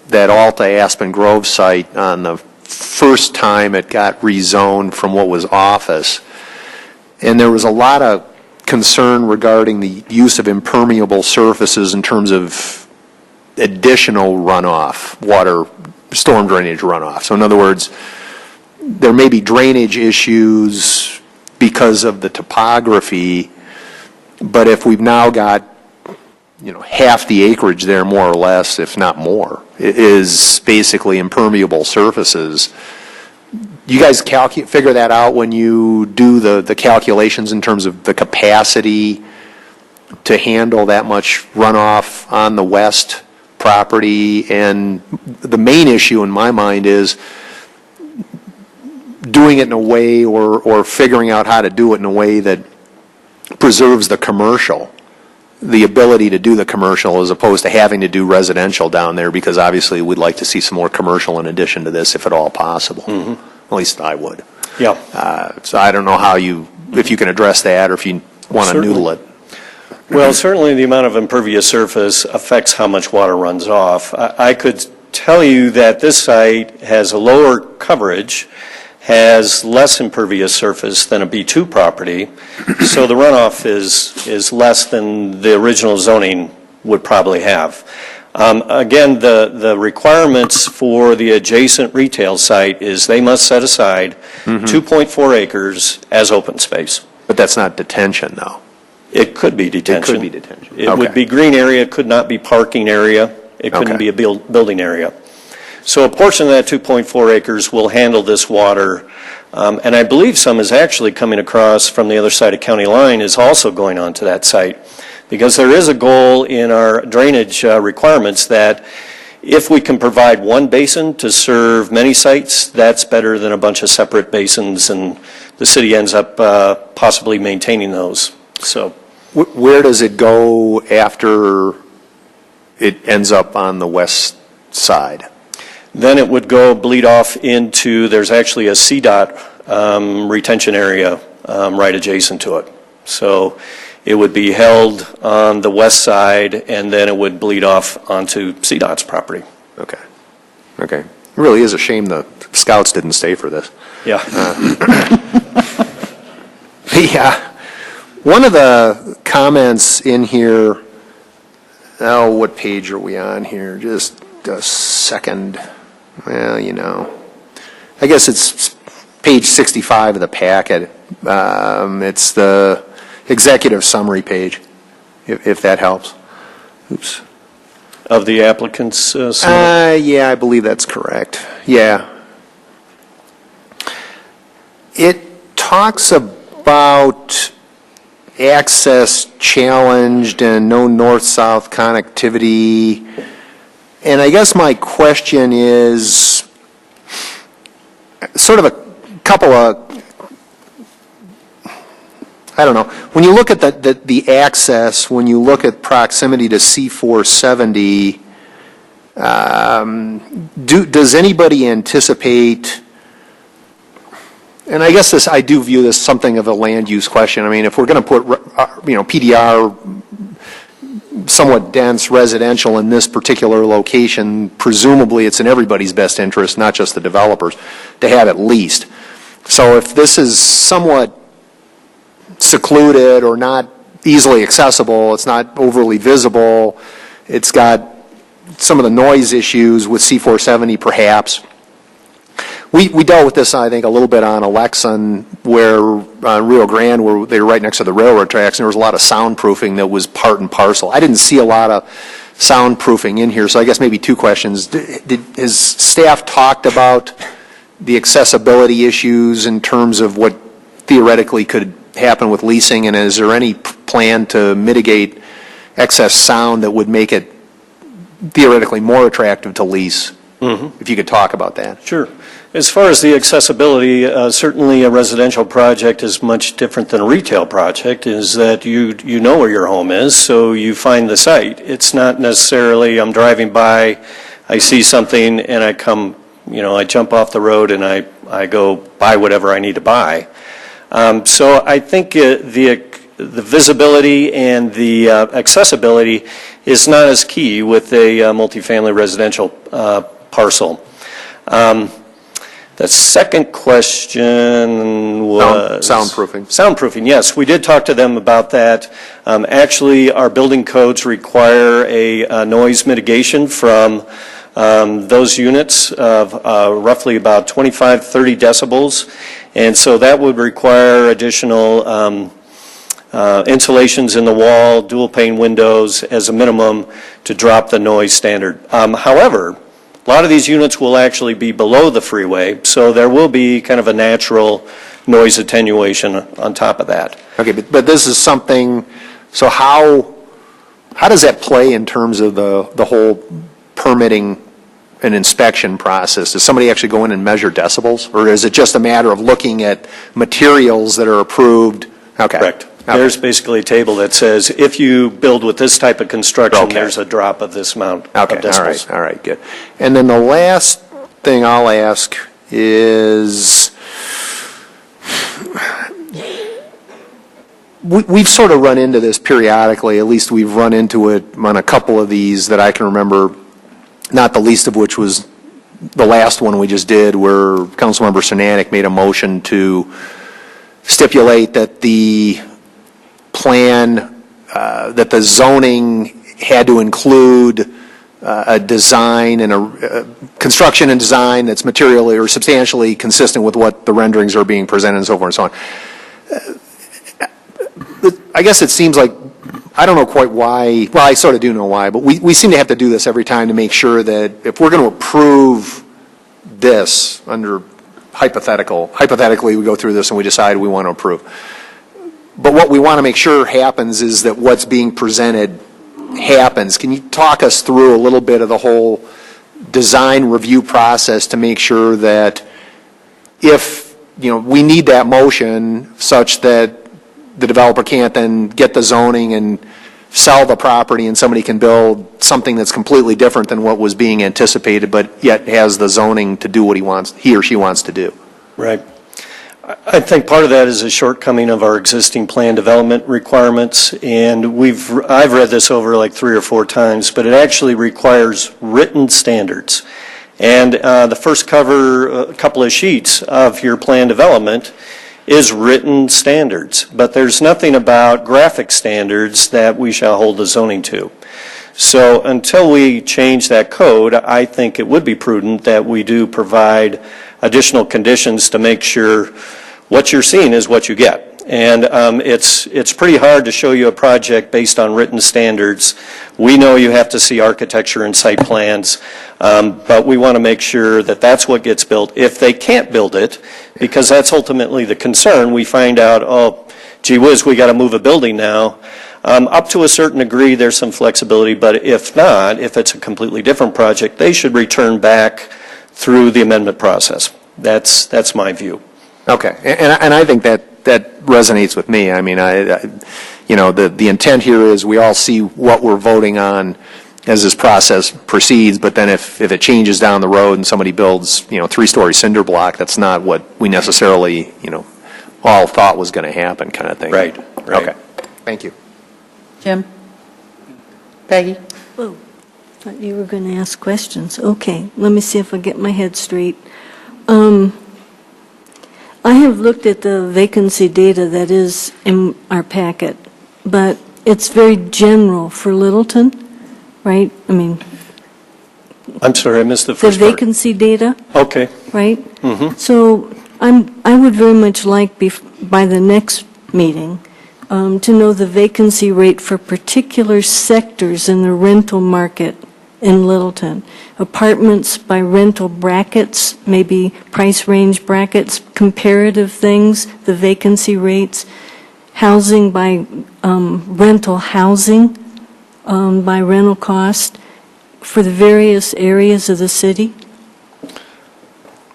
that Alta Aspen Grove site on the first time it got rezoned from what was office, and there was a lot of concern regarding the use of impermeable surfaces in terms of additional runoff, water, storm drainage runoff. So in other words, there may be drainage issues because of the topography, but if we've now got, half the acreage there, more or less, if not more, is basically impermeable surfaces. You guys figure that out when you do the calculations in terms of the capacity to handle that much runoff on the west property? And the main issue in my mind is doing it in a way or figuring out how to do it in a way that preserves the commercial, the ability to do the commercial as opposed to having to do residential down there, because obviously we'd like to see some more commercial in addition to this if at all possible. At least I would. Yeah. So I don't know if you can address that or if you want to noodle it. Well, certainly the amount of impervious surface affects how much water runs off. I could tell you that this site has a lower coverage, has less impervious surface than a B2 property, so the runoff is less than the original zoning would probably have. Again, the requirements for the adjacent retail site is they must set aside 2.4 acres as open space. But that's not detention, though. It could be detention. It could be detention. It would be green area, it could not be parking area, it couldn't be a building area. So a portion of that 2.4 acres will handle this water, and I believe some is actually coming across from the other side of county line is also going on to that site, because there is a goal in our drainage requirements that if we can provide one basin to serve many sites, that's better than a bunch of separate basins, and the city ends up possibly maintaining those. So, where does it go after it ends up on the west side? Then it would go bleed off into, there's actually a CDOT retention area right adjacent to it. So it would be held on the west side, and then it would bleed off onto CDOT's property. Okay. Okay. It really is a shame the scouts didn't stay for this. Yeah. Yeah. One of the comments in here, what page are we on here? Just a second. Well, I guess it's page 65 of the packet. It's the executive summary page, if that helps. Oops. Of the applicant's summary? Yeah, I believe that's correct. Yeah. It talks about access challenged and no north-south connectivity. And I guess my question is sort of a couple of, I don't know, when you look at the access, when you look at proximity to C470, does anybody anticipate, and I guess I do view this something of a land use question. I mean, if we're going to put, PDR, somewhat dense residential in this particular location, presumably it's in everybody's best interest, not just the developers, to have at least. So if this is somewhat secluded or not easily accessible, it's not overly visible, it's got some of the noise issues with C470 perhaps. We dealt with this, I think, a little bit on Alexan, where Rio Grande, where they were right next to the railroad tracks, and there was a lot of soundproofing that was part and parcel. I didn't see a lot of soundproofing in here, so I guess maybe two questions. Has staff talked about the accessibility issues in terms of what theoretically could happen with leasing, and is there any plan to mitigate excess sound that would make it theoretically more attractive to lease If you could talk about that. Sure. As far as the accessibility, certainly a residential project is much different than a retail project, is that you know where your home is, so you find the site. It's not necessarily I'm driving by, I see something, and I come, I jump off the road and I go buy whatever I need to buy. So I think the visibility and the accessibility is not as key with a multifamily residential parcel. The second question was... Soundproofing. Soundproofing, yes. We did talk to them about that. Actually, our building codes require a noise mitigation from those units of roughly about 25, 30 decibels. And so that would require additional insulations in the wall, dual pane windows as a minimum to drop the noise standard. However, a lot of these units will actually be below the freeway, so there will be kind of a natural noise attenuation on top of that. Okay, but this is something, so how does that play in terms of the whole permitting and inspection process? Does somebody actually go in and measure decibels? Or is it just a matter of looking at materials that are approved? Okay. Correct. Okay. There's basically a table that says if you build with this type of construction, there's a drop of this amount of decibels. All right, good. And then the last thing I'll ask is, we've sort of run into this periodically, at least we've run into it on a couple of these that I can remember, not the least of which was the last one we just did where Councilmember Cernanek made a motion to stipulate that the plan, that the zoning had to include a design and a construction and design that's materially or substantially consistent with what the renderings are being presented and so forth and so on. I guess it seems like, I don't know quite why, well, I sort of do know why, but we seem to have to do this every time to make sure that if we're going to approve this under hypothetically we go through this and we decide we want to approve. But what we want to make sure happens is that what's being presented happens. Can you talk us through a little bit of the whole design review process to make sure that if, we need that motion such that the developer can't then get the zoning and sell the property and somebody can build something that's completely different than what was being anticipated, but yet has the zoning to do what he or she wants to do? Right. I think part of that is a shortcoming of our existing plan development requirements, and I've read this over like 3 or 4 times, but it actually requires written standards. And the first couple of sheets of your plan development is written standards, but there's nothing about graphic standards that we shall hold the zoning to. So until we change that code, I think it would be prudent that we do provide additional conditions to make sure what you're seeing is what you get. And it's pretty hard to show you a project based on written standards. We know you have to see architecture and site plans, but we want to make sure that that's what gets built. If they can't build it, because that's ultimately the concern, we find out, oh, gee whiz, we got to move a building now. Up to a certain degree, there's some flexibility, but if not, if it's a completely different project, they should return back through the amendment process. That's my view. Okay, and I think that resonates with me. I mean, the intent here is we all see what we're voting on as this process proceeds, but then if it changes down the road and somebody builds, 3-story cinder block, that's not what we necessarily, all thought was going to happen kind of thing. Right. Okay, thank you. Jim? Peggy? Oh, thought you were going to ask questions. Okay, let me see if I get my head straight. I have looked at the vacancy data that is in our packet, but it's very general for Littleton, right? I mean... I'm sorry, I missed the the first part. vacancy data, Okay. right? Mm-hmm. So I would very much like by the next meeting to know the vacancy rate for particular sectors in the rental market in Littleton. Apartments by rental brackets, maybe price range brackets, comparative things, the vacancy rates, housing by rental housing, by rental cost for the various areas of the city.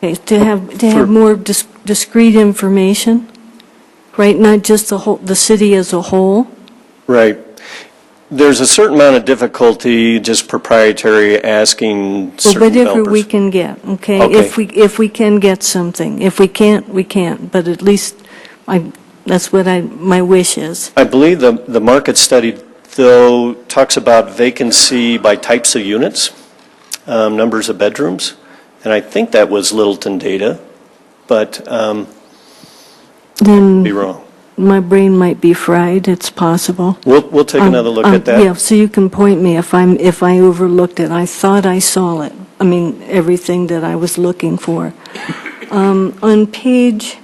Okay, to have more discrete information, right? Not just the city as a whole. Right. There's a certain amount of difficulty just proprietary asking Well, certain whatever we developers. can get, okay? Okay. If we can get something. If we can't, we can't. But at least that's what my wish is. I believe the market study, though, talks about vacancy by types of units, numbers of bedrooms, and I think that was Littleton data, but Then be wrong. my brain might be fried. It's possible. We'll take another look at that. Yeah, so you can point me if I overlooked it. I thought I saw it. I mean, everything that I was looking for. On page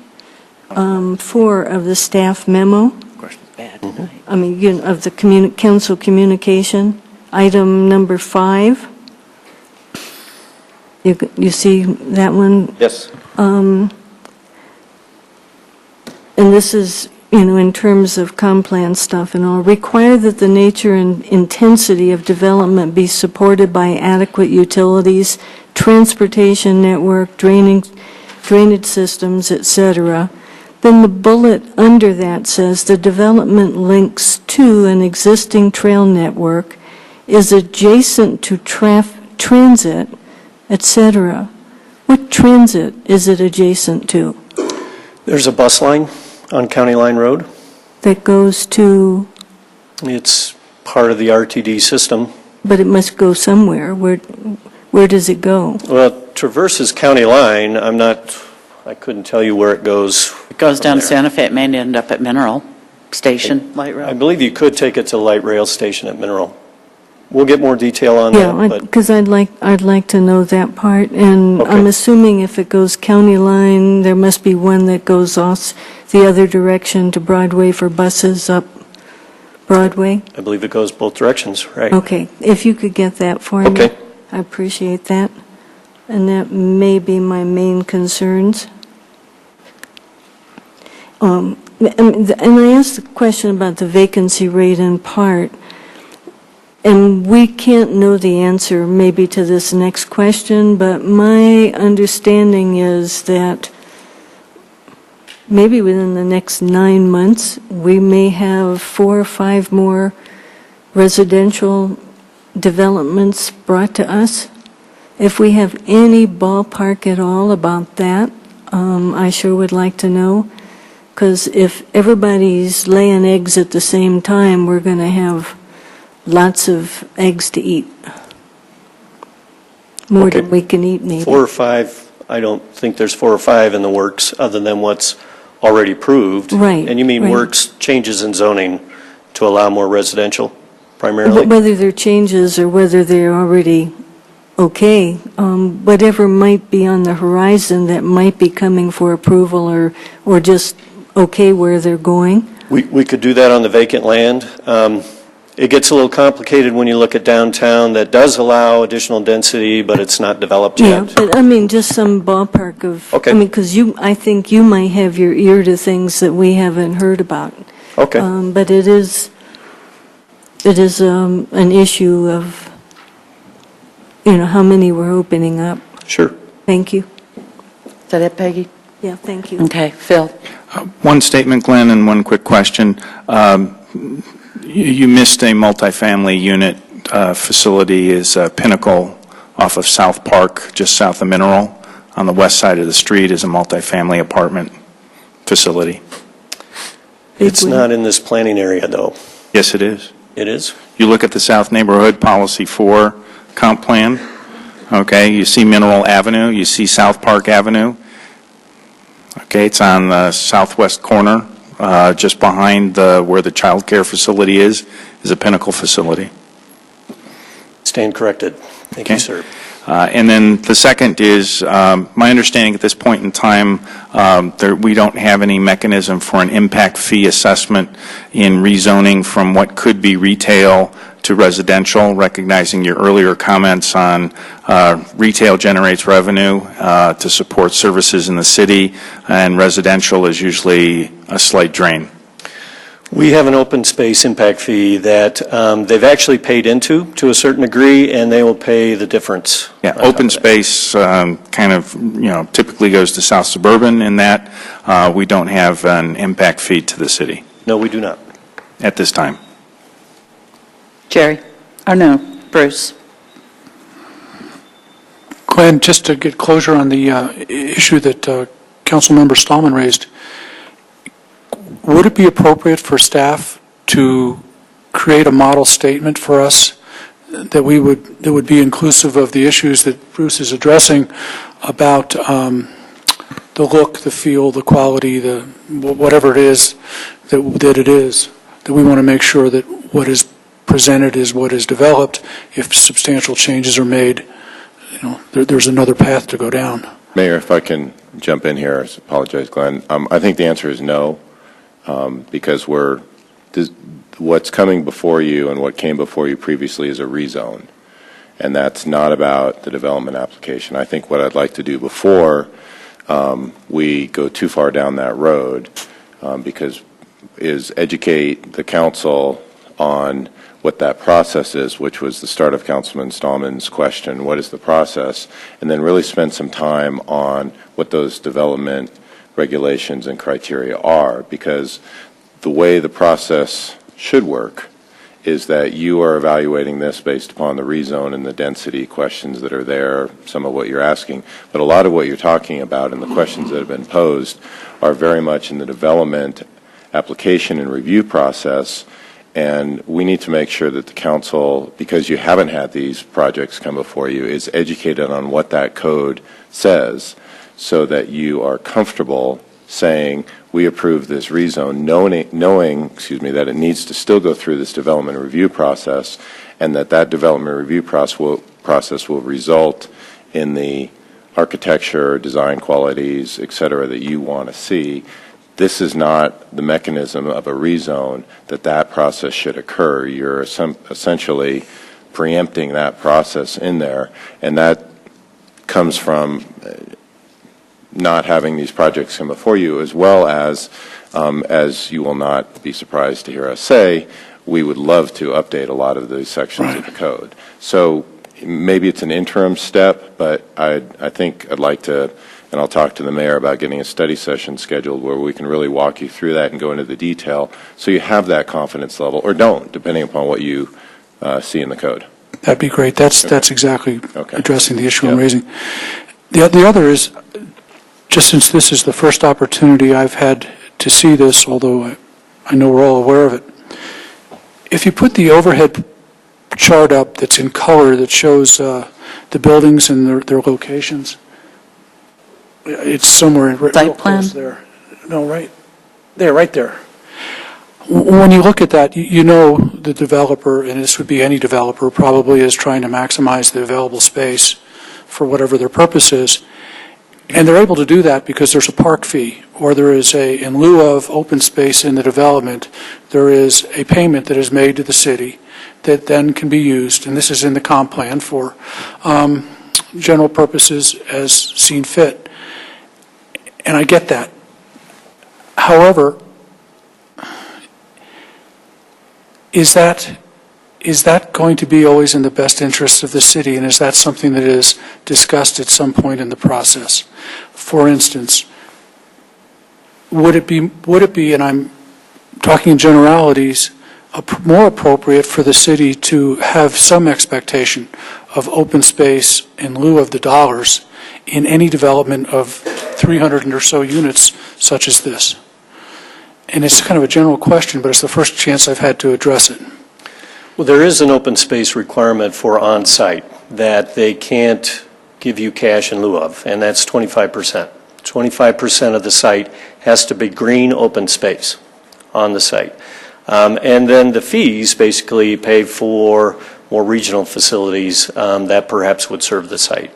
4 of the staff memo, I mean, of the council communication, item number 5. You see that one? Yes. And this is, in terms of complan stuff and all, require that the nature and intensity of development be supported by adequate utilities, transportation network, drainage systems, etc. Then the bullet under that says the development links to an existing trail network, is adjacent to transit, etc. What transit is it adjacent to? There's a bus line on County Line Road. That goes to, It's part of the RTD system. but it must go somewhere. Where does it go? Well, it traverses County Line. I couldn't tell you where it goes. It goes down Santa Fe. It may end up at Mineral Station, Light I Rail. believe you could take it to the light rail station at Mineral. We'll get more detail on Yeah, that, but because I'd like to know that part, and I'm Okay. assuming if it goes county line, there must be one that goes off the other direction to Broadway for buses up Broadway. I believe it goes both directions, right? Okay, if you could get that for me. Okay. I appreciate that. And that may be my main concerns. And I asked a question about the vacancy rate in part, and we can't know the answer maybe to this next question, but my understanding is that maybe within the next 9 months, we may have 4 or 5 more residential developments brought to us. If we have any ballpark at all about that, I sure would like to know. Because if everybody's laying eggs at the same time, we're going to have lots of eggs to eat. More Okay. than we can eat, maybe. 4 or 5, I don't think there's 4 or 5 in the works, other than what's already approved. Right, And you mean right. works, changes in zoning to allow more residential, primarily? Whether they're changes or whether they're already okay, whatever might be on the horizon that might be coming for approval or just okay where they're going. We could do that on the vacant land. It gets a little complicated when you look at downtown. That does allow additional density, but it's not developed Yeah, yet. but I mean, just some ballpark of, Okay. I mean, because I think you might have your ear to things that we haven't heard about. Okay. But it is an issue of, how many we're opening up. Sure. Thank you. Is that it, Peggy? Yeah, thank you. Okay, Phil? One statement, Glenn, and one quick question. You missed a multifamily unit facility is Pinnacle off of South Park, just south of Mineral. On the west side of the street is a multifamily apartment facility. It's not in this planning area, though. Yes, it is. It is? You look at the South Neighborhood Policy 4 comp plan, okay, you see Mineral Avenue, you see South Park Avenue. Okay, it's on the southwest corner, just behind where the child care facility is a Pinnacle facility. Stand corrected. Thank you, Okay. sir. And then the second is, my understanding at this point in time, we don't have any mechanism for an impact fee assessment in rezoning from what could be retail to residential, recognizing your earlier comments on retail generates revenue to support services in the city, and residential is usually a slight drain. We have an open space impact fee that they've actually paid into to a certain degree, and they will pay the difference. Yeah, open space kind of, typically goes to South Suburban in that. We don't have an impact fee to the city. No, we do not. At this time. Jerry? Or no, Bruce? Glenn, just to get closure on the issue that Councilmember Stallman raised, would it be appropriate for staff to create a model statement for us that would be inclusive of the issues that Bruce is addressing about the look, the feel, the quality, the whatever it is that we want to make sure that what is presented is what is developed. If substantial changes are made, there's another path to go down. Mayor, if I can jump in here, I apologize, Glenn. I think the answer is no. Because what's coming before you and what came before you previously is a rezone, and that's not about the development application. I think what I'd like to do before we go too far down that road is educate the council on what that process is, which was the start of Councilman Stallman's question, what is the process, and then really spend some time on what those development regulations and criteria are, because the way the process should work is that you are evaluating this based upon the rezone and the density questions that are there, some of what you're asking, but a lot of what you're talking about and the questions that have been posed are very much in the development application and review process, and we need to make sure that the council, because you haven't had these projects come before you, is educated on what that code says, so that you are comfortable saying, we approve this rezone, knowing that it needs to still go through this development review process, and that development review process will result in the architecture, design qualities, et cetera, that you want to see. This is not the mechanism of a rezone that process should occur. You're essentially preempting that process in there, and that comes from not having these projects come before you, as well as you will not be surprised to hear us say, we would love to update a lot of these sections of the code. So maybe it's an interim step, but I think I'd like to, and I'll talk to the mayor about getting a study session scheduled where we can really walk you through that and go into the detail so you have that confidence level, or don't, depending upon what you see in the code. That'd be great. That's exactly addressing the issue I'm raising. The other is, just since this is the first opportunity I've had to see this, although I know we're all aware of it, if you put the overhead chart up that's in color that shows the buildings and their locations, it's somewhere real close there. No, right there. When you look at that, you know the developer, and this would be any developer, probably is trying to maximize the available space for whatever their purpose is. And they're able to do that because there's a park fee, or there is in lieu of open space in the development, there is a payment that is made to the city that then can be used, and this is in the comp plan, for general purposes as seen fit. And I get that. However, is that going to be always in the best interest of the city, and is that something that is discussed at some point in the process? For instance, would it be, and I'm talking in generalities, more appropriate for the city to have some expectation of open space in lieu of the dollars in any development of 300 or so units such as this? And it's kind of a general question, but it's the first chance I've had to address it. Well, there is an open space requirement for on-site that they can't give you cash in lieu of, and that's 25%. 25% of the site has to be green open space on the site. And then the fees basically pay for more regional facilities that perhaps would serve the site.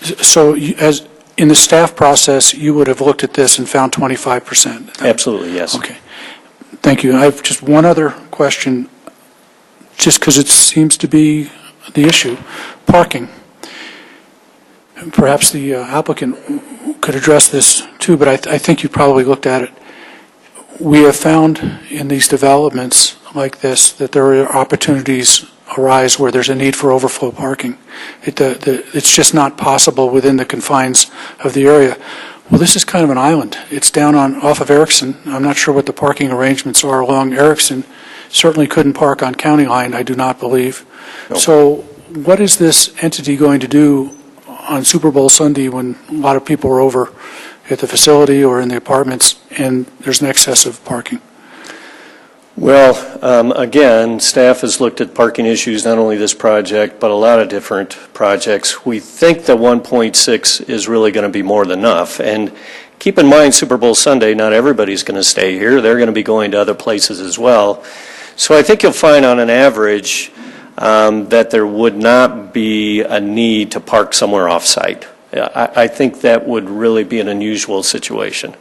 So as in the staff process, you would have looked at this and found 25%? Absolutely, yes. Okay. Thank you. I have just one other question, just because it seems to be the issue. Parking. Perhaps the applicant could address this too, but I think you probably looked at it. we have found in these developments like this that there are opportunities arise where there's a need for overflow parking. It's just not possible within the confines of the area. Well, this is kind of an island. It's down off of Erickson. I'm not sure what the parking arrangements are along Erickson. Certainly couldn't park on County Line, I do not believe. No. So what is this entity going to do on Super Bowl Sunday when a lot of people are over at the facility or in the apartments and there's an excess of parking? Well, again, staff has looked at parking issues, not only this project, but a lot of different projects. We think the 1.6 is really going to be more than enough. And keep in mind, Super Bowl Sunday, not everybody's going to stay here. They're going to be going to other places as well. So I think you'll find on an average that there would not be a need to park somewhere off-site. I think that would really be an unusual situation.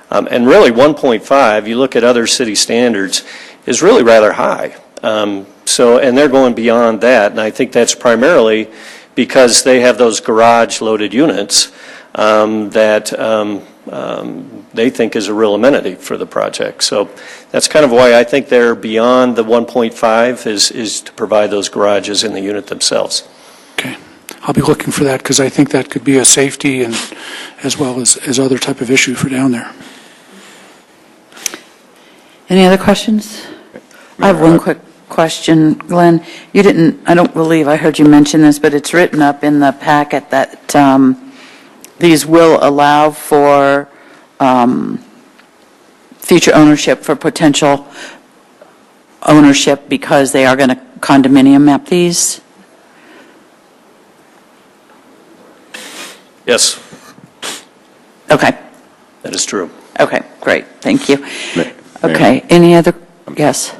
And really, 1.5, you look at other city standards, is really rather high. And they're going beyond that, and I think that's primarily because they have those garage-loaded units that they think is a real amenity for the project. So that's kind of why I think they're beyond the 1.5 is to provide those garages in the unit themselves. Okay. I'll be looking for that because I think that could be a safety and as well as other type of issue for down there. Any other questions? I have one quick question, Glenn. You didn't, I don't believe I heard you mention this, but it's written up in the packet that these will allow for future ownership for potential ownership because they are going to condominium map these? Yes. Okay. That is true. Okay, great. Thank you. Mayor. Okay, any other? Yes.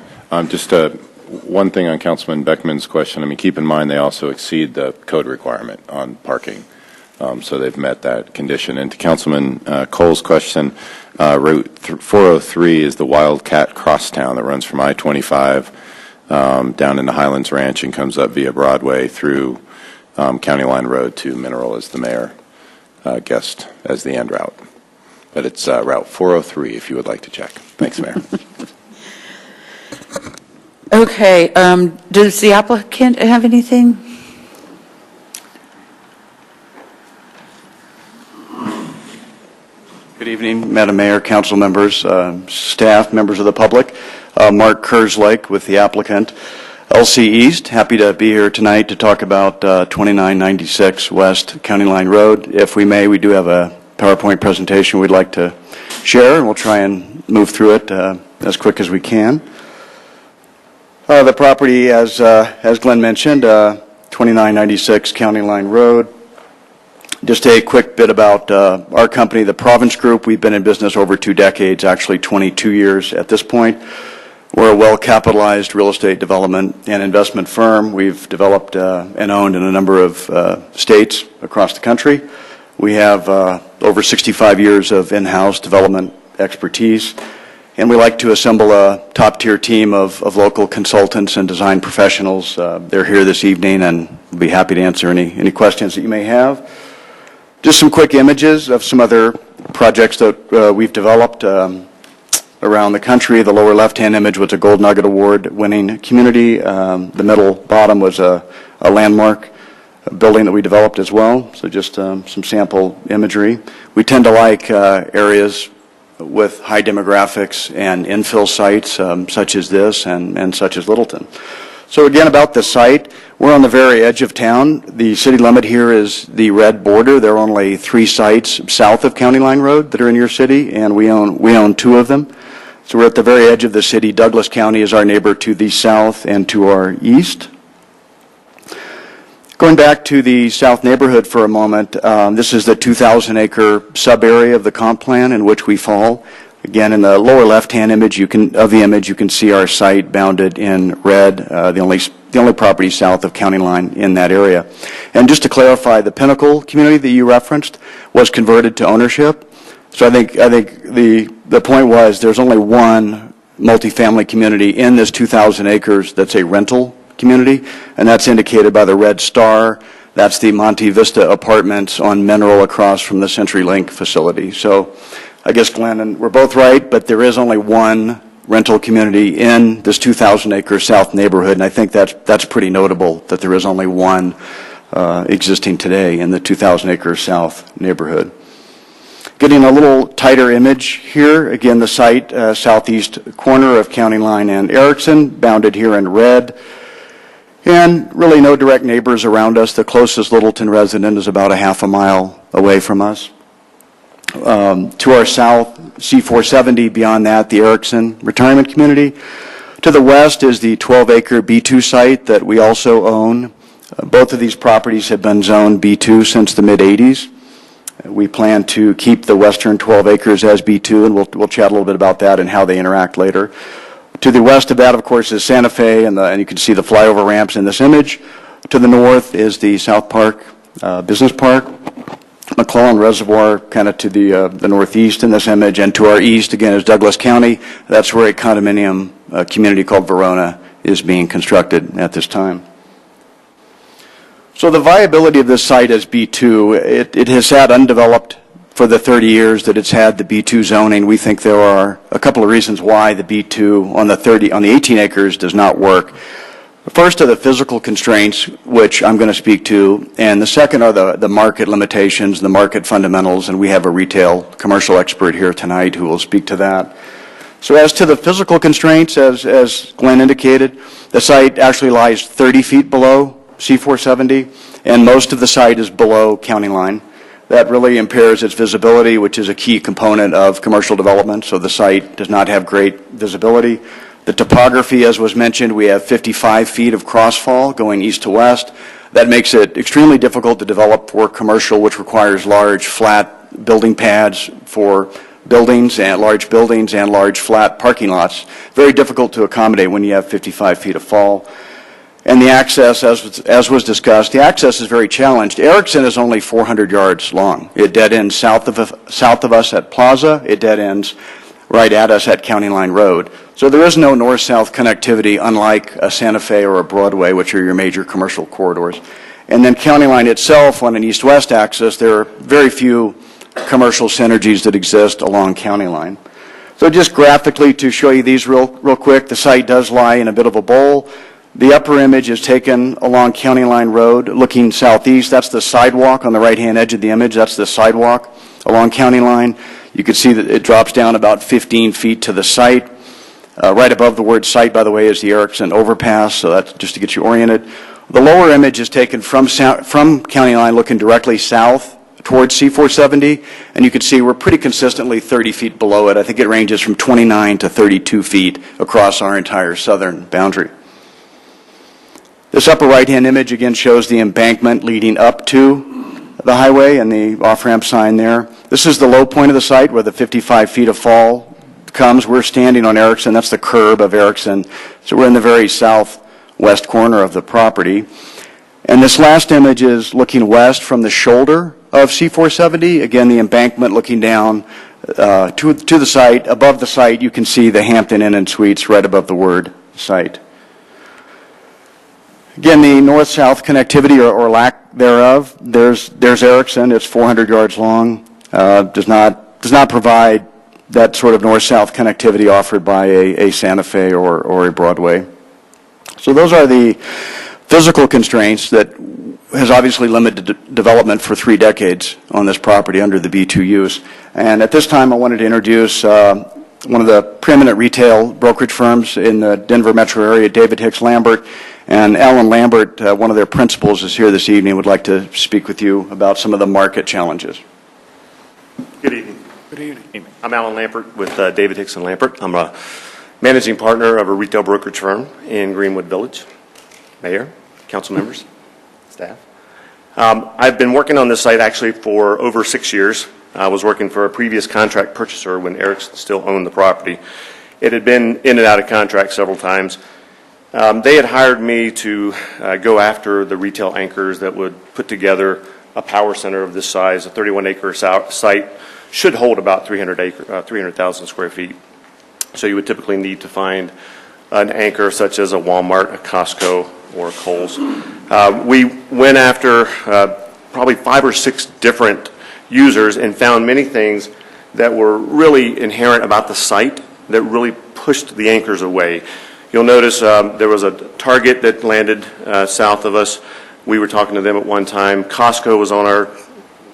Just one thing on Councilman Beckman's question. I mean, keep in mind they also exceed the code requirement on parking, so they've met that condition. And to Councilman Cole's question, Route 403 is the Wildcat Crosstown that runs from I-25 down into Highlands Ranch and comes up via Broadway through County Line Road to Mineral, as the mayor guessed as the end route. But it's Route 403 if you would like to check. Thanks, Mayor. Okay, does the applicant have anything? Good evening, Madam Mayor, council members, staff, members of the public. Mark Kerslake with the applicant, LC East. Happy to be here tonight to talk about 2996 West County Line Road. If we may, we do have a PowerPoint presentation we'd like to share, and we'll try and move through it as quick as we can. The property, as Glenn mentioned, 2996 County Line Road. Just a quick bit about our company, the Province Group. We've been in business over 2 decades, actually 22 years at this point. We're a well-capitalized real estate development and investment firm. We've developed and owned in a number of states across the country. We have over 65 years of in-house development expertise, and we like to assemble a top-tier team of local consultants and design professionals. They're here this evening, and we'll be happy to answer any questions that you may have. Just some quick images of some other projects that we've developed around the country. The lower left-hand image was a Gold Nugget Award-winning community. The middle bottom was a landmark building that we developed as well, so just some sample imagery. We tend to like areas with high demographics and infill sites such as this and such as Littleton. So again, about the site, we're on the very edge of town. The city limit here is the red border. There are only 3 sites south of County Line Road that are in your city, and we own 2 of them. So we're at the very edge of the city. Douglas County is our neighbor to the south and to our east. Going back to the south neighborhood for a moment, this is the 2,000-acre sub-area of the comp plan in which we fall. Again, in the lower left-hand image you can see our site bounded in red, the only property south of County Line in that area. And just to clarify, the Pinnacle community that you referenced was converted to ownership. So I think the point was there's only one multifamily community in this 2,000 acres that's a rental community, and that's indicated by the red star. That's the Monte Vista Apartments on Mineral across from the CenturyLink facility. So I guess Glenn and we're both right, but there is only one rental community in this 2,000-acre south neighborhood, and I think that's pretty notable that there is only one existing today in the 2,000-acre south neighborhood. Getting a little tighter image here, again the site southeast corner of County Line and Erickson, bounded here in red, and really no direct neighbors around us. The closest Littleton resident is about a half a mile away from us. To our south, C470, beyond that, the Erickson retirement community. To the west is the 12-acre B2 site that we also own. Both of these properties have been zoned B2 since the mid-'80s. We plan to keep the western 12 acres as B2, and we'll chat a little bit about that and how they interact later. To the west of that, of course, is Santa Fe, and you can see the flyover ramps in this image. To the north is the South Park Business Park. McClellan Reservoir kind of to the northeast in this image, and to our east, again, is Douglas County. That's where a condominium community called Verona is being constructed at this time. So the viability of this site as B2, it has sat undeveloped for the 30 years that it's had the B2 zoning. We think there are a couple of reasons why the B2 on the 18 acres does not work. The first are the physical constraints, which I'm going to speak to, and the second are the market limitations, the market fundamentals, and we have a retail commercial expert here tonight who will speak to that. So as to the physical constraints, as Glenn indicated, the site actually lies 30 feet below C470, and most of the site is below county line. That really impairs its visibility, which is a key component of commercial development, so the site does not have great visibility. The topography, as was mentioned, we have 55 feet of crossfall going east to west. That makes it extremely difficult to develop for commercial, which requires large, flat building pads for buildings and large flat parking lots. Very difficult to accommodate when you have 55 feet of fall. And the access, as was discussed, the access is very challenged. Erickson is only 400 yards long. It dead ends south of us at Plaza. It dead ends right at us at County Line Road. So there is no north-south connectivity, unlike a Santa Fe or a Broadway, which are your major commercial corridors. And then County Line itself, on an east-west axis, there are very few commercial synergies that exist along County Line. So just graphically to show you these real quick, the site does lie in a bit of a bowl. The upper image is taken along County Line Road, looking southeast. That's the sidewalk on the right-hand edge of the image. That's the sidewalk along County Line. You can see that it drops down about 15 feet to the site. Right above the word site, by the way, is the Erickson overpass, so that's just to get you oriented. The lower image is taken from County Line looking directly south towards C470, and you can see we're pretty consistently 30 feet below it. I think it ranges from 29 to 32 feet across our entire southern boundary. This upper right-hand image again shows the embankment leading up to the highway and the off-ramp sign there. This is the low point of the site where the 55 feet of fall comes. We're standing on Erickson. That's the curb of Erickson. So we're in the very southwest corner of the property. And this last image is looking west from the shoulder of C470. Again, the embankment looking down to the site. Above the site, you can see the Hampton Inn and Suites right above the word site. Again, the north-south connectivity or lack thereof, there's Erickson. It's 400 yards long. Does not provide that sort of north-south connectivity offered by a Santa Fe or a Broadway. So those are the physical constraints that has obviously limited development for 3 decades on this property under the B2 use. And at this time, I wanted to introduce one of the preeminent retail brokerage firms in the Denver metro area, David Hicks Lambert. And Alan Lambert, one of their principals, is here this evening, would like to speak with you about some of the market challenges. Good evening. Good evening. I'm Alan Lambert with David Hicks and Lambert. I'm a managing partner of a retail brokerage firm in Greenwood Village. Mayor, council members, staff. I've been working on this site actually for over 6 years. I was working for a previous contract purchaser when Erickson still owned the property. It had been in and out of contract several times. They had hired me to go after the retail anchors that would put together a power center of this size. A 31-acre site should hold about 300,000 square feet. So you would typically need to find an anchor such as a Walmart, a Costco, or a Kohl's. We went after probably 5 or 6 different users and found many things that were really inherent about the site that really pushed the anchors away. You'll notice there was a Target that landed south of us. We were talking to them at one time. Costco was on our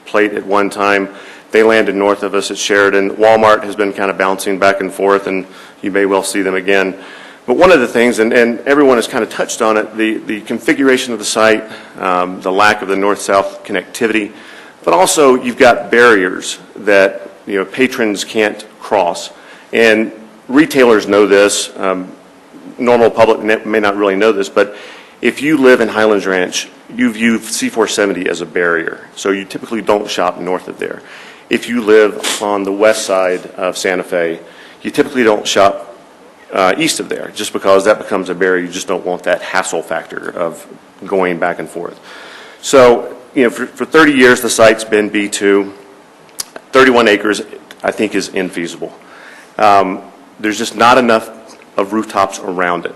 plate at one time. They landed north of us at Sheridan. Walmart has been kind of bouncing back and forth, and you may well see them again. But one of the things, and everyone has kind of touched on it, the configuration of the site, the lack of the north-south connectivity, but also you've got barriers that patrons can't cross. And retailers know this. Normal public may not really know this, but if you live in Highlands Ranch, you view C-470 as a barrier. So you typically don't shop north of there. If you live on the west side of Santa Fe, you typically don't shop east of there, just because that becomes a barrier. You just don't want that hassle factor of going back and forth. So, for 30 years, the site's been B2. 31 acres, I think, is infeasible. There's just not enough of rooftops around it.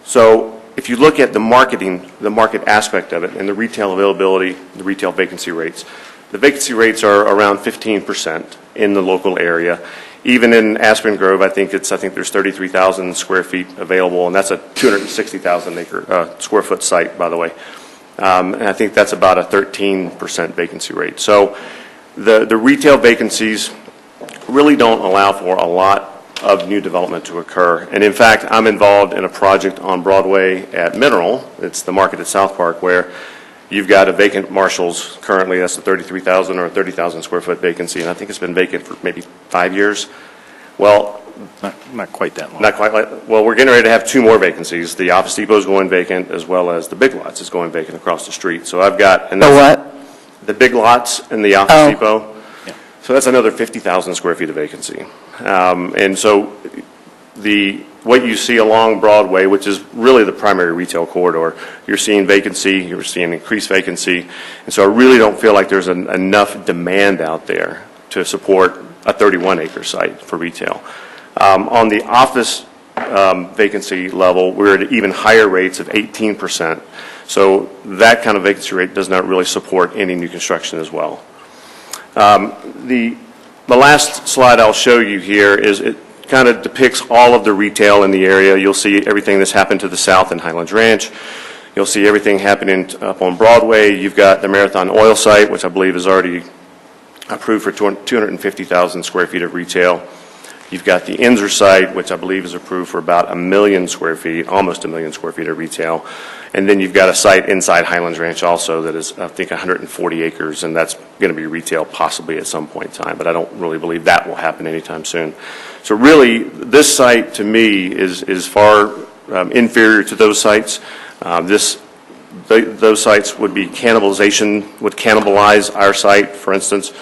So if you look at the market aspect of it, and the retail availability, the retail vacancy rates, the vacancy rates are around 15% in the local area. Even in Aspen Grove, I think there's 33,000 square feet available, and that's a 260,000 square foot site, by the way. And I think that's about a 13% vacancy rate. So the retail vacancies really don't allow for a lot of new development to occur. And in fact, I'm involved in a project on Broadway at Mineral. It's the market at South Park, where you've got a vacant Marshalls currently. That's a 33,000 or 30,000 square foot vacancy, and I think it's been vacant for maybe 5 years. Well, Not quite that long. not quite like, well, we're getting ready to have 2 more vacancies. The Office Depot is going vacant, as well as the Big Lots is going vacant across the street. So I've got... The what? The Big Lots and the Office Depot. So that's another 50,000 square feet of vacancy. And so what you see along Broadway, which is really the primary retail corridor, you're seeing vacancy, you're seeing increased vacancy. And so I really don't feel like there's enough demand out there to support a 31-acre site for retail. On the office vacancy level, we're at even higher rates of 18%. So that kind of vacancy rate does not really support any new construction as well. The last slide I'll show you here is it kind of depicts all of the retail in the area. You'll see everything that's happened to the south in Highlands Ranch. You'll see everything happening up on Broadway. You've got the Marathon Oil site, which I believe is already approved for 250,000 square feet of retail. You've got the Inzer site, which I believe is approved for about 1 million square feet, almost 1 million square feet of retail. And then you've got a site inside Highlands Ranch also that is, I think, 140 acres, and that's going to be retail possibly at some point in time, but I don't really believe that will happen anytime soon. So really, this site to me is far inferior to those sites. Those sites would be cannibalization, would cannibalize our site, for instance.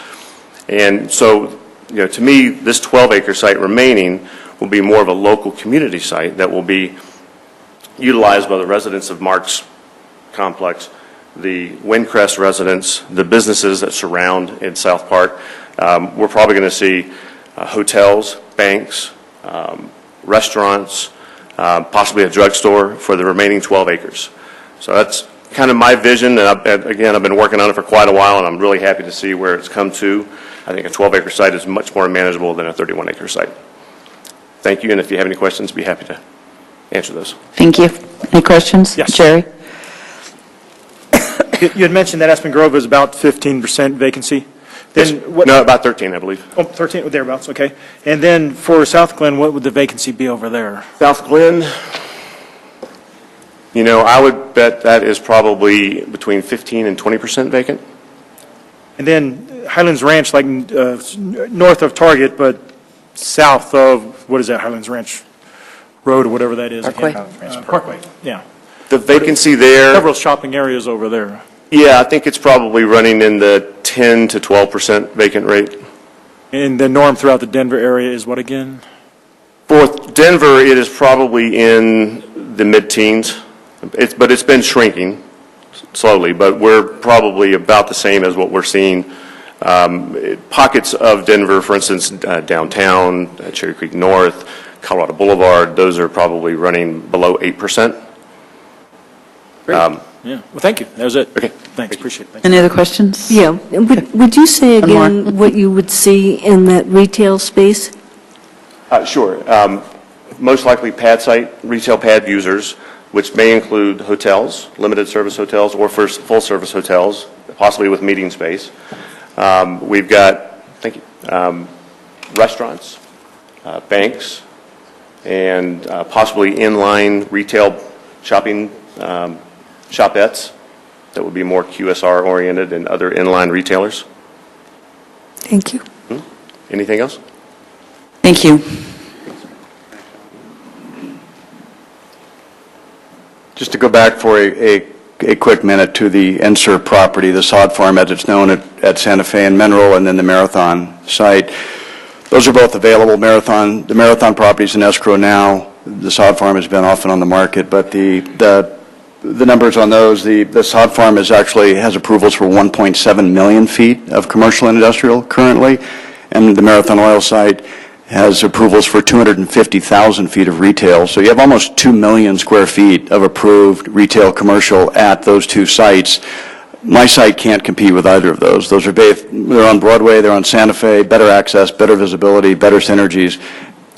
And so, to me, this 12-acre site remaining will be more of a local community site that will be utilized by the residents of Mark's complex, the Windcrest residents, the businesses that surround in South Park. We're probably going to see hotels, banks, restaurants, possibly a drugstore for the remaining 12 acres. So that's kind of my vision, and again, I've been working on it for quite a while, and I'm really happy to see where it's come to. I think a 12-acre site is much more manageable than a 31-acre site. Thank you, and if you have any questions, I'd be happy to answer those. Thank you. Any questions? Yes. Jerry? You had mentioned that Aspen Grove is about 15% vacancy. Then what, no, about 13, I believe. Oh, 13, thereabouts, okay. And then for South Glen, what would the vacancy be over there? South Glen, I would bet that is probably between 15 and 20% vacant. And then Highlands Ranch, like north of Target, but south of, what is that, Highlands Ranch Road or whatever that is? Parkway. Parkway, yeah. The vacancy there. Several shopping areas over there. Yeah, I think it's probably running in the 10 to 12% vacant rate. And the norm throughout the Denver area is what again? For Denver, it is probably in the mid-teens, but it's been shrinking slowly, but we're probably about the same as what we're seeing. Pockets of Denver, for instance, downtown, Cherry Creek North, Colorado Boulevard, those are probably running below 8%. Yeah, well, thank you. That was it. Okay. Thanks, appreciate it. Any other questions? Yeah, would you say One more. again what you would see in that retail space? Sure. Most likely pad site, retail pad users, which may include hotels, limited service hotels, or first full service hotels, possibly with meeting space. We've got, thank you, restaurants, banks, and possibly inline retail shopping shopettes that would be more QSR oriented and other inline retailers. Thank you. Anything else? Thank you. Just to go back for a quick minute to the Ensor property, the sod farm as it's known at Santa Fe and Mineral, and then the Marathon site. Those are both available. The Marathon property is in escrow now. The sod farm has been off and on the market, but the numbers on those, the sod farm has approvals for 1.7 million feet of commercial and industrial currently, and the Marathon oil site has approvals for 250,000 feet of retail. So you have almost 2 million square feet of approved retail commercial at those two sites. My site can't compete with either of those. Those are they're on Broadway, they're on Santa Fe, better access, better visibility, better synergies.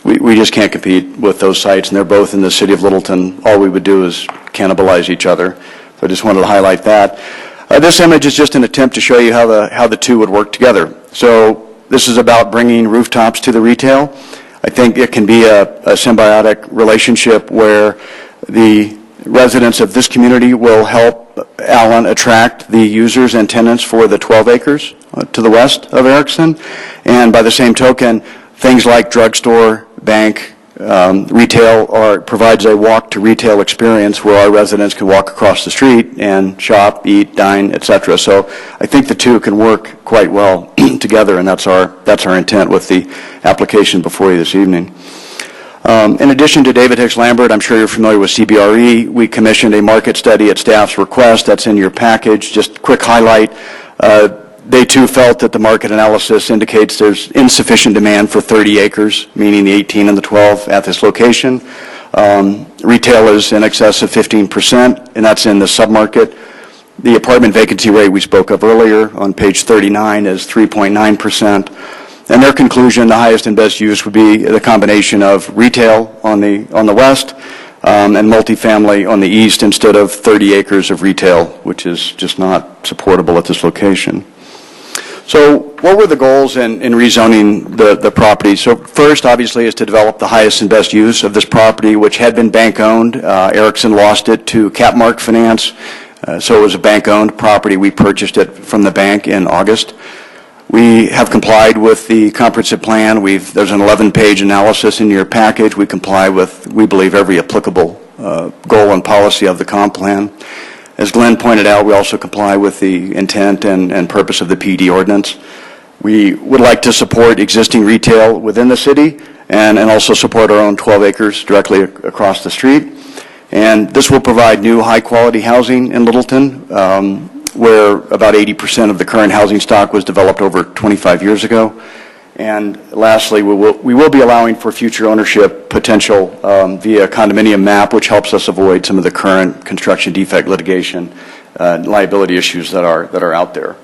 We just can't compete with those sites, and they're both in the city of Littleton. All we would do is cannibalize each other. So I just wanted to highlight that. This image is just an attempt to show you how the two would work together. So this is about bringing rooftops to the retail. I think it can be a symbiotic relationship where the residents of this community will help Allen attract the users and tenants for the 12 acres to the west of Erickson. And by the same token, things like drugstore, bank, retail provides a walk-to-retail experience where our residents can walk across the street and shop, eat, dine, etc. So I think the two can work quite well together, and that's our intent with the application before you this evening. In addition to David Hicks Lambert, I'm sure you're familiar with CBRE. We commissioned a market study at staff's request. That's in your package. Just quick highlight. They too felt that the market analysis indicates there's insufficient demand for 30 acres, meaning the 18 and the 12 at this location. Retail is in excess of 15%, and that's in the submarket. The apartment vacancy rate we spoke of earlier on page 39 is 3.9%. And their conclusion, the highest and best use would be the combination of retail on the west and multifamily on the east instead of 30 acres of retail, which is just not supportable at this location. So what were the goals in rezoning the property? So first, obviously, is to develop the highest and best use of this property, which had been bank-owned. Erickson lost it to Capmark Finance, so it was a bank-owned property. We purchased it from the bank in August. We have complied with the comprehensive plan. There's an 11-page analysis in your package. We comply with, we believe, every applicable goal and policy of the comp plan. As Glenn pointed out, we also comply with the intent and purpose of the PD ordinance. We would like to support existing retail within the city and also support our own 12 acres directly across the street. And this will provide new high-quality housing in Littleton, where about 80% of the current housing stock was developed over 25 years ago. And lastly, we will be allowing for future ownership potential via condominium map, which helps us avoid some of the current construction defect litigation liability issues that are out there.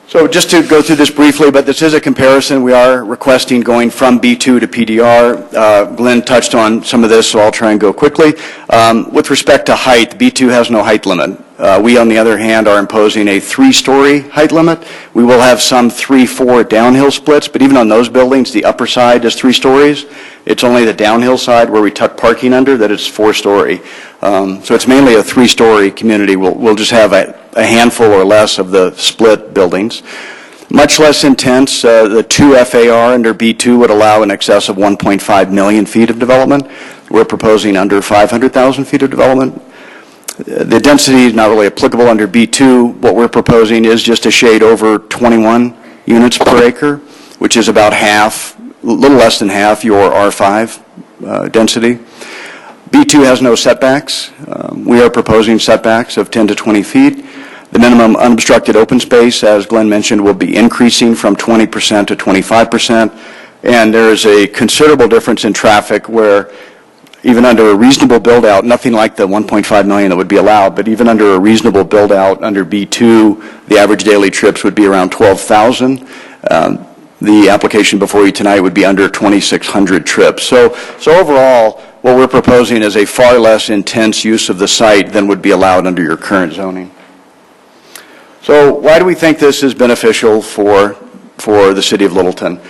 So just to go through this briefly, but this is a comparison. We are requesting going from B2 to PDR. Glenn touched on some of this, so I'll try and go quickly. With respect to height, B2 has no height limit. We, on the other hand, are imposing a 3-story height limit. We will have some 3-4 downhill splits, but even on those buildings, the upper side is 3 stories. It's only the downhill side where we tuck parking under that it's 4-story. So it's mainly a 3-story community. We'll just have a handful or less of the split buildings. Much less intense, the 2 FAR under B2 would allow in excess of 1.5 million feet of development. We're proposing under 500,000 feet of development. The density is not really applicable under B2. What we're proposing is just a shade over 21 units per acre, which is about half, a little less than half your R5 density. B2 has no setbacks. We are proposing setbacks of 10 to 20 feet. The minimum unobstructed open space, as Glenn mentioned, will be increasing from 20% to 25%. And there is a considerable difference in traffic where even under a reasonable build-out, nothing like the 1.5 million that would be allowed, but even under a reasonable build-out under B2, the average daily trips would be around 12,000. The application before you tonight would be under 2,600 trips. So overall, what we're proposing is a far less intense use of the site than would be allowed under your current zoning. So why do we think this is beneficial for the city of Littleton?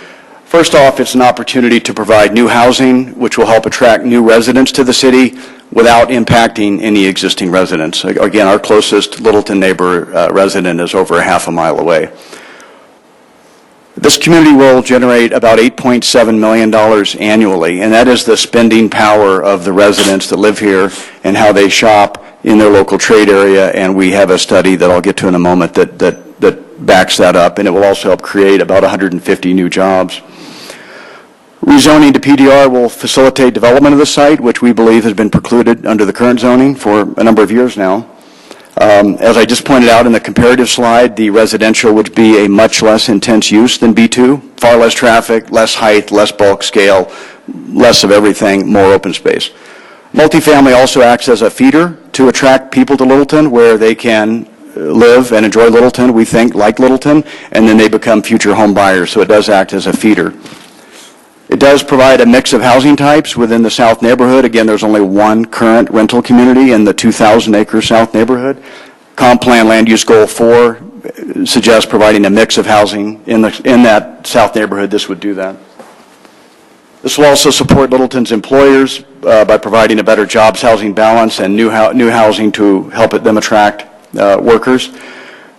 First off, it's an opportunity to provide new housing, which will help attract new residents to the city without impacting any existing residents. Again, our closest Littleton neighbor resident is over a half a mile away. This community will generate about $8.7 million annually, and that is the spending power of the residents that live here and how they shop in their local trade area, and we have a study that I'll get to in a moment that backs that up, and it will also help create about 150 new jobs. Rezoning to PDR will facilitate development of the site, which we believe has been precluded under the current zoning for a number of years now. As I just pointed out in the comparative slide, the residential would be a much less intense use than B2, far less traffic, less height, less bulk scale, less of everything, more open space. Multifamily also acts as a feeder to attract people to Littleton where they can live and enjoy Littleton, we think, like Littleton, and then they become future home buyers, so it does act as a feeder. It does provide a mix of housing types within the South neighborhood. Again, there's only one current rental community in the 2,000-acre South neighborhood. Comp Plan Land Use Goal 4 suggests providing a mix of housing in that South neighborhood. This would do that. This will also support Littleton's employers by providing a better jobs housing balance and new housing to help them attract workers.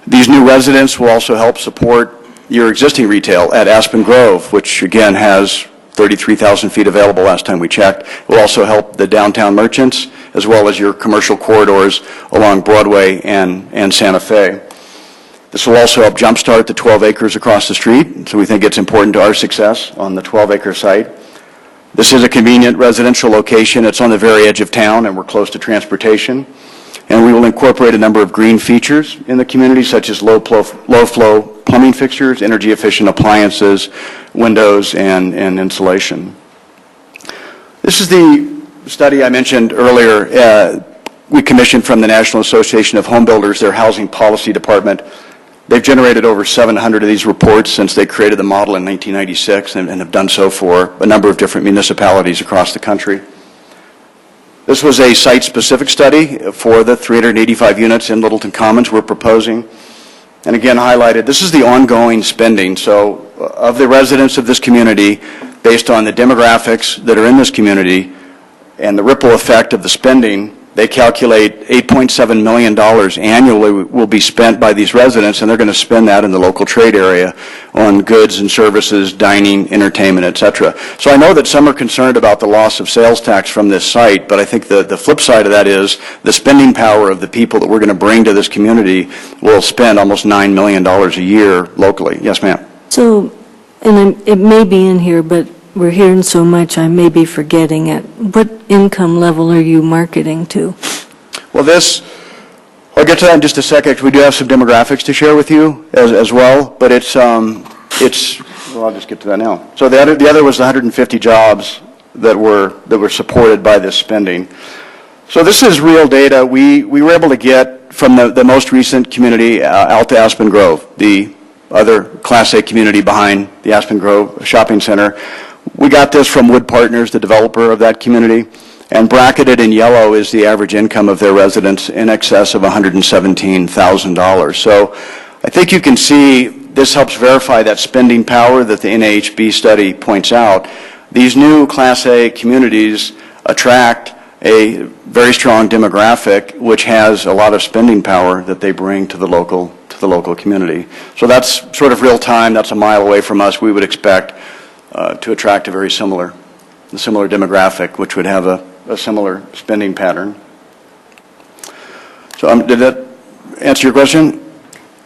These new residents will also help support your existing retail at Aspen Grove, which again has 33,000 feet available last time we checked. It will also help the downtown merchants as well as your commercial corridors along Broadway and Santa Fe. This will also help jumpstart the 12 acres across the street, so we think it's important to our success on the 12-acre site. This is a convenient residential location. It's on the very edge of town, and we're close to transportation. And we will incorporate a number of green features in the community, such as low-flow plumbing fixtures, energy-efficient appliances, windows, and insulation. This is the study I mentioned earlier. We commissioned from the National Association of Home Builders, their housing policy department. They've generated over 700 of these reports since they created the model in 1996 and have done so for a number of different municipalities across the country. This was a site-specific study for the 385 units in Littleton Commons we're proposing. And again, highlighted, this is the ongoing spending. So of the residents of this community, based on the demographics that are in this community and the ripple effect of the spending, they calculate $8.7 million annually will be spent by these residents, and they're going to spend that in the local trade area on goods and services, dining, entertainment, etc. So I know that some are concerned about the loss of sales tax from this site, but I think the flip side of that is the spending power of the people that we're going to bring to this community will spend almost $9 million a year locally. Yes, ma'am. So, and it may be in here, but we're hearing so much, I may be forgetting it. What income level are you marketing to? Well, I'll get to that in just a second. We do have some demographics to share with you as well, but well, I'll just get to that now. So the other was the 150 jobs that were supported by this spending. So this is real data we were able to get from the most recent community out to Aspen Grove, the other Class A community behind the Aspen Grove Shopping Center. We got this from Wood Partners, the developer of that community, and bracketed in yellow is the average income of their residents in excess of $117,000. So I think you can see this helps verify that spending power that the NAHB study points out. These new Class A communities attract a very strong demographic which has a lot of spending power that they bring to the local community. So that's sort of real time. That's a mile away from us. We would expect to attract a very similar demographic, which would have a similar spending pattern. So did that answer your question?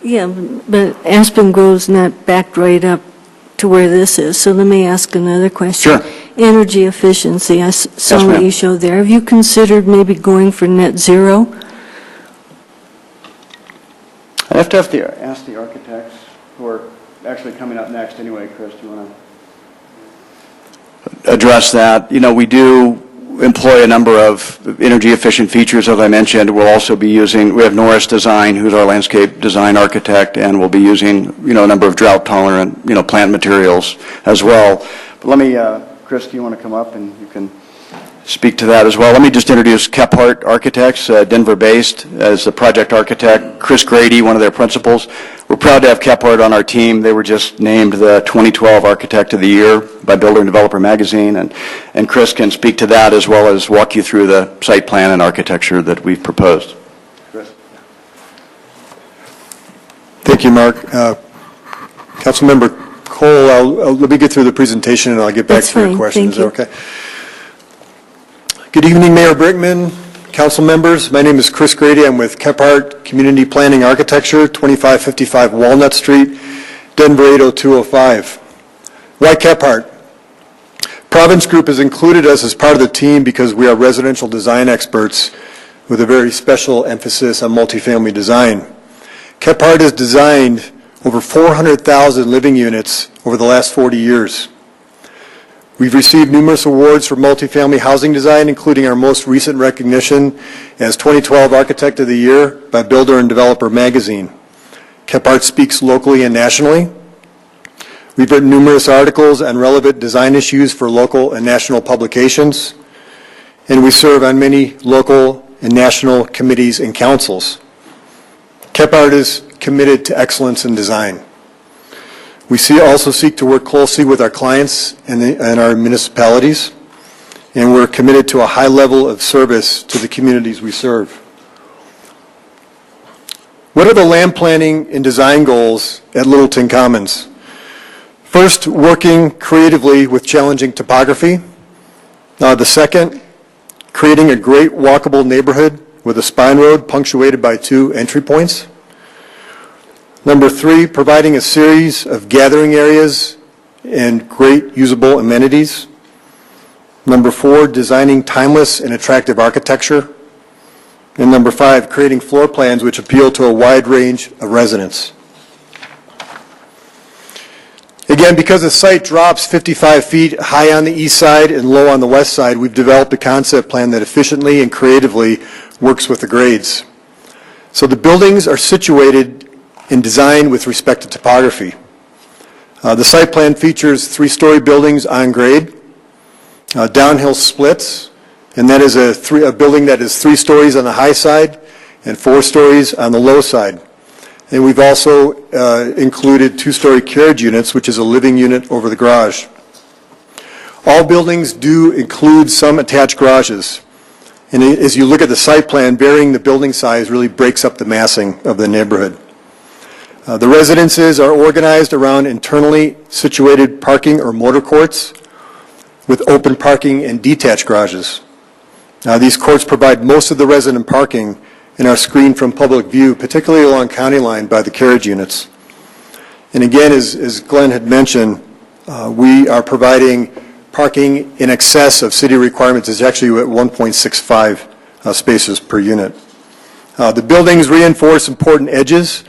Yeah, but Aspen Grove's not backed right up to where this is, so let me ask another question. Sure. Energy efficiency, I saw what you showed there. Have you considered maybe going for net zero? I have to ask the architects who are actually coming up next anyway. Chris, do you want to address that? You know, we do, employ a number of energy-efficient features, as I mentioned. We'll also be using, we have Norris Design, who's our landscape design architect, and we'll be using, a number of drought-tolerant, plant materials as well. But let me, Chris, do you want to come up and you can speak to that as well? Let me just introduce Kephart Architects, Denver-based, as the project architect. Chris Grady, one of their principals. We're proud to have Kephart on our team. They were just named the 2012 Architect of the Year by Builder and Developer magazine, and Chris can speak to that as well as walk you through the site plan and architecture that we've proposed. Chris. Thank you, Mark. Councilmember Cole, let me get through the presentation and I'll get back to your questions. Is that okay? Good evening, Mayor Brinkman, council members. My name is Chris Grady. I'm with Kephart Community Planning Architecture, 2555 Walnut Street, Denver 80205. Why Kephart? Province Group has included us as part of the team because we are residential design experts with a very special emphasis on multifamily design. Kephart has designed over 400,000 living units over the last 40 years. We've received numerous awards for multifamily housing design, including our most recent recognition as 2012 Architect of the Year by Builder and Developer magazine. Kephart speaks locally and nationally. We've written numerous articles on relevant design issues for local and national publications, and we serve on many local and national committees and councils. Kephart is committed to excellence in design. We also seek to work closely with our clients and our municipalities, and we're committed to a high level of service to the communities we serve. What are the land planning and design goals at Littleton Commons? First, working creatively with challenging topography. The second, creating a great walkable neighborhood with a spine road punctuated by 2 entry points. Number 3, providing a series of gathering areas and great usable amenities. Number 4, designing timeless and attractive architecture. And number 5, creating floor plans which appeal to a wide range of residents. Again, because the site drops 55 feet high on the east side and low on the west side, we've developed a concept plan that efficiently and creatively works with the grades. So the buildings are situated in design with respect to topography. The site plan features 3-story buildings on grade, downhill splits, and that is a building that is 3 stories on the high side and 4 stories on the low side. And we've also included 2-story carriage units, which is a living unit over the garage. All buildings do include some attached garages. And as you look at the site plan, varying the building size really breaks up the massing of the neighborhood. The residences are organized around internally situated parking or motor courts with open parking and detached garages. These courts provide most of the resident parking and are screened from public view, particularly along County Line by the carriage units. And again, as Glenn had mentioned, we are providing parking in excess of city requirements. It's actually at 1.65 spaces per unit. The buildings reinforce important edges,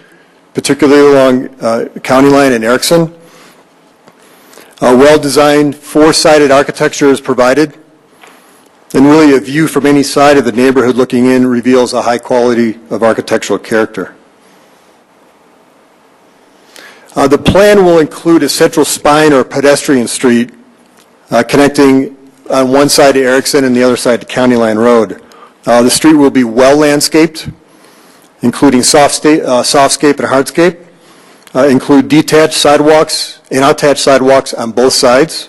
particularly along County Line and Erickson. A well-designed 4-sided architecture is provided, and really a view from any side of the neighborhood looking in reveals a high quality of architectural character. The plan will include a central spine or pedestrian street connecting on one side to Erickson and the other side to County Line Road. The street will be well landscaped, including softscape and hardscape, include detached sidewalks and attached sidewalks on both sides,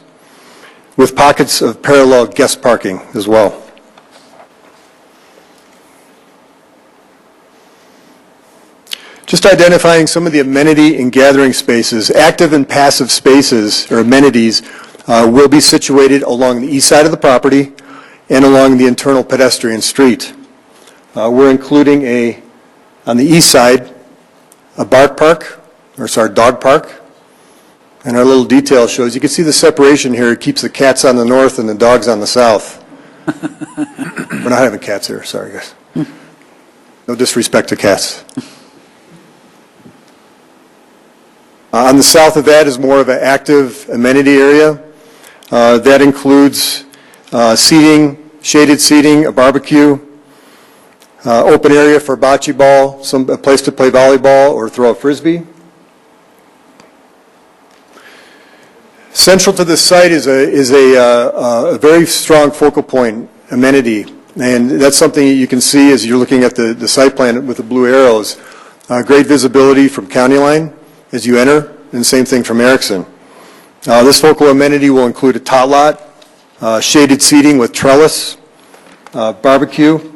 with pockets of parallel guest parking as well. Just identifying some of the amenity and gathering spaces. Active and passive spaces or amenities will be situated along the east side of the property and along the internal pedestrian street. We're including on the east side, a dog park. And our little detail shows, you can see the separation here. It keeps the cats on the north and the dogs on the south. We're not having cats here, sorry guys. No disrespect to cats. On the south of that is more of an active amenity area. That includes seating shaded seating, a barbecue, open area for bocce ball, a place to play volleyball or throw a frisbee. Central to this site is a very strong focal point amenity, and that's something you can see as you're looking at the site plan with the blue arrows. Great visibility from County Line as you enter, and same thing from Erickson. This focal amenity will include a tot lot, shaded seating with trellis, barbecue.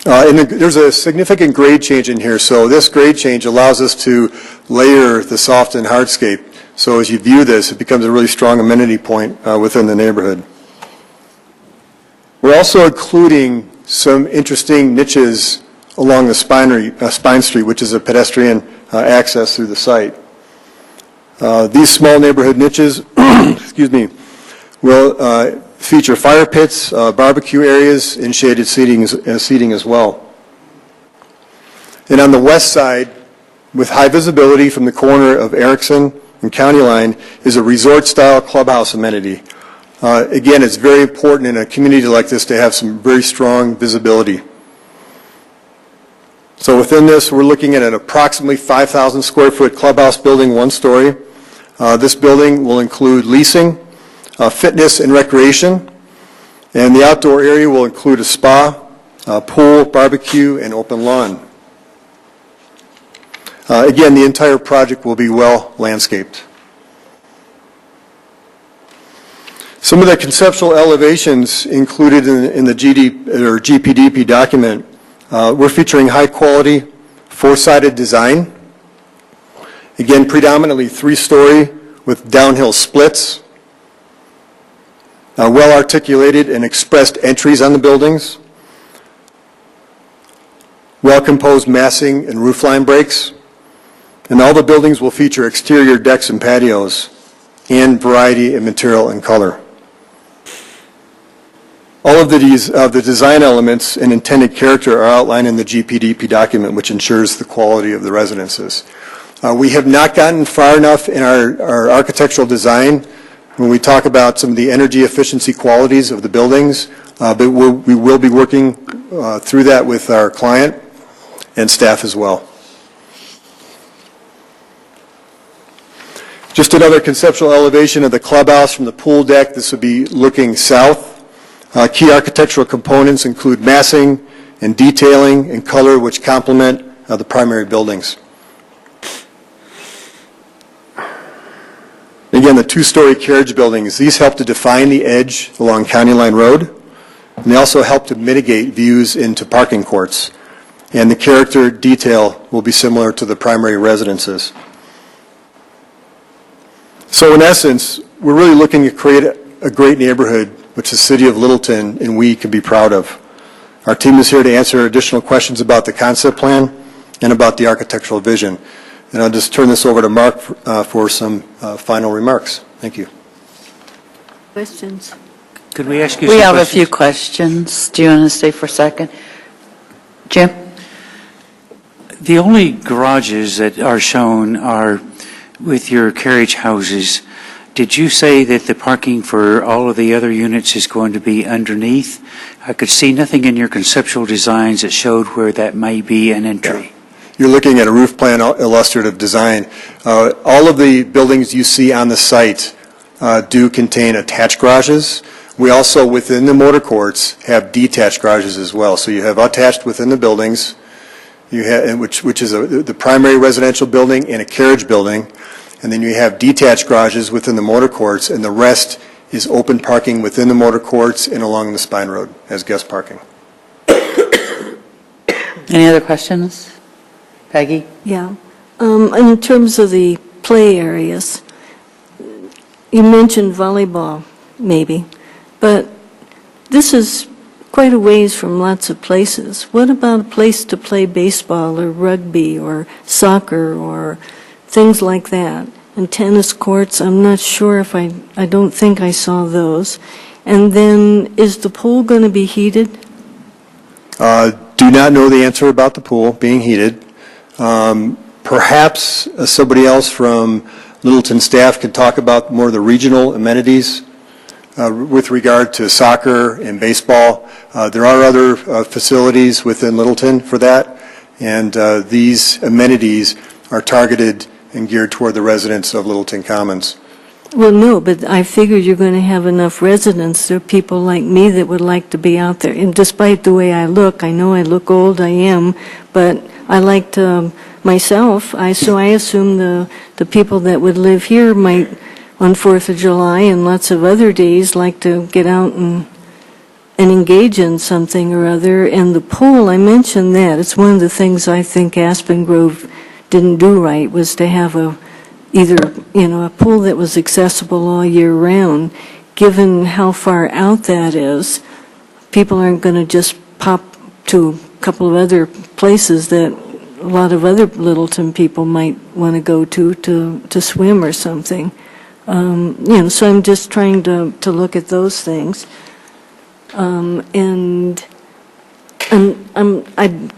And there's a significant grade change in here, so this grade change allows us to layer the soft and hardscape. So as you view this, it becomes a really strong amenity point within the neighborhood. We're also including some interesting niches along the Spine Street, which is a pedestrian access through the site. These small neighborhood niches excuse me, will feature fire pits, barbecue areas, and shaded seating as well. And on the west side, with high visibility from the corner of Erickson and County Line, is a resort-style clubhouse amenity. Again, it's very important in a community like this to have some very strong visibility. So within this, we're looking at an approximately 5,000 square foot clubhouse building, one story. This building will include leasing, fitness and recreation, and the outdoor area will include a spa, pool, barbecue, and open lawn. Again, the entire project will be well landscaped. Some of the conceptual elevations included in the GPDP document, we're featuring high quality, four-sided design. Again, predominantly three-story with downhill splits, well-articulated and expressed entries on the buildings, well-composed massing and roofline breaks, and all the buildings will feature exterior decks and patios and variety in material and color. All of the design elements and intended character are outlined in the GPDP document, which ensures the quality of the residences. We have not gotten far enough in our architectural design when we talk about some of the energy efficiency qualities of the buildings, but we will be working through that with our client and staff as well. Just another conceptual elevation of the clubhouse from the pool deck. This would be looking south. Key architectural components include massing and detailing and color, which complement the primary buildings. Again, the two-story carriage buildings, these help to define the edge along County Line Road, and they also help to mitigate views into parking courts. And the character detail will be similar to the primary residences. So in essence, we're really looking to create a great neighborhood which the city of Littleton and we can be proud of. Our team is here to answer additional questions about the concept plan and about the architectural vision. And I'll just turn this over to Mark for some final remarks. Thank you. Questions? Could we ask you We some have questions? a few questions. Do you want to stay for a second? Jim? The only garages that are shown are with your carriage houses. Did you say that the parking for all of the other units is going to be underneath? I could see nothing in your conceptual designs that showed where that may be an entry. Yeah. You're looking at a roof plan illustrative design. All of the buildings you see on the site do contain attached garages. We also, within the motor courts, have detached garages as well. So you have attached within the buildings, you have, which is the primary residential building and a carriage building. And then you have detached garages within the motor courts, and the rest is open parking within the motor courts and along the Spine Road as guest parking. Any other questions? Peggy? Yeah. In terms of the play areas, you mentioned volleyball, maybe, but this is quite a ways from lots of places. What about a place to play baseball or rugby or soccer or things like that? And tennis courts, I'm not sure if I don't think I saw those. And then, is the pool going to be heated? Do not know the answer about the pool being heated. Perhaps somebody else from Littleton staff could talk about more of the regional amenities with regard to soccer and baseball. There are other facilities within Littleton for that, and these amenities are targeted and geared toward the residents of Littleton Commons. Well, no, but I figured you're going to have enough residents. There are people like me that would like to be out there. And despite the way I look, I know I look old, I am, but I like to myself. So I assume the people that would live here might, on 4th of July and lots of other days, like to get out and engage in something or other. And the pool, I mentioned that. It's one of the things I think Aspen Grove didn't do right, was to have either a pool that was accessible all year round. Given how far out that is, people aren't going to just pop to a couple of other places that a lot of other Littleton people might want to go to swim or something. So I'm just trying to look at those things. And I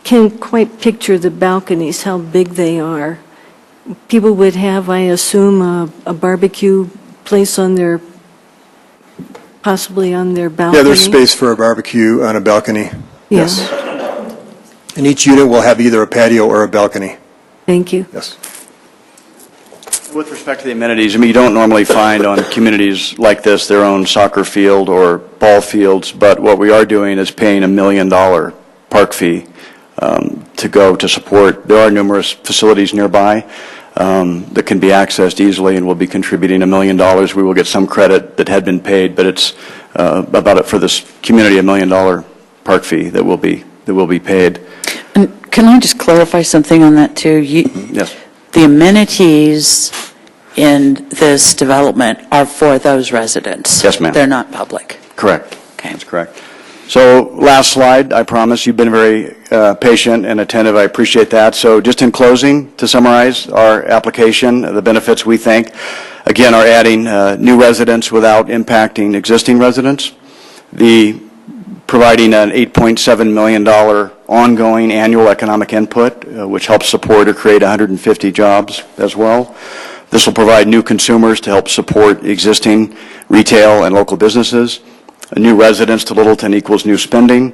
can't quite picture the balconies, how big they are. People would have, I assume, a barbecue place possibly on their balcony? Yeah, there's space for a barbecue on a balcony. Yeah. Yes. And each unit will have either a patio or a balcony. Thank you. Yes. With respect to the amenities, I mean, you don't normally find on communities like this their own soccer field or ball fields, but what we are doing is paying $1 million park fee to go to support. There are numerous facilities nearby that can be accessed easily, and we'll be contributing $1 million. We will get some credit that had been paid, but it's about it for this community, $1 million park fee that will be paid. And can I just clarify something on that too? Yes. The amenities in this development are for those residents. Yes, ma'am. They're not public. Correct. Okay. That's correct. So last slide, I promise. You've been very patient and attentive. I appreciate that. So just in closing, to summarize our application, the benefits we think, again, are adding new residents without impacting existing residents. Providing an $8.7 million ongoing annual economic input, which helps support or create 150 jobs as well. This will provide new consumers to help support existing retail and local businesses. New residents to Littleton equals new spending.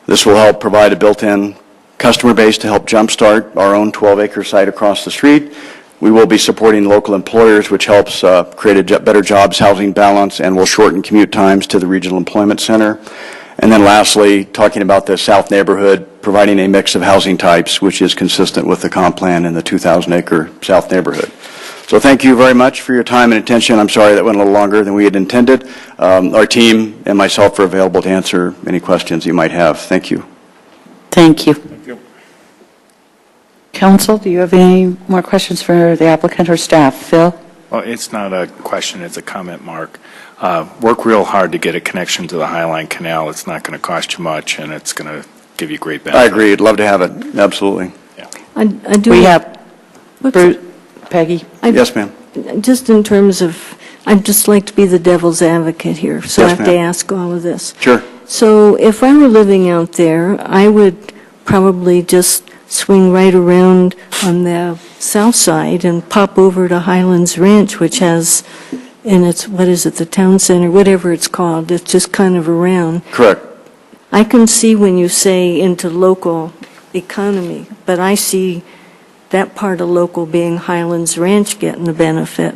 This will help provide a built-in customer base to help jumpstart our own 12-acre site across the street. We will be supporting local employers, which helps create a better jobs housing balance and will shorten commute times to the Regional Employment Center. And then lastly, talking about the South neighborhood, providing a mix of housing types, which is consistent with the comp plan in the 2,000-acre South neighborhood. So thank you very much for your time and attention. I'm sorry that went a little longer than we had intended. Our team and myself are available to answer any questions you might have. Thank you. Thank you. Council, do you have any more questions for the applicant or staff? Phil? Well, it's not a question, it's a comment, Mark. Work real hard to get a connection to the Highline Canal. It's not going to cost you much, and it's going to give you great benefit. I agree. I'd love to have it. Absolutely. Yeah. I do. We have Bruce, Peggy. Yes, ma'am. Just in terms of, I'd just like to be the devil's advocate here, so Yes, I have to ma'am. ask all of this. Sure. So if I were living out there, I would probably just swing right around on the south side and pop over to Highlands Ranch, which has, and it's, what is it, the town center, whatever it's called, it's just kind of around. Correct. I can see when you say into local economy, but I see that part of local being Highlands Ranch getting the benefit.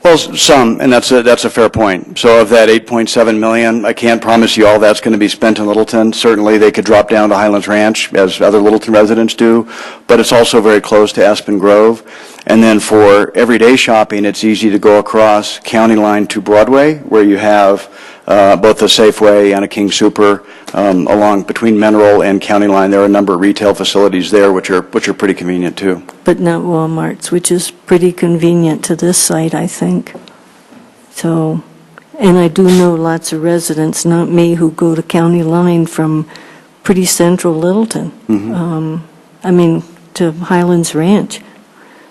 Well, some, and that's a fair point. So of that $8.7 million, I can't promise you all that's going to be spent in Littleton. Certainly, they could drop down to Highlands Ranch, as other Littleton residents do, but it's also very close to Aspen Grove. And then for everyday shopping, it's easy to go across County Line to Broadway, where you have both a Safeway and a King Super along between Mineral and County Line. There are a number of retail facilities there, which are pretty convenient too. But not Walmart's, which is pretty convenient to this site, I think. So, and I do know lots of residents, not me, who go to County Line from pretty central Littleton. Mm-hmm. I mean, to Highlands Ranch.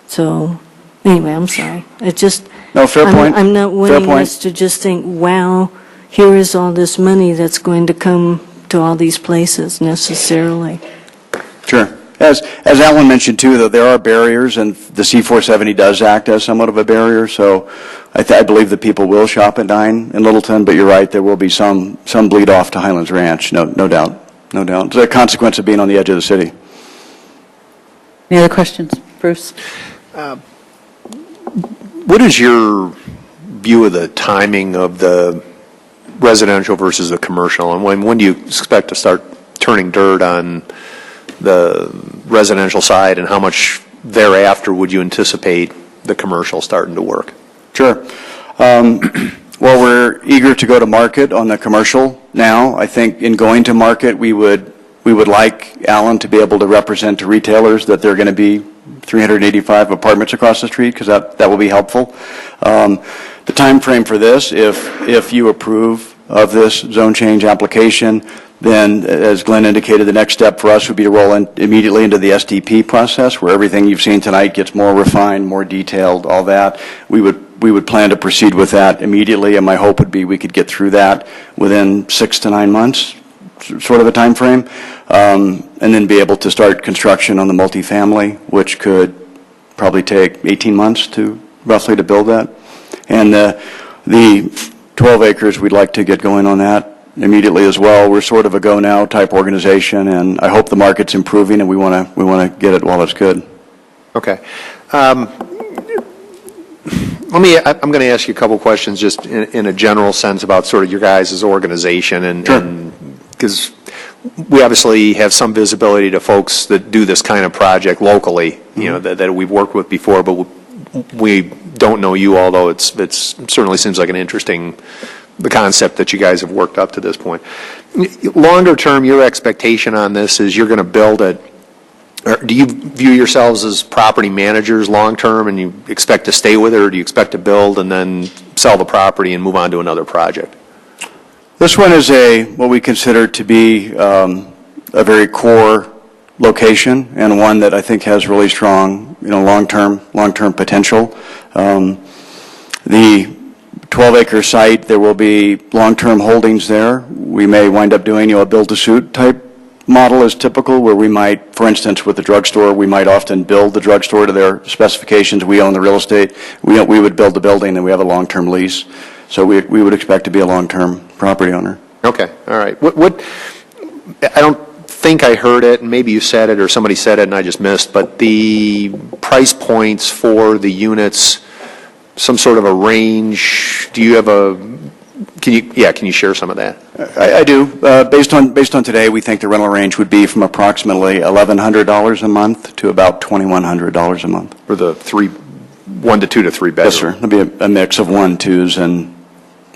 So, anyway, I'm sorry. It just, No, fair point. I'm not Fair wanting point. us to just think, wow, here is all this money that's going to come to all these places necessarily. Sure. As Alan mentioned too, though, there are barriers, and the C-470 does act as somewhat of a barrier, so I believe that people will shop and dine in Littleton, but you're right, there will be some bleed off to Highlands Ranch, no doubt. It's a consequence of being on the edge of the city. Any other questions? Bruce? What is your view of the timing of the residential versus the commercial, and when do you expect to start turning dirt on the residential side, and how much thereafter would you anticipate the commercial starting to work? Sure. Well, we're eager to go to market on the commercial now. I think in going to market, we would like Alan to be able to represent to retailers that there are going to be 385 apartments across the street, because that will be helpful. The time frame for this, if you approve of this zone change application, then, as Glenn indicated, the next step for us would be to roll immediately into the SDP process, where everything you've seen tonight gets more refined, more detailed, all that. We would plan to proceed with that immediately, and my hope would be we could get through that within 6 to 9 months, sort of a time frame, and then be able to start construction on the multifamily, which could probably take 18 months roughly to build that. And the 12 acres, we'd like to get going on that immediately as well. We're sort of a go-now type organization, and I hope the market's improving, and we want to get it while it's good. Okay. I'm going to ask you a couple questions just in a general sense about sort of your guys' organization, and because we obviously have some visibility to folks that do this kind of project locally, you know, that we've worked with before, but we don't know you, although it certainly seems like an interesting the concept that you guys have worked up to this point. Longer term, your expectation on this is you're going to build it. Or do you view yourselves as property managers long term, and you expect to stay with it, or do you expect to build and then sell the property and move on to another project? This one is what we consider to be a very core location, and one that I think has really strong, long-term potential. The 12-acre site, there will be long-term holdings there. We may wind up doing a build-to-suit type model as typical, where we might, for instance, with the drugstore, we might often build the drugstore to their specifications. We own the real estate. We would build the building, and we have a long-term lease. So we would expect to be a long-term property owner. Okay, all right. I don't think I heard it, and maybe you said it or somebody said it and I just missed, but the price points for the units, some sort of a range. Do you have can you share some of that? I do. Based on today, we think the rental range would be from approximately $1,100 a month to about $2,100 a month. For the 1 to 2 to 3 bedroom? Yes, sir. It'll be a mix of 1, 2s, and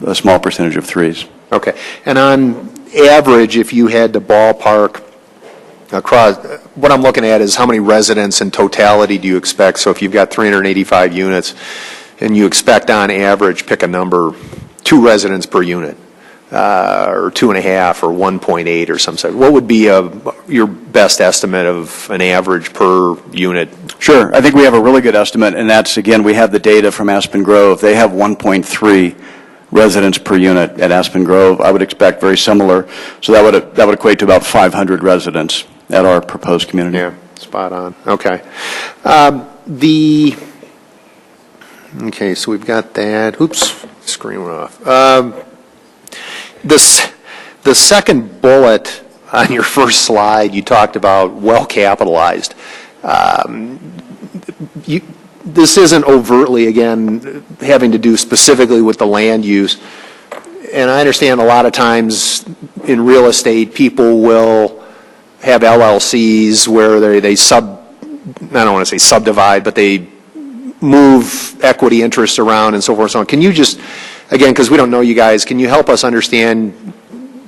a small percentage of 3s. Okay. And on average, if you had to ballpark across, what I'm looking at is how many residents in totality do you expect? So if you've got 385 units and you expect on average, pick a number, 2 residents per unit, or 2.5 or 1.8 or some sort, what would be your best estimate of an average per unit? Sure. I think we have a really good estimate, and that's, again, we have the data from Aspen Grove. They have 1.3 residents per unit at Aspen Grove. I would expect very similar. So that would equate to about 500 residents at our proposed community. Yeah, spot on. Okay. Okay, so we've got that. Oops, screen went off. The second bullet on your first slide, you talked about well-capitalized. This isn't overtly, again, having to do specifically with the land use. And I understand a lot of times in real estate, people will have LLCs where I don't want to say subdivide, but they move equity interests around and so forth and so on. Can you just, again, because we don't know you guys, can you help us understand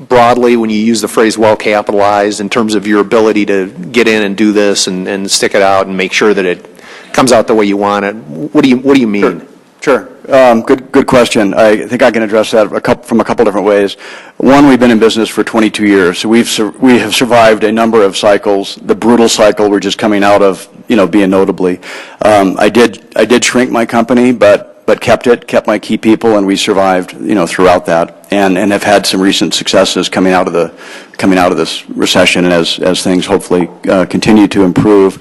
broadly when you use the phrase well-capitalized in terms of your ability to get in and do this and stick it out and make sure that it comes out the way you want it? What do you mean? Sure. Good question. I think I can address that from a couple different ways. One, we've been in business for 22 years, so we have survived a number of cycles. The brutal cycle we're just coming out of, being notably. I did shrink my company, but kept my key people, and we survived, throughout that. and have had some recent successes coming out of this recession, and as things hopefully continue to improve.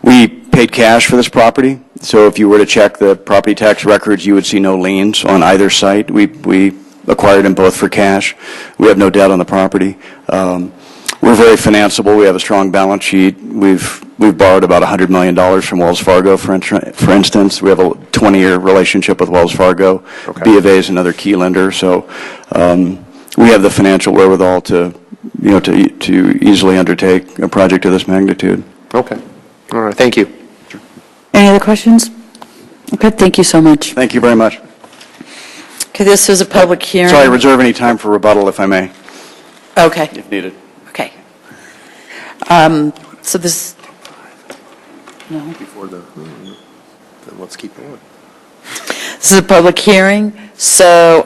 We paid cash for this property, so if you were to check the property tax records, you would see no liens on either site. We acquired them both for cash. We have no debt on the property. We're very financeable. We have a strong balance sheet. We've borrowed about $100 million from Wells Fargo, for instance. We have a 20-year relationship with Wells Fargo. Okay. B of A is another key lender, so we have the financial wherewithal to easily undertake a project of this magnitude. Okay. All right, thank you. Any other questions? Okay, thank you so much. Thank you very much. Okay, this is a public hearing. Sorry, reserve any time for rebuttal if I may, Okay, if needed. okay. So this, no. Before then let's keep going. This is a public hearing, so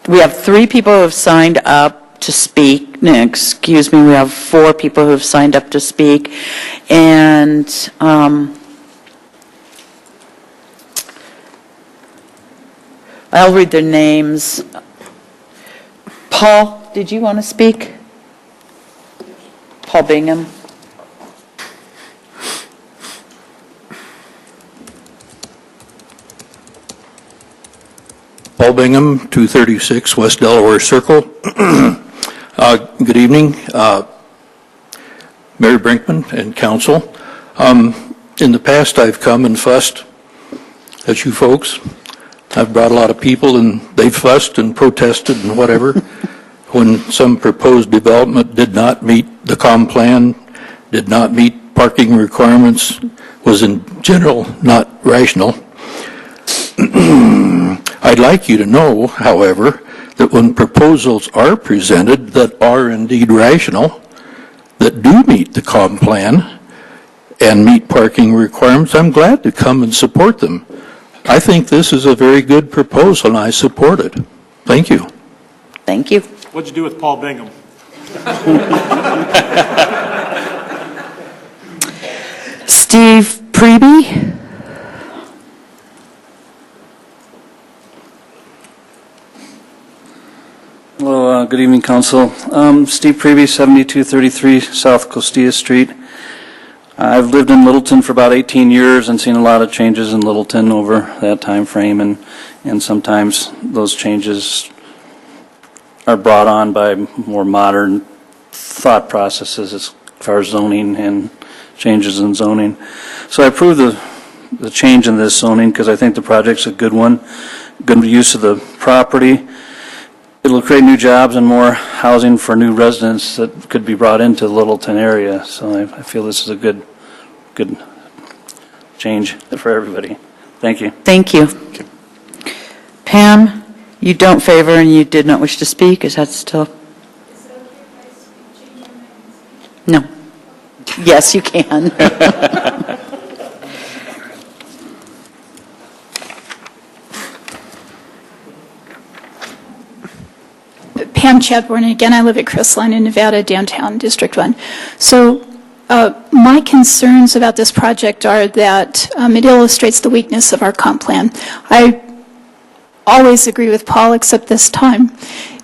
we have 3 people who have signed up to speak. No, excuse me, we have 4 people who have signed up to speak, and I'll read their names. Paul, did you want to speak? Paul Bingham. Paul Bingham, 236 West Delaware Circle. Good evening, Mayor Brinkman and council. In the past, I've come and fussed at you folks. I've brought a lot of people, and they've fussed and protested and whatever when some proposed development did not meet the comm plan, did not meet parking requirements, was in general not rational. I'd like you to know, however, that when proposals are presented that are indeed rational, that do meet the comm plan and meet parking requirements, I'm glad to come and support them. I think this is a very good proposal, and I support it. Thank you. Thank you. What'd you do with Paul Bingham? Steve Preby. Hello, good evening, Council. Steve Preby, 7233 South Costilla Street. I've lived in Littleton for about 18 years and seen a lot of changes in Littleton over that time frame, and sometimes those changes are brought on by more modern thought processes as far as zoning and changes in zoning. So I approve the change in this zoning because I think the project's a good one, good use of the property. It'll create new jobs and more housing for new residents that could be brought into the Littleton area. So I feel this is a good change for everybody. Thank you. Thank you. Pam, you don't favor and you did not wish to speak. Is that still? No. Yes, you can. Pam Chadbourne, and again, I live at Crestline in Nevada, downtown, District 1. So my concerns about this project are that it illustrates the weakness of our comp plan. I always agree with Paul except this time.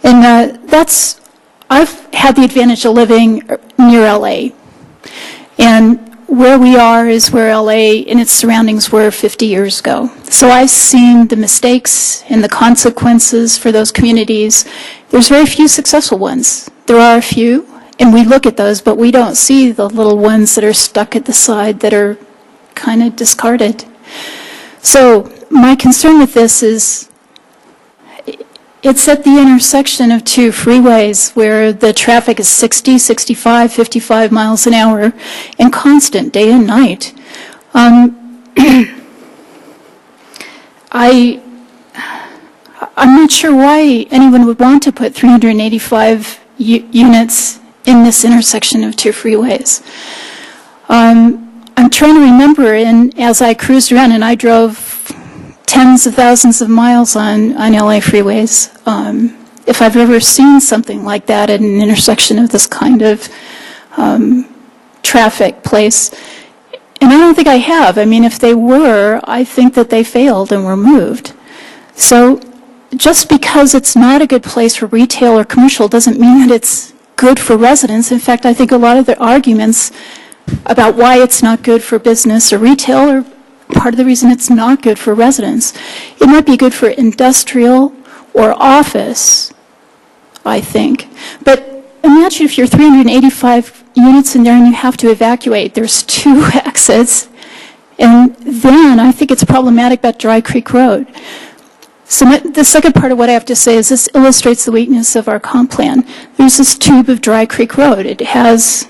And I've had the advantage of living near LA. And where we are is where LA and its surroundings were 50 years ago. So I've seen the mistakes and the consequences for those communities. There's very few successful ones. There are a few, and we look at those, but we don't see the little ones that are stuck at the side that are kind of discarded. So my concern with this is it's at the intersection of 2 freeways where the traffic is 60, 65, 55 miles an hour and constant day and night. I'm not sure why anyone would want to put 385 units in this intersection of 2 freeways. I'm trying to remember, and as I cruised around, and I drove tens of thousands of miles on LA freeways, if I've ever seen something like that at an intersection of this kind of traffic place. And I don't think I have. I mean, if they were, I think that they failed and were moved. So just because it's not a good place for retail or commercial doesn't mean that it's good for residents. In fact, I think a lot of the arguments about why it's not good for business or retail are part of the reason it's not good for residents. It might be good for industrial or office, I think. But imagine if you're 385 units in there and you have to evacuate. There's 2 exits. And then I think it's problematic about Dry Creek Road. So the second part of what I have to say is this illustrates the weakness of our comp plan. There's this tube of Dry Creek Road. It has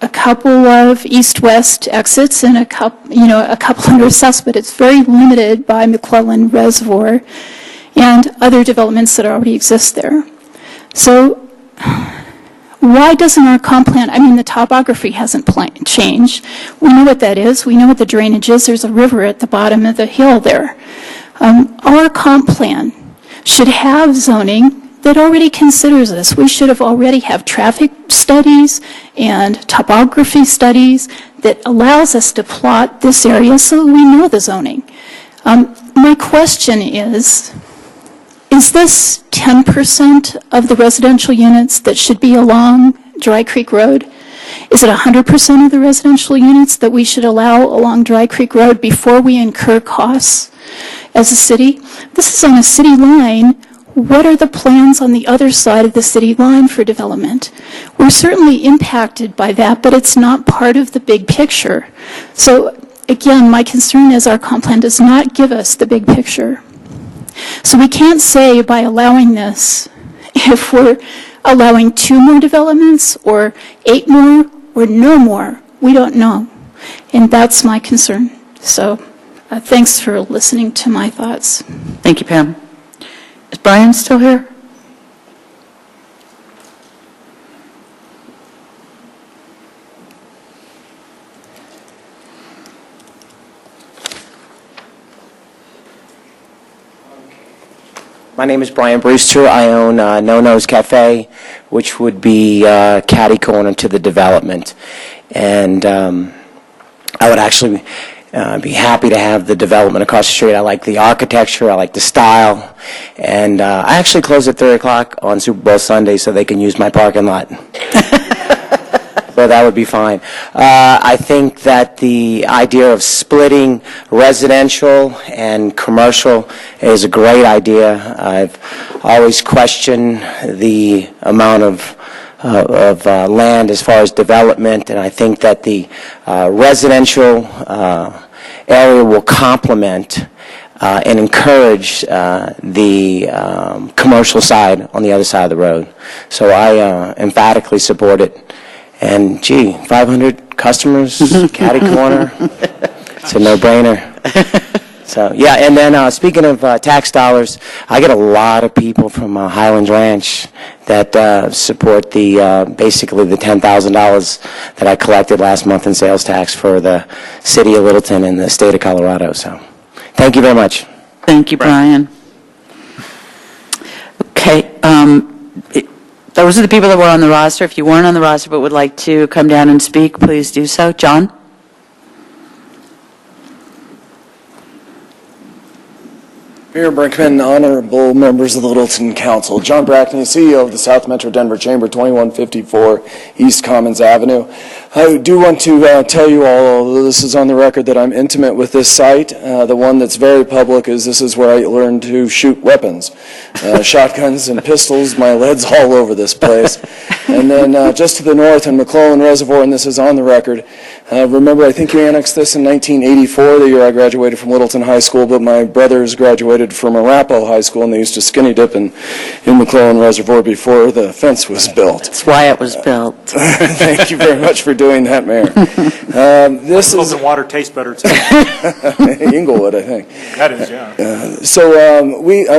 a couple of east-west exits and a couple north-south, but it's very limited by McClellan Reservoir and other developments that already exist there. So why doesn't our comp plan, the topography hasn't changed. We know what that is. We know what the drainage is. There's a river at the bottom of the hill there. Our comp plan should have zoning that already considers this. We should have already have traffic studies and topography studies that allows us to plot this area so we know the zoning. My question is this 10% of the residential units that should be along Dry Creek Road? Is it 100% of the residential units that we should allow along Dry Creek Road before we incur costs as a city? This is on a city line. What are the plans on the other side of the city line for development? We're certainly impacted by that, but it's not part of the big picture. So again, my concern is our comp plan does not give us the big picture. So we can't say by allowing this, if we're allowing 2 more developments or 8 more or no more, we don't know. And that's my concern. So thanks for listening to my thoughts. Thank you, Pam. Is Brian still here? My name is Brian Brewster. I own No Nose Cafe, which would be catty corner to the development. And I would actually be happy to have the development across the street. I like the architecture. I like the style. And I actually close at 3 o'clock on Super Bowl Sunday so they can use my parking lot. So that would be fine. I think that the idea of splitting residential and commercial is a great idea. I've always questioned the amount of land as far as development, and I think that the residential area will complement and encourage the commercial side on the other side of the road. So I emphatically support it. And gee, 500 customers, catty corner, it's a no-brainer. So yeah, and then speaking of tax dollars, I get a lot of people from Highlands Ranch that support the basically the $10,000 that I collected last month in sales tax for the city of Littleton and the state of Colorado. So thank you very much. Thank you, Brian. Okay. Those are the people that were on the roster. If you weren't on the roster but would like to come down and speak, please do so. John? Mayor Brinkman, honorable members of the Littleton Council, John Brackney, CEO of the South Metro Denver Chamber, 2154 East Commons Avenue. I do want to tell you all, although this is on the record, that I'm intimate with this site. The one that's very public is this is where I learned to shoot weapons, shotguns and pistols. My lead's all over this place. And then just to the north in McClellan Reservoir, and this is on the record, remember, I think you annexed this in 1984, the year I graduated from Littleton High School, but my brothers graduated from Arapahoe High School, and they used to skinny dip in McClellan Reservoir before the fence was built. That's why it was built. Thank you very much for doing that, Mayor. This is the water tastes better too. Inglewood, I think. That is, yeah.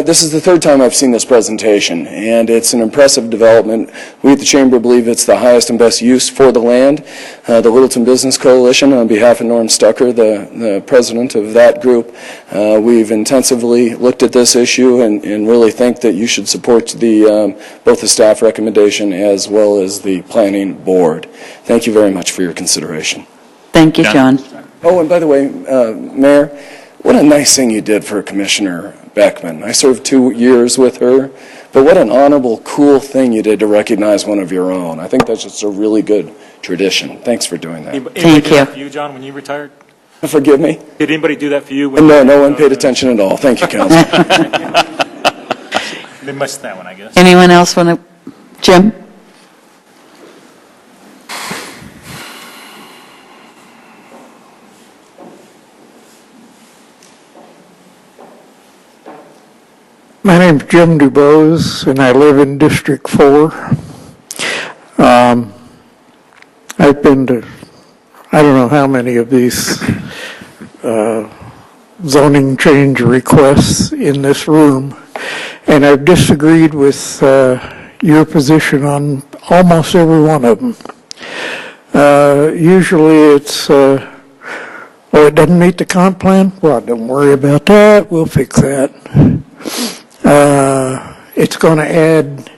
This is the third time I've seen this presentation, and it's an impressive development. We at the Chamber believe it's the highest and best use for the land. The Littleton Business Coalition, on behalf of Norm Stucker, the president of that group, we've intensively looked at this issue and really think that you should support both the staff recommendation as well as the planning board. Thank you very much for your consideration. Thank you, John. Oh, and by the way, Mayor, what a nice thing you did for a commissioner Beckman. I served 2 years with her, but what an honorable, cool thing you did to recognize one of your own. I think that's just a really good tradition. Thanks for doing that. Anybody do that for you, John, when you retired? Forgive me? Did anybody do that for you? No, no one paid attention at all. Thank you, Council. They missed that one, I guess. Anyone else want to? Jim? My name's Jim DuBose, and I live in District 4. I've been to, I don't know how many of these zoning change requests in this room, and I've disagreed with your position on almost every one of them. Usually it's, it doesn't meet the comp plan? Well, don't worry about that, we'll fix that. It's going to add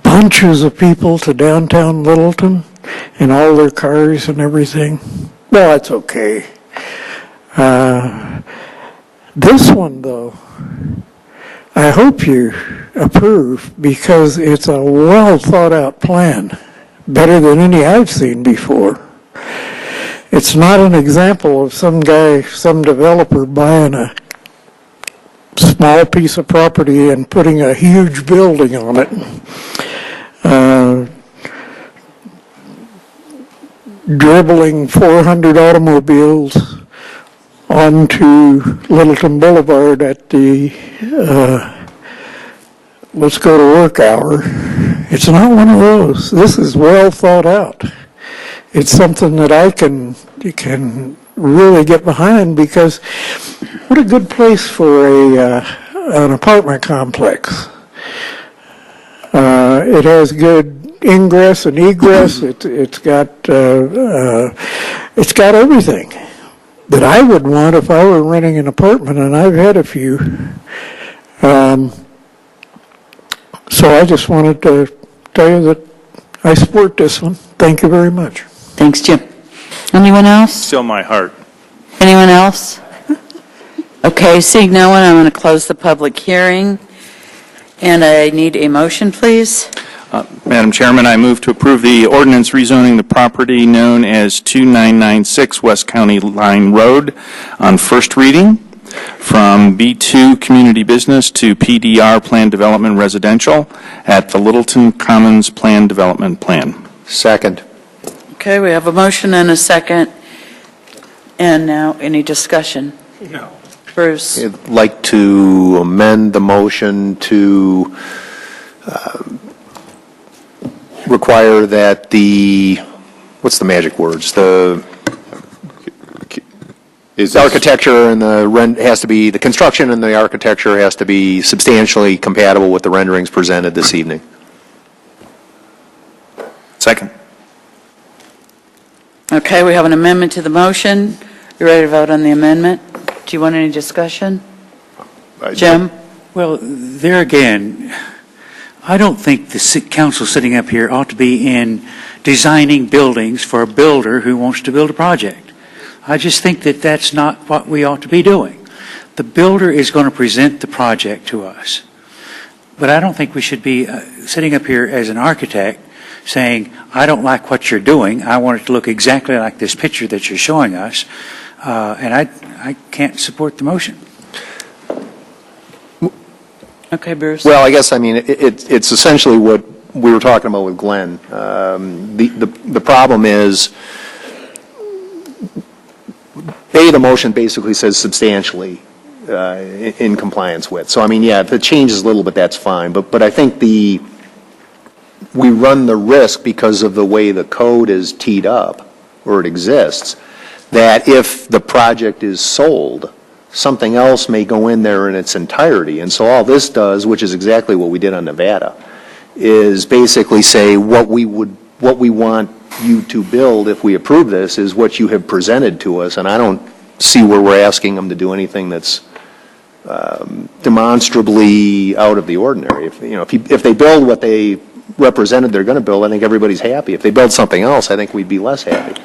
bunches of people to downtown Littleton and all their cars and everything. Well, that's okay. This one, though, I hope you approve because it's a well-thought-out plan, better than any I've seen before. It's not an example of some guy, some developer buying a small piece of property and putting a huge building on it. Dribbling 400 automobiles onto Littleton Boulevard at the let's go to work hour. It's not one of those. This is well thought out. It's something that I can really get behind because what a good place for an apartment complex. It has good ingress and egress. It's got everything that I would want if I were renting an apartment, and I've had a few. So I just wanted to tell you that I support this one. Thank you very much. Thanks, Jim. Anyone else? Still my heart. Anyone else? Okay, seeing no one, I'm going to close the public hearing. And I need a motion, please. Madam Chairman, I move to approve the ordinance rezoning the property known as 2996 West County Line Road on first reading from B2 Community Business to PDR Plan Development Residential at the Littleton Commons Plan Development Plan. Second. Okay, we have a motion and a second. And now, any discussion? No. Bruce? I'd like to amend the motion to require that what's the magic words? The architecture and the construction and the architecture has to be substantially compatible with the renderings presented this evening. Second. Okay, we have an amendment to the motion. You ready to vote on the amendment? Do you want any discussion? Jim? Well, there again, I don't think the council sitting up here ought to be in designing buildings for a builder who wants to build a project. I just think that that's not what we ought to be doing. The builder is going to present the project to us. But I don't think we should be sitting up here as an architect saying, I don't like what you're doing. I want it to look exactly like this picture that you're showing us. And I can't support the motion. Okay, Bruce. Well, I guess, it's essentially what we were talking about with Glenn. The problem is, the motion basically says substantially in compliance with. So, if it changes a little bit, that's fine. But I think we run the risk because of the way the code is teed up, or it exists, that if the project is sold, something else may go in there in its entirety. And so all this does, which is exactly what we did on Nevada, is basically say what we want you to build if we approve this is what you have presented to us. And I don't see where we're asking them to do anything that's demonstrably out of the ordinary. If they build what they represented they're going to build, I think everybody's happy. If they build something else, I think we'd be less happy.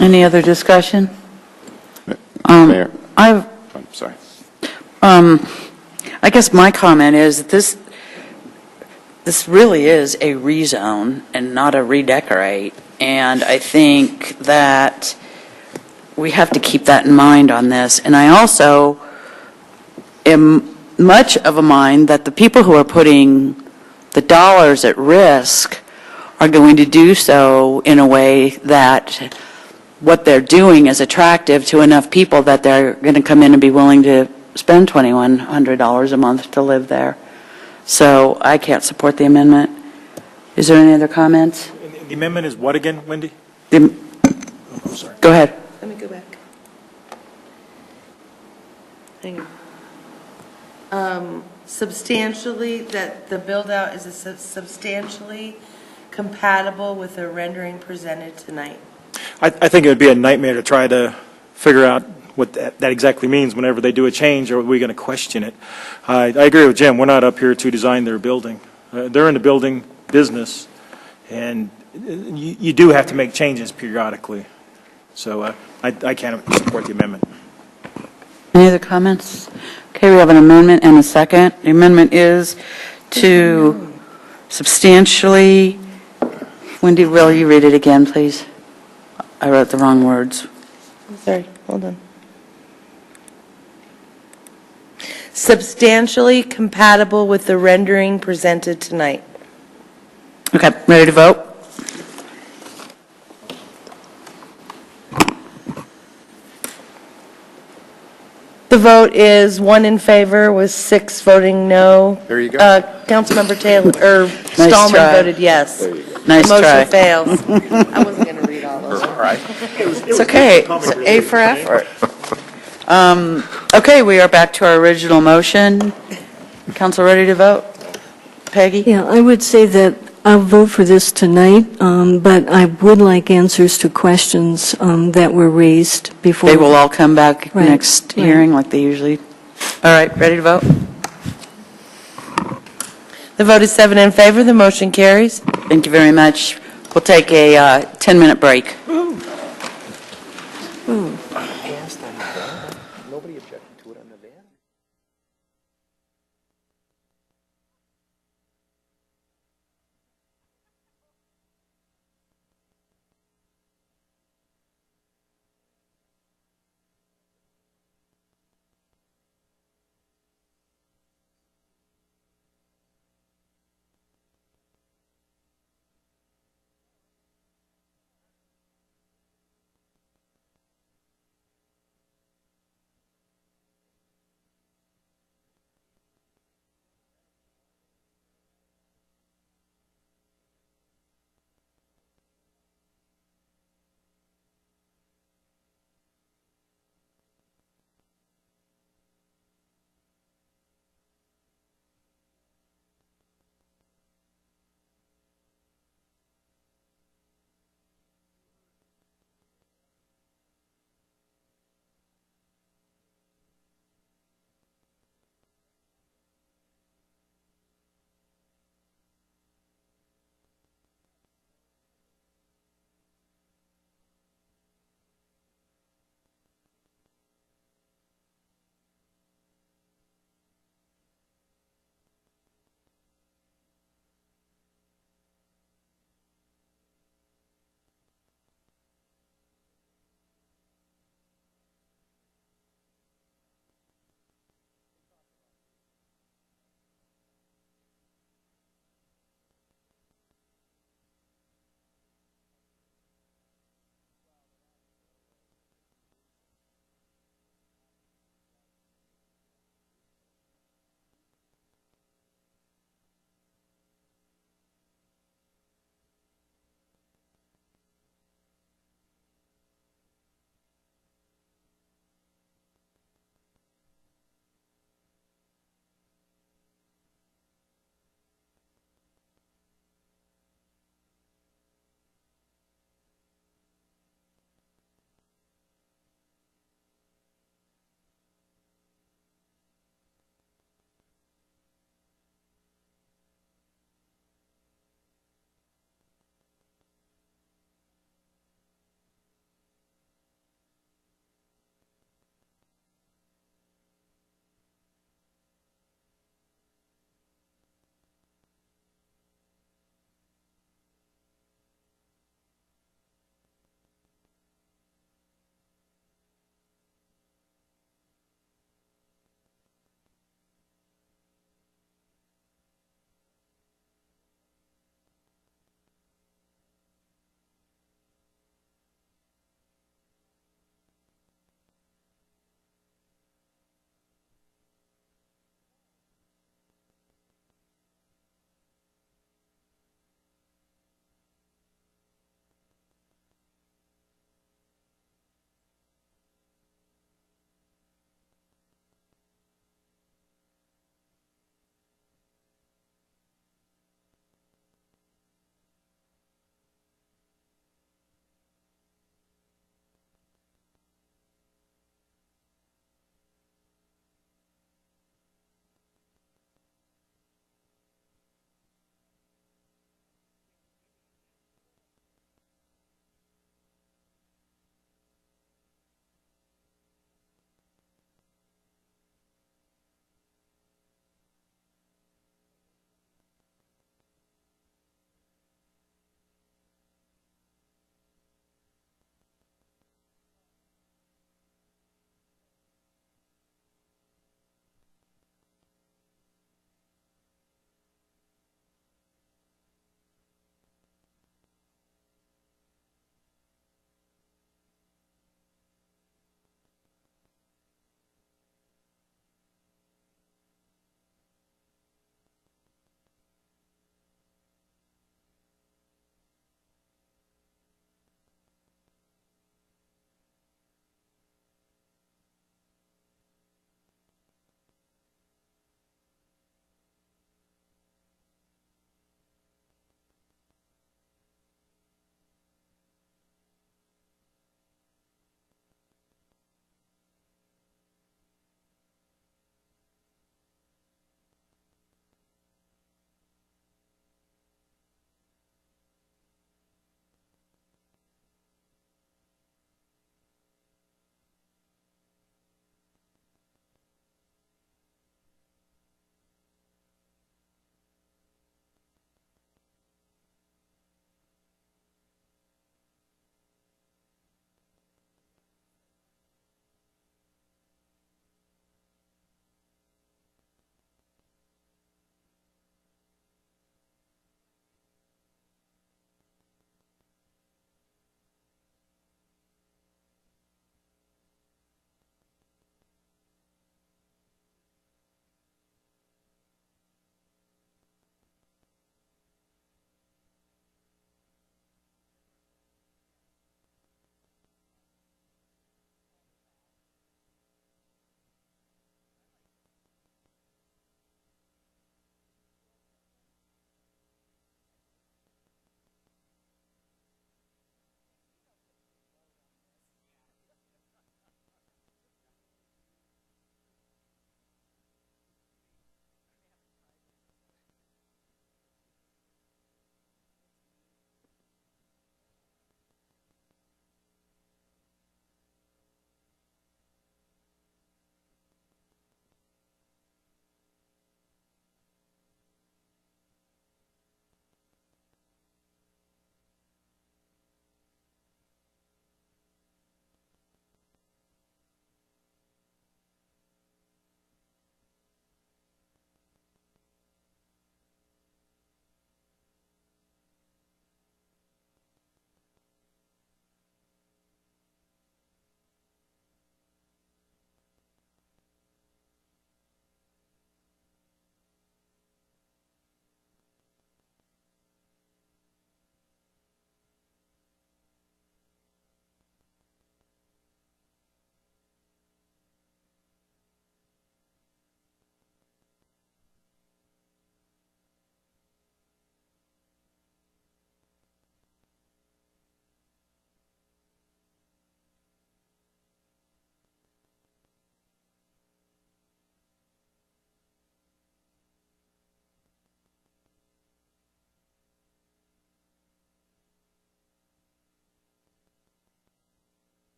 Any other discussion? Mayor. I'm sorry. I guess my comment is this really is a rezone and not a redecorate. And I think that we have to keep that in mind on this. And I also am much of a mind that the people who are putting the dollars at risk are going to do so in a way that what they're doing is attractive to enough people that they're going to come in and be willing to spend $2,100 a month to live there. So I can't support the amendment. Is there any other comments? The amendment is what again, Wendy? Sorry. Go ahead. Let me go back. Hang on. Substantially, that the build-out is substantially compatible with the rendering presented tonight. I think it would be a nightmare to try to figure out what that exactly means whenever they do a change, or are we going to question it? I agree with Jim. We're not up here to design their building. They're in the building business, and you do have to make changes periodically. So I can't support the amendment. Any other comments? Okay, we have an amendment and a second. The amendment is to substantially, Wendy, will you read it again, please? I wrote the wrong words. I'm sorry, hold on. Substantially compatible with the rendering presented tonight. Okay, ready to vote? The vote is 1 in favor with 6 voting no. There you go. Councilmember Taylor, Nice Stallman try. voted yes. Nice The try. motion fails. I wasn't going to read all those. All right. It's okay. It's A for effort. Okay, we are back to our original motion. Council ready to vote? Peggy? Yeah, I would say that I'll vote for this tonight, but I would like answers to questions that were raised before. They will all come back Right, next right. hearing like they usually. All right, ready to vote? The vote is 7 in favor. The motion carries. Thank you very much. We'll take a 10-minute break. Nobody objected to it on the van?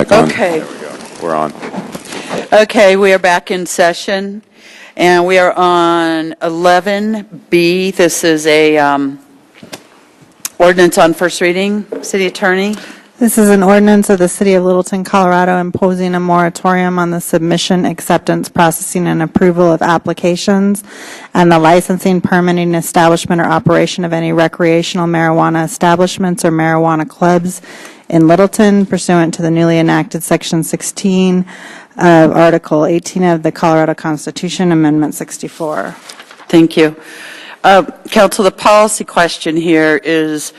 back on. Okay. There we go. We're on. Okay, we are back in session, and we are on 11B. This is a ordinance on first reading. City Attorney? This is an ordinance of the City of Littleton, Colorado, imposing a moratorium on the submission, acceptance, processing, and approval of applications and the licensing, permitting, establishment, or operation of any recreational marijuana establishments or marijuana clubs in Littleton pursuant to the newly enacted Section 16 of Article 18 of the Colorado Constitution, Amendment 64. Thank you. Council, the policy question here is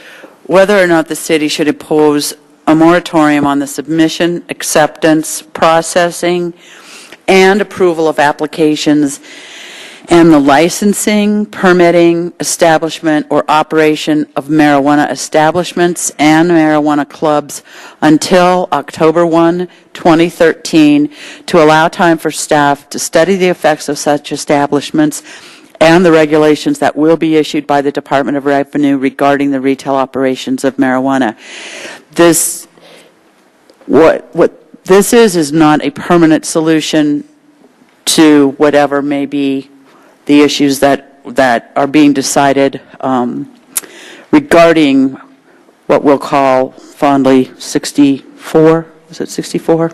whether or not the city should impose a moratorium on the submission, acceptance, processing, and approval of applications and the licensing, permitting, establishment, or operation of marijuana establishments and marijuana clubs until October 1, 2013, to allow time for staff to study the effects of such establishments and the regulations that will be issued by the Department of Revenue regarding the retail operations of marijuana. What this is not a permanent solution to whatever may be the issues that are being decided regarding what we'll call fondly 64. Is it 64?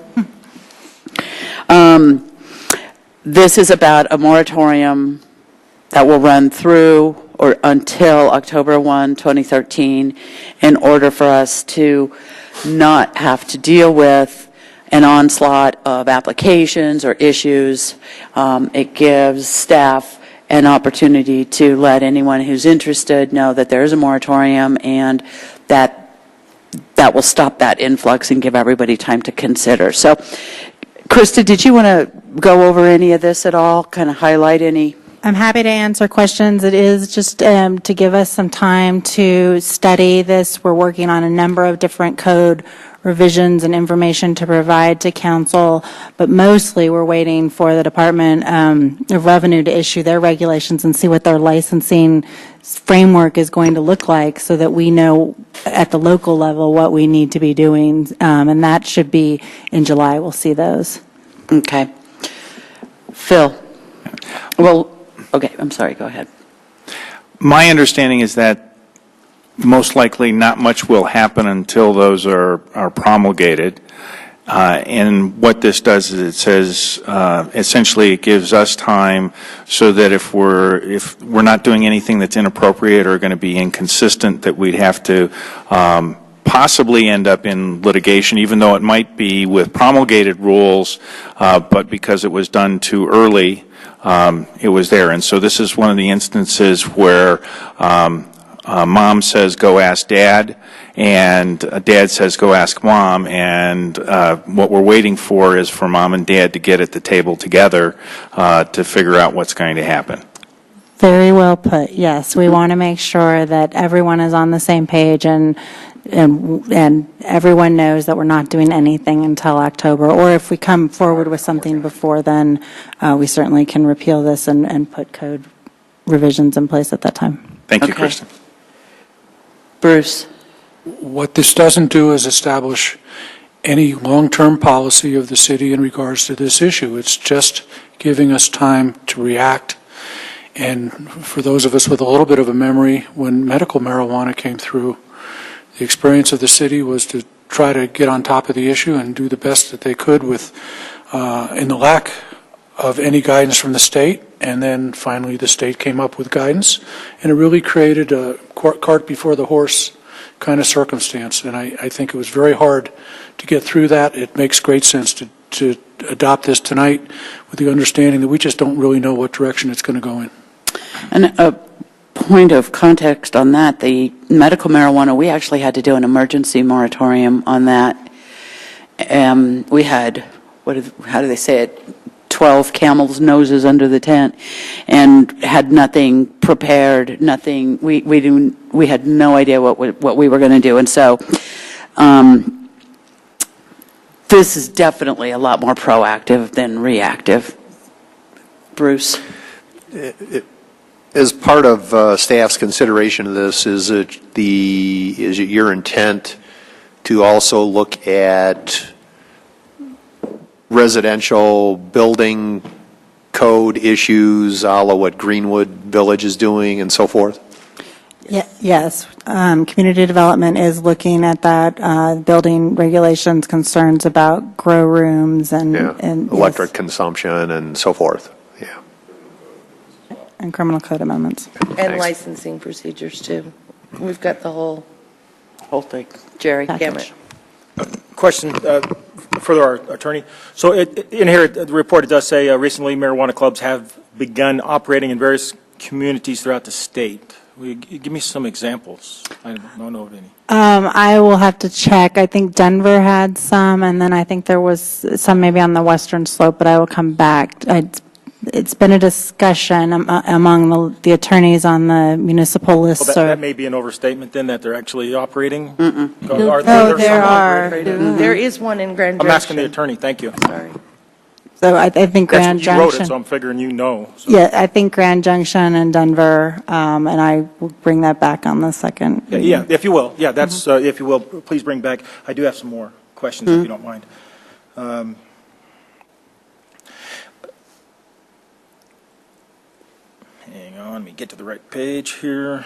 This is about a moratorium that will run through or until October 1, 2013, in order for us to not have to deal with an onslaught of applications or issues. It gives staff an opportunity to let anyone who's interested know that there is a moratorium and that will stop that influx and give everybody time to consider. So, Krista, did you want to go over any of this at all, kind of highlight any? I'm happy to answer questions. It is just to give us some time to study this. We're working on a number of different code revisions and information to provide to council, but mostly we're waiting for the Department of Revenue to issue their regulations and see what their licensing framework is going to look like so that we know at the local level what we need to be doing, and that should be in July. We'll see those. Okay. Phil? Well, okay, I'm sorry, go ahead. My understanding is that most likely not much will happen until those are promulgated. And what this does is it says, essentially it gives us time so that if we're not doing anything that's inappropriate or going to be inconsistent, that we'd have to possibly end up in litigation, even though it might be with promulgated rules, but because it was done too early, it was there. And so this is one of the instances where mom says, go ask dad, and dad says, go ask mom, and what we're waiting for is for mom and dad to get at the table together to figure out what's going to happen. Very well put. Yes, we want to make sure that everyone is on the same page and everyone knows that we're not doing anything until October. Or if we come forward with something before then, we certainly can repeal this and put code revisions in place at that time. Thank you, Kristen. Bruce? What this doesn't do is establish any long-term policy of the city in regards to this issue. It's just giving us time to react. And for those of us with a little bit of a memory, when medical marijuana came through, the experience of the city was to try to get on top of the issue and do the best that they could with, in the lack of any guidance from the state. And then finally the state came up with guidance, and it really created a cart before the horse kind of circumstance. And I think it was very hard to get through that. It makes great sense to adopt this tonight with the understanding that we just don't really know what direction it's going to go in. And a point of context on that, the medical marijuana, we actually had to do an emergency moratorium on that. We had, how do they say it, 12 camels' noses under the tent, and had nothing prepared, nothing. We had no idea what we were going to do, and so this is definitely a lot more proactive than reactive. Bruce? As part of staff's consideration of this, is it your intent to also look at residential building code issues, a la what Greenwood Village is doing and so forth? Yes. Community development is looking at that, building regulations, concerns about grow rooms and Electric consumption and so forth. Yeah. And criminal code amendments. And licensing procedures, too. We've got the whole thing. Jerry. gamut. Question for our attorney. So in here, the report, it does say recently marijuana clubs have begun operating in various communities throughout the state. Will you give me some examples? I don't know of any. I will have to check. I think Denver had some, and then I think there was some maybe on the western slope, but I will come back. It's been a discussion among the attorneys on the municipal list. Well, that may be an overstatement then, that they're actually operating? There are. There is one in Grand I'm Junction. asking the attorney, thank you. Sorry. So I think Grand You wrote Junction. it, so I'm figuring you know. So. Yeah, I think Grand Junction and Denver, and I will bring that back on the second. Yeah, if you will. Yeah, that's, if you will, please bring back. I do have some more questions, if you don't mind. Hang on, let me get to the right page here.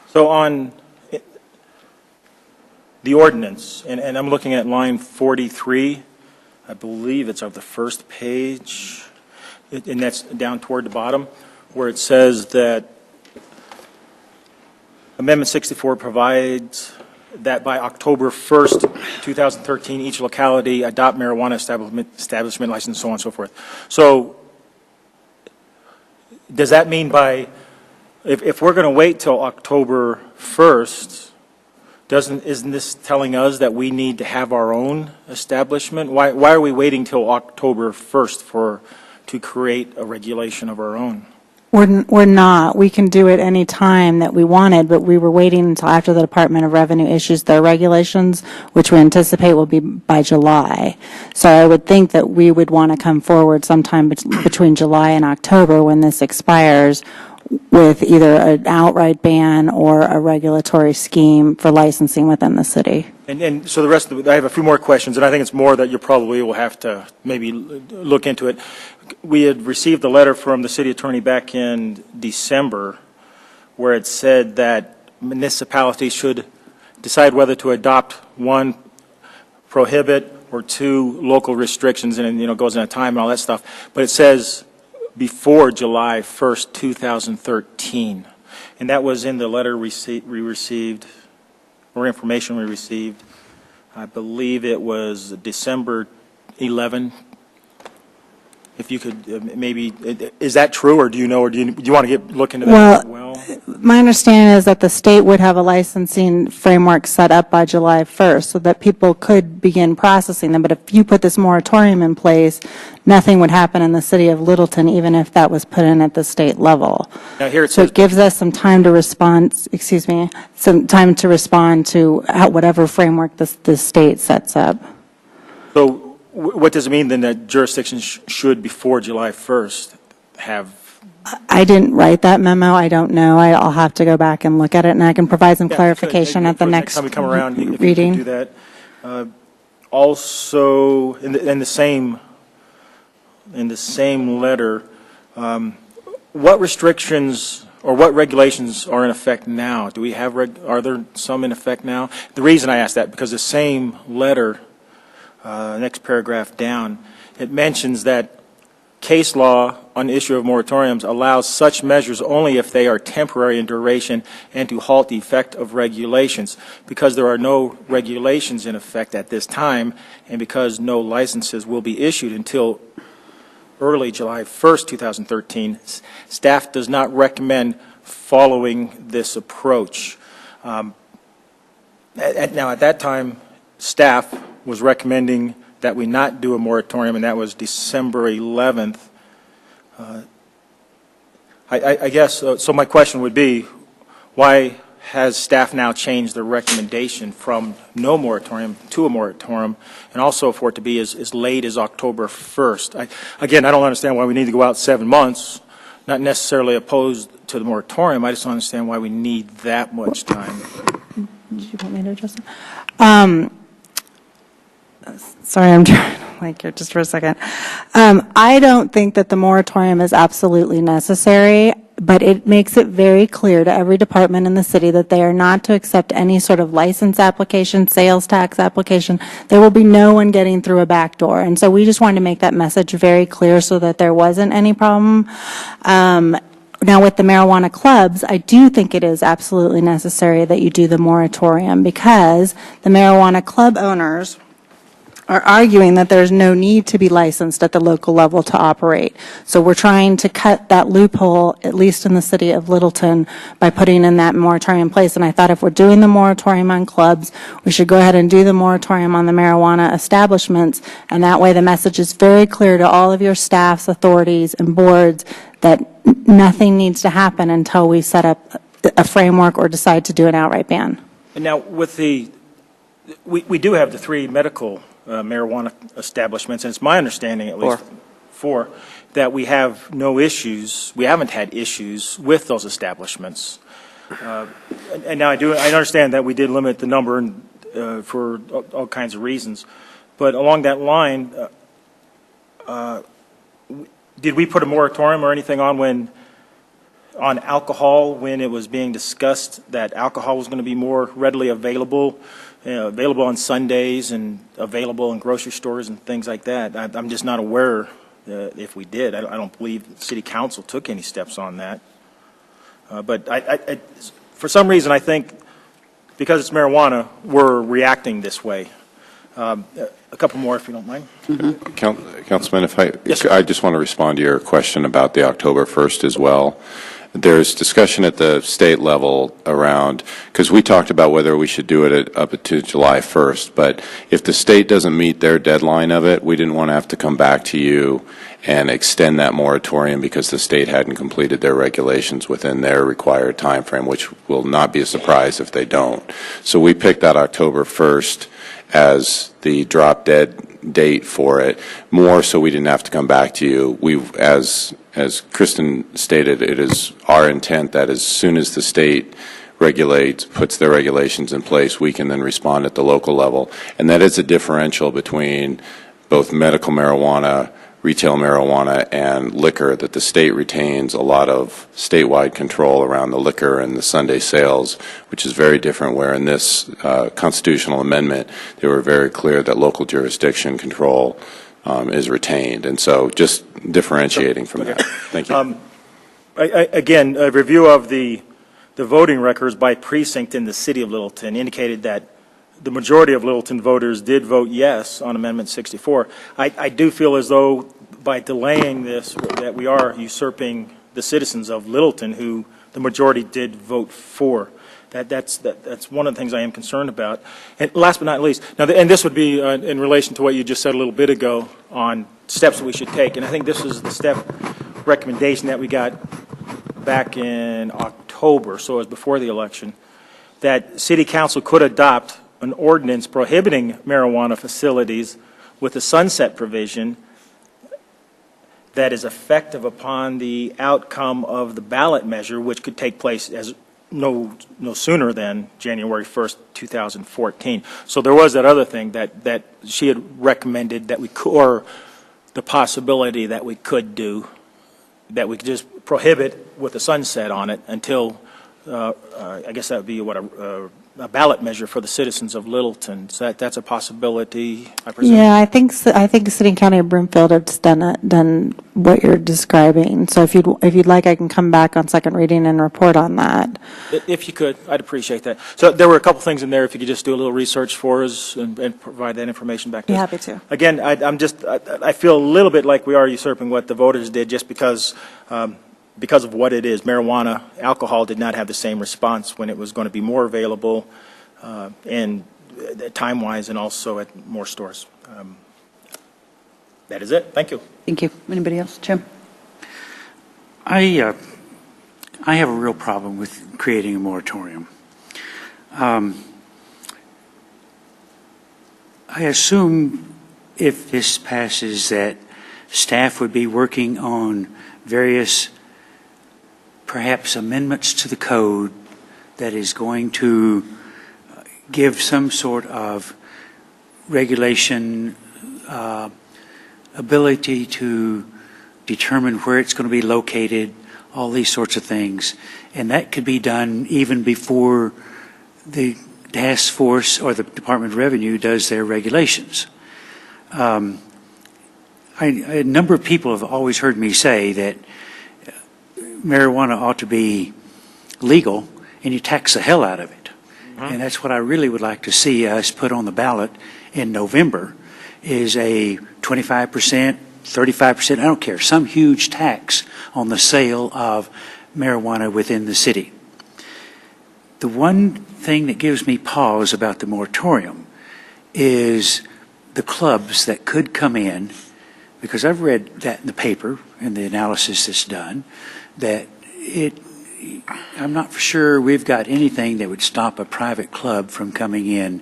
So on the ordinance, and I'm looking at line 43, I believe it's of the first page, and that's down toward the bottom, where it says that Amendment 64 provides that by October 1st, 2013, each locality adopt marijuana establishment license, so on and so forth. So does that mean by, if we're going to wait till October 1st, isn't this telling us that we need to have our own establishment? Why are we waiting till October 1st to create a regulation of our own? We're not. We can do it any time that we wanted, but we were waiting until after the Department of Revenue issues their regulations, which we anticipate will be by July. So I would think that we would want to come forward sometime between July and October when this expires with either an outright ban or a regulatory scheme for licensing within the city. And so the rest of it, I have a few more questions, and I think it's more that you probably will have to maybe look into it. We had received a letter from the city attorney back in December where it said that municipalities should decide whether to adopt one, prohibit, or two, local restrictions, and it goes in a time and all that stuff. But it says before July 1st, 2013. And that was in the letter we received, or information we received. I believe it was December 11. If you could maybe, is that true, or do you know, or do you want to look into that as well? My understanding is that the state would have a licensing framework set up by July 1st so that people could begin processing them. But if you put this moratorium in place, nothing would happen in the city of Littleton, even if that was put in at the state level. Now here it So says, it gives us some time to respond, some time to respond to whatever framework the state sets up. so what does it mean then that jurisdictions should, before July 1st, have? I didn't write that memo. I don't know. I'll have to go back and look at it, and I can provide some clarification at the next time we come around, if reading. you could do that. Also, in the same letter, what restrictions or what regulations are in effect now? Do we have are there some in effect now? The reason I ask that, because the same letter, next paragraph down, it mentions that case law on the issue of moratoriums allows such measures only if they are temporary in duration and to halt the effect of regulations. Because there are no regulations in effect at this time, and because no licenses will be issued until early July 1st, 2013, staff does not recommend following this approach. Now, at that time, staff was recommending that we not do a moratorium, and that was December 11th. I guess, so my question would be, why has staff now changed their recommendation from no moratorium to a moratorium, and also for it to be as late as October 1st? Again, I don't understand why we need to go out 7 months, not necessarily opposed to the moratorium. I just don't understand why we need that much time. Did you want me to address it? Sorry, I'm trying to like here just for a second. I don't think that the moratorium is absolutely necessary, but it makes it very clear to every department in the city that they are not to accept any sort of license application, sales tax application. There will be no one getting through a back door. And so we just wanted to make that message very clear so that there wasn't any problem. Now, with the marijuana clubs, I do think it is absolutely necessary that you do the moratorium because the marijuana club owners are arguing that there's no need to be licensed at the local level to operate. So we're trying to cut that loophole, at least in the city of Littleton, by putting in that moratorium in place. And I thought if we're doing the moratorium on clubs, we should go ahead and do the moratorium on the marijuana establishments. And that way the message is very clear to all of your staffs, authorities, and boards that nothing needs to happen until we set up a framework or decide to do an outright ban. And now with we do have the 3 medical marijuana establishments, and it's my understanding, at least 4, that we have no issues, we haven't had issues with those establishments. And now I understand that we did limit the number for all kinds of reasons, but along that line, did we put a moratorium or anything on alcohol when it was being discussed that alcohol was going to be more readily available? Available on Sundays and available in grocery stores and things like that. I'm just not aware if we did. I don't believe the city council took any steps on that. But for some reason, I think because it's marijuana, we're reacting this way. A couple more, if you don't mind. Councilman, I just want to respond to your question about the October 1st as well. There's discussion at the state level around, because we talked about whether we should do it up to July 1st, but if the state doesn't meet their deadline of it, we didn't want to have to come back to you and extend that moratorium because the state hadn't completed their regulations within their required time frame, which will not be a surprise if they don't. So we picked that October 1st as the drop dead date for it, more so we didn't have to come back to you. As Kristen stated, it is our intent that as soon as the state puts their regulations in place, we can then respond at the local level. And that is a differential between both medical marijuana, retail marijuana, and liquor, that the state retains a lot of statewide control around the liquor and the Sunday sales, which is very different, where in this constitutional amendment, they were very clear that local jurisdiction control is retained. And so just differentiating from that. Thank you. Again, a review of the voting records by precinct in the city of Littleton indicated that the majority of Littleton voters did vote yes on Amendment 64. I do feel as though by delaying this that we are usurping the citizens of Littleton who the majority did vote for. That's one of the things I am concerned about. And last but not least, now, and this would be in relation to what you just said a little bit ago on steps that we should take. And I think this is the step recommendation that we got back in October, so it was before the election, that City Council could adopt an ordinance prohibiting marijuana facilities with a sunset provision that is effective upon the outcome of the ballot measure, which could take place as no sooner than January 1st, 2014. So there was that other thing that she had recommended that we could, or the possibility that we could do, that we could just prohibit with a sunset on it until, I guess that would be what a ballot measure for the citizens of Littleton. So that's a possibility, I presume? Yeah, I think City and County of Broomfield has done what you're describing. So if you'd like, I can come back on second reading and report on that. If you could, I'd appreciate that. So there were a couple things in there. If you could just do a little research for us and provide that information back to us. Be happy to. Again, I feel a little bit like we are usurping what the voters did just because of what it is. Marijuana, alcohol did not have the same response when it was going to be more available and time-wise and also at more stores. That is it. Thank you. Thank you. Anybody else? Jim? I have a real problem with creating a moratorium. I assume if this passes that staff would be working on various perhaps amendments to the code that is going to give some sort of regulation ability to determine where it's going to be located, all these sorts of things. And that could be done even before the task force or the Department of Revenue does their regulations. A number of people have always heard me say that marijuana ought to be legal and you tax the hell out of it. And that's what I really would like to see us put on the ballot in November, is a 25%, 35%, I don't care, some huge tax on the sale of marijuana within the city. The one thing that gives me pause about the moratorium is the clubs that could come in, because I've read that in the paper and the analysis that's done, that I'm not for sure we've got anything that would stop a private club from coming in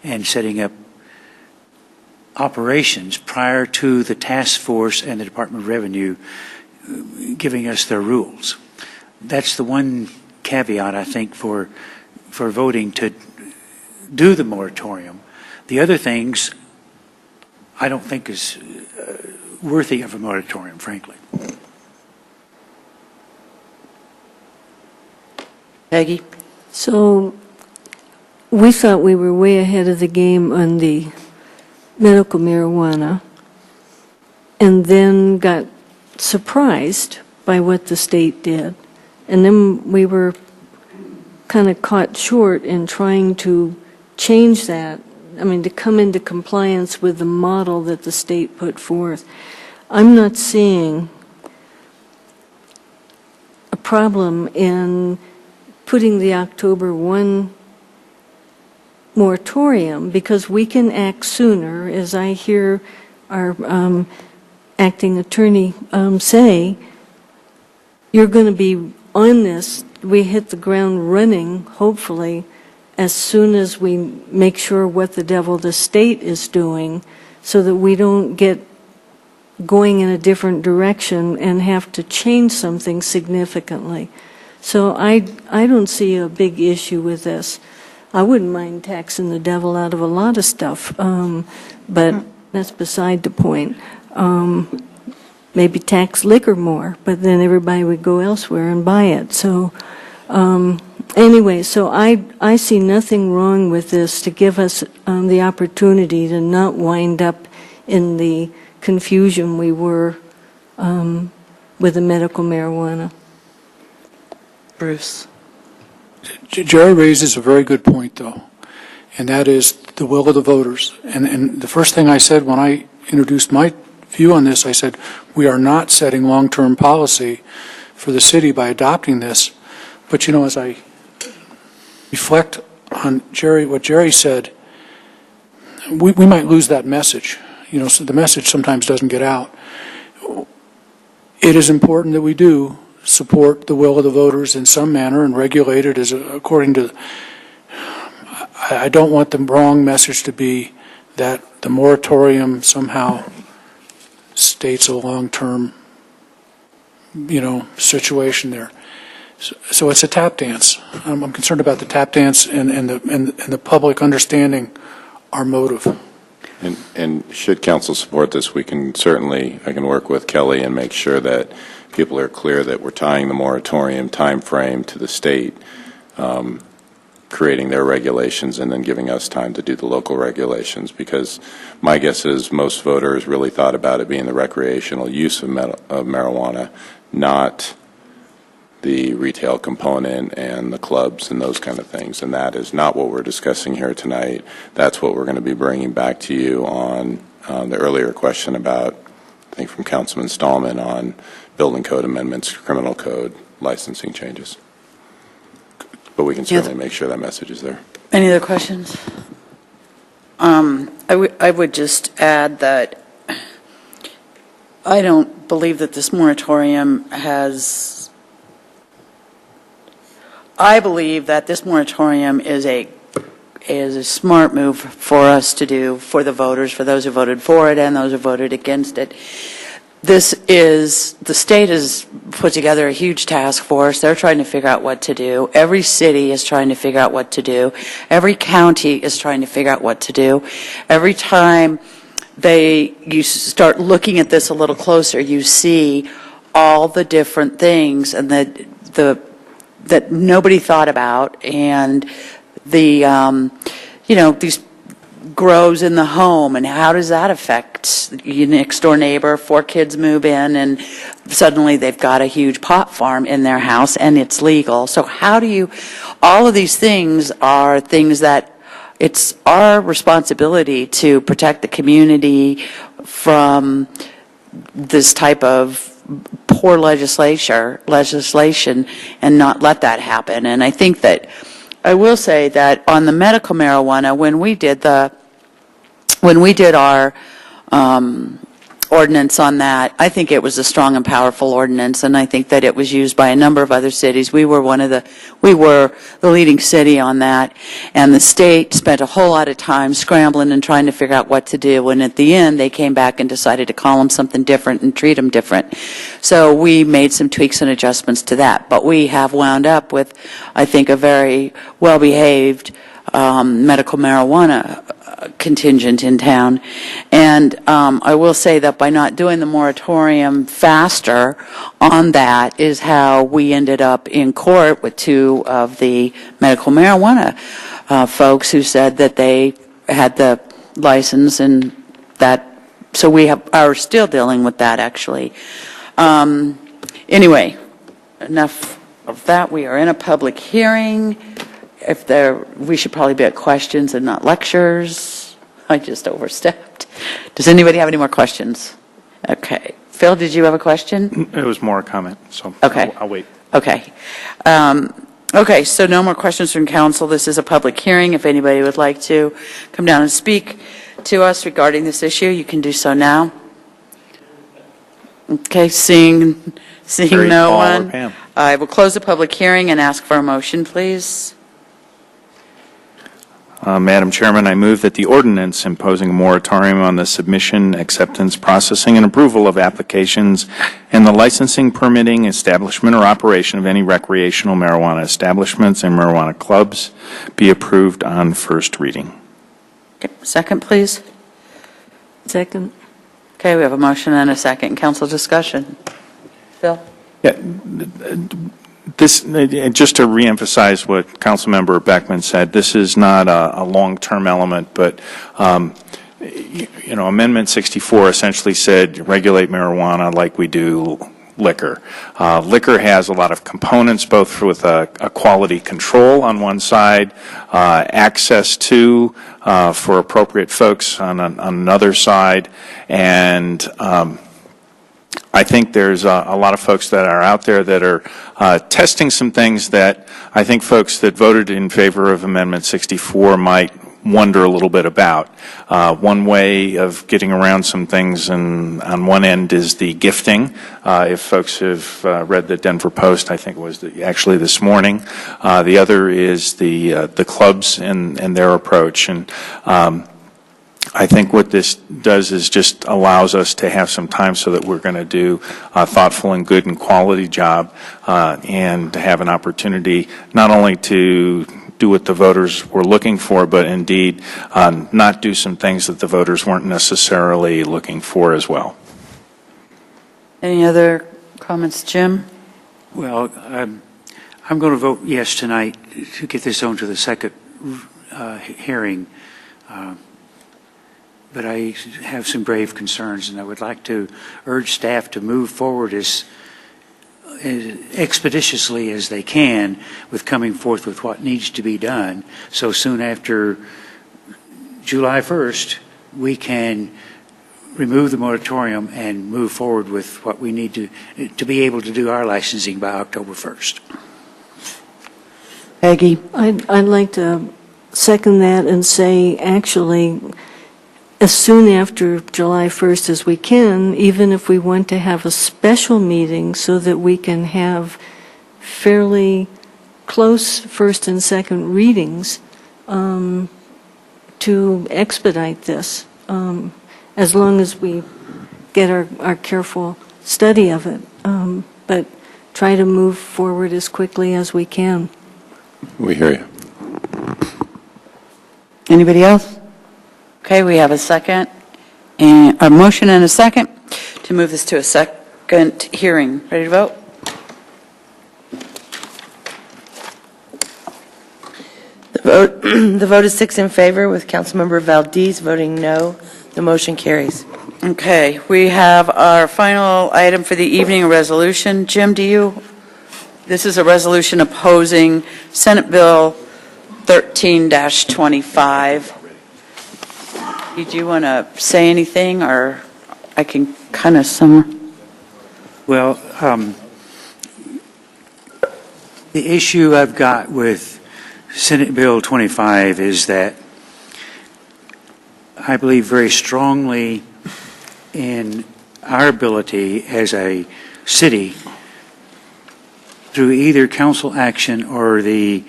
and setting up operations prior to the task force and the Department of Revenue giving us their rules. That's the one caveat, I think, for voting to do the moratorium. The other things I don't think is worthy of a moratorium, frankly. Peggy? So we thought we were way ahead of the game on the medical marijuana, and then got surprised by what the state did. And then we were kind of caught short in trying to change that, I mean, to come into compliance with the model that the state put forth. I'm not seeing a problem in putting the October 1 moratorium, because we can act sooner, as I hear our acting attorney say. You're going to be on this, we hit the ground running, hopefully, as soon as we make sure what the devil the state is doing, so that we don't get going in a different direction and have to change something significantly. So I don't see a big issue with this. I wouldn't mind taxing the devil out of a lot of stuff, but that's beside the point. Maybe tax liquor more, but then everybody would go elsewhere and buy it. So anyway, so I see nothing wrong with this to give us the opportunity to not wind up in the confusion we were with the medical marijuana. Bruce? Jerry raises a very good point, though, and that is the will of the voters. And the first thing I said when I introduced my view on this, I said, we are not setting long-term policy for the city by adopting this. But, you know, as I reflect on what Jerry said, we might lose that message. You know, so the message sometimes doesn't get out. It is important that we do support the will of the voters in some manner and regulate it as according to. I don't want the wrong message to be that the moratorium somehow states a long-term, situation there. So it's a tap dance. I'm concerned about the tap dance and the public understanding our motive. And should council support this, I can work with Kelly and make sure that people are clear that we're tying the moratorium time frame to the state creating their regulations and then giving us time to do the local regulations, because my guess is most voters really thought about it being the recreational use of marijuana, not the retail component and the clubs and those kind of things. And that is not what we're discussing here tonight. That's what we're going to be bringing back to you on the earlier question about, I think from Councilman Stallman, on building code amendments, criminal code, licensing changes. But we can certainly make sure that message is there. Any other questions? I would just add that I don't believe that this moratorium has. I believe that this moratorium is a smart move for us to do, for the voters, for those who voted for it and those who voted against it. the state has put together a huge task force. They're trying to figure out what to do. Every city is trying to figure out what to do. Every county is trying to figure out what to do. Every time you start looking at this a little closer, you see all the different things and that nobody thought about, and these grows in the home, and how does that affect your next door neighbor? 4 kids move in, and suddenly they've got a huge pot farm in their house, and it's legal. So all of these things are things that it's our responsibility to protect the community from this type of poor legislation and not let that happen. And I think that I will say that on the medical marijuana, when we did our ordinance on that, I think it was a strong and powerful ordinance, and I think that it was used by a number of other cities. We were the leading city on that, and the state spent a whole lot of time scrambling and trying to figure out what to do, and at the end, they came back and decided to call them something different and treat them different. So we made some tweaks and adjustments to that, but we have wound up with, I think, a very well-behaved medical marijuana contingent in town. And I will say that by not doing the moratorium faster on that is how we ended up in court with 2 of the medical marijuana folks who said that they had the license, and that, so we are still dealing with that, actually. Anyway, enough of that. We are in a public hearing. We should probably be at questions and not lectures. I just overstepped. Does anybody have any more questions? Okay. Phil, did you have a question? It was more a comment, so okay. I'll wait. Okay. Okay, so no more questions from council. This is a public hearing. If anybody would like to come down and speak to us regarding this issue, you can do so now. Okay, seeing no one, I will close the public hearing and ask for a motion, please. Madam Chairman, I move that the ordinance imposing a moratorium on the submission, acceptance, processing, and approval of applications and the licensing, permitting, establishment, or operation of any recreational marijuana establishments and marijuana clubs be approved on first reading. Okay, second, please. Second. Okay, we have a motion and a second. Council discussion. Phil? Yeah. This, just to reemphasize what Councilmember Beckman said, this is not a long-term element, but Amendment 64 essentially said regulate marijuana like we do liquor. Liquor has a lot of components, both with a quality control on one side, access to for appropriate folks on another side, and I think there's a lot of folks that are out there that are testing some things that I think folks that voted in favor of Amendment 64 might wonder a little bit about. One way of getting around some things on one end is the gifting. If folks have read the Denver Post, I think it was actually this morning. The other is the clubs and their approach. And I think what this does is just allows us to have some time so that we're going to do a thoughtful and good and quality job and to have an opportunity not only to do what the voters were looking for, but indeed not do some things that the voters weren't necessarily looking for as well. Any other comments, Jim? Well, I'm going to vote yes tonight to get this on to the second hearing. But I have some grave concerns, and I would like to urge staff to move forward as expeditiously as they can with coming forth with what needs to be done. So soon after July 1st, we can remove the moratorium and move forward with what we need to be able to do our licensing by October 1st. Peggy? I'd like to second that and say, actually, as soon after July 1st as we can, even if we want to have a special meeting so that we can have fairly close first and second readings to expedite this, as long as we get our careful study of it, but try to move forward as quickly as we can. We hear you. Anybody else? Okay, we have a second, and a motion and a second to move this to a second hearing. Ready to vote? The vote is 6 in favor, with Councilmember Valdez voting no. The motion carries. Okay, we have our final item for the evening, a resolution. Jim, this is a resolution opposing Senate Bill 13-25. Did you want to say anything, or I can kind of sum? Well, the issue I've got with Senate Bill 25 is that I believe very strongly in our ability as a city, through either council action or the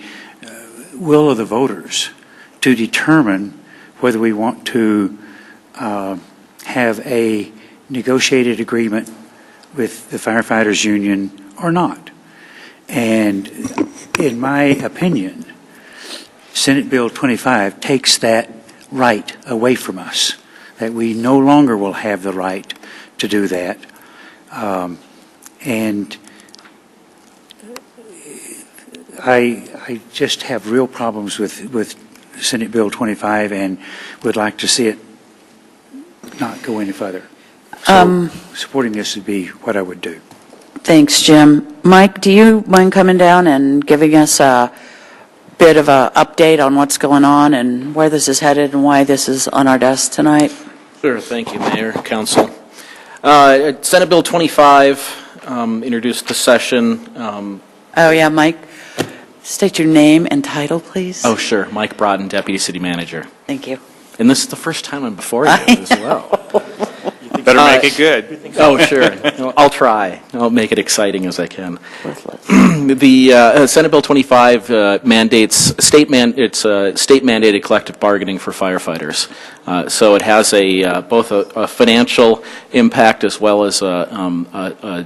will of the voters, to determine whether we want to have a negotiated agreement with the firefighters union or not. And in my opinion, Senate Bill 25 takes that right away from us, that we no longer will have the right to do that. And I just have real problems with Senate Bill 25 and would like to see it not go any further. So supporting this would be what I would do. Thanks, Jim. Mike, do you mind coming down and giving us a bit of an update on what's going on and where this is headed and why this is on our desk tonight? Sure. Thank you, Mayor, Council. Senate Bill 25 introduced to session. Oh, yeah, Mike. State your name and title, please. Oh, sure. Mike Brodden, Deputy City Manager. Thank you. And this is the first time I'm before you as well. Better make it good. Oh, sure. I'll try. I'll make it exciting as I can. The Senate Bill 25 mandates state mandated collective bargaining for firefighters. So it has both a financial impact as well as a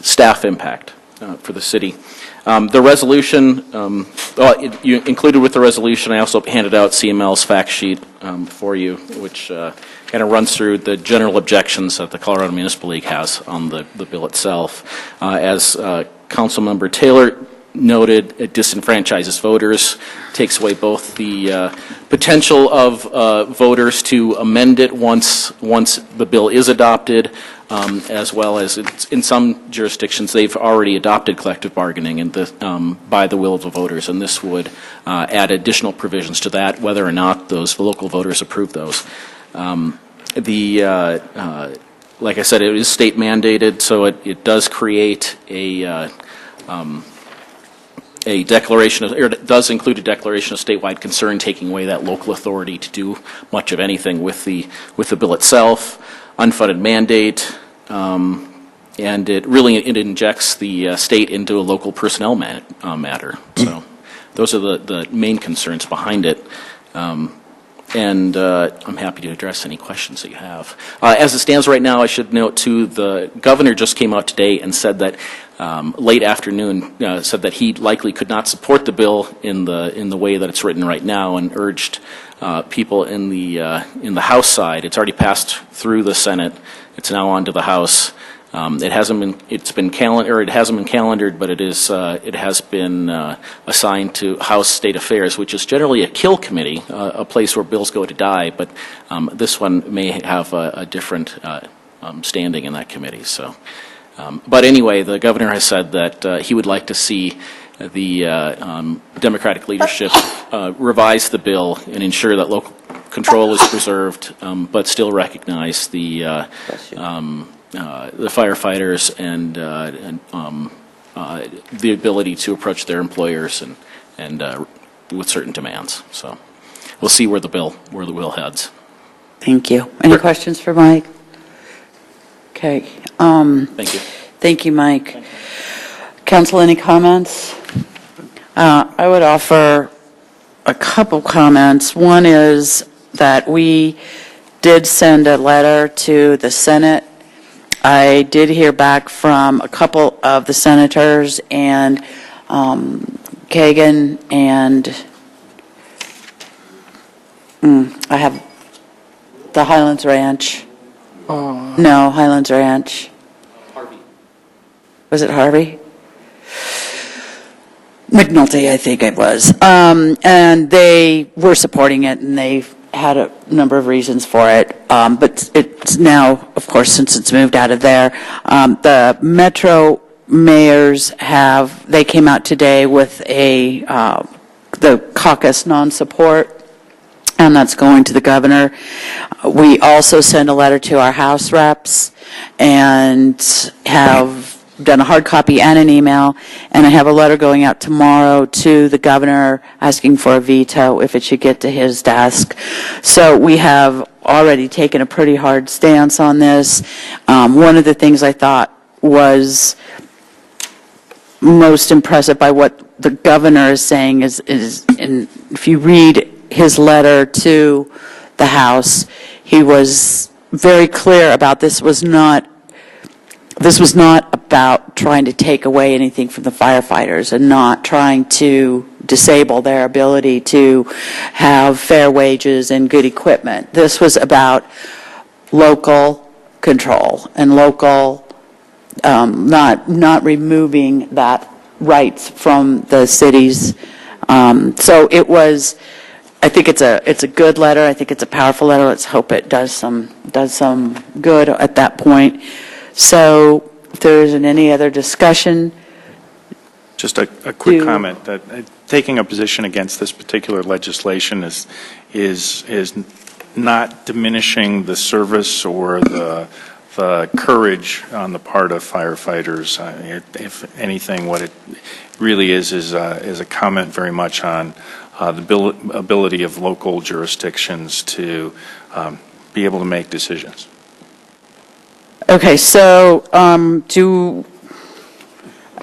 staff impact for the city. The resolution, included with the resolution, I also handed out CML's fact sheet for you, which kind of runs through the general objections that the Colorado Municipal League has on the bill itself. As Councilmember Taylor noted, it disenfranchises voters, takes away both the potential of voters to amend it once the bill is adopted, as well as in some jurisdictions they've already adopted collective bargaining by the will of the voters, and this would add additional provisions to that, whether or not those local voters approve those. Like I said, it is state mandated, so it does create a declaration, or it does include a declaration of statewide concern, taking away that local authority to do much of anything with the bill itself. Unfunded mandate, and it injects the state into a local personnel matter. So those are the main concerns behind it. And I'm happy to address any questions that you have. As it stands right now, I should note too, the governor just came out today and said that late afternoon said that he likely could not support the bill in the way that it's written right now, and urged people in the House side. It's already passed through the Senate. It's now on to the House. It hasn't been calendared, but it has been assigned to House State Affairs, which is generally a kill committee, a place where bills go to die. But this one may have a different standing in that committee. So, but anyway, the governor has said that he would like to see the Democratic leadership revise the bill and ensure that local control is preserved, but still recognize the firefighters and the ability to approach their employers and with certain demands. So we'll see where the bill heads. Thank you. Any questions for Mike? Okay. Thank you. Thank you, Mike. Thank you. Council, any comments? I would offer a couple comments. One is that we did send a letter to the Senate. I did hear back from a couple of the senators, and Kagan and I have the Highlands Ranch. No, Highlands Ranch. Harvey. Was it Harvey? McNulty, I think it was. And they were supporting it, and they had a number of reasons for it. But it's now, of course, since it's moved out of there, the Metro mayors they came out today with the caucus non-support, and that's going to the governor. We also sent a letter to our House reps and have done a hard copy and an email, and I have a letter going out tomorrow to the governor asking for a veto if it should get to his desk. So we have already taken a pretty hard stance on this. One of the things I thought was most impressive by what the governor is saying is if you read his letter to the House, he was very clear about this was not about trying to take away anything from the firefighters and not trying to disable their ability to have fair wages and good equipment. This was about local control and local, not removing that rights from the cities. So it was, I think it's a good letter. I think it's a powerful letter. Let's hope it does some good at that point. So if there isn't any other discussion. Just a quick comment that taking a position against this particular legislation is not diminishing the service or the courage on the part of firefighters. If anything, what it really is a comment very much on the ability of local jurisdictions to be able to make decisions. Okay, so I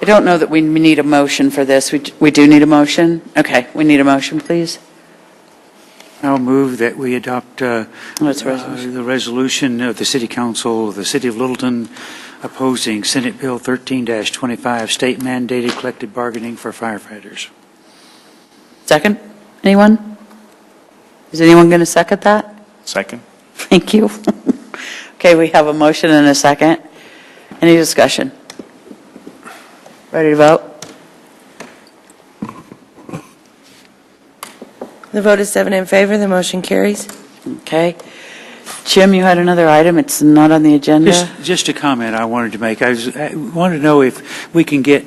don't know that we need a motion for this. We do need a motion? Okay, we need a motion, please. I'll move that we adopt the resolution of the City Council of the City of Littleton opposing Senate Bill 13-25, state-mandated collective bargaining for firefighters. Second? Anyone? Is anyone going to second that? Second. Thank you. Okay, we have a motion and a second. Any discussion? Ready to vote? The vote is 7 in favor. The motion carries. Okay. Jim, you had another item. It's not on the agenda. Just a comment I wanted to make. I wanted to know if we can get.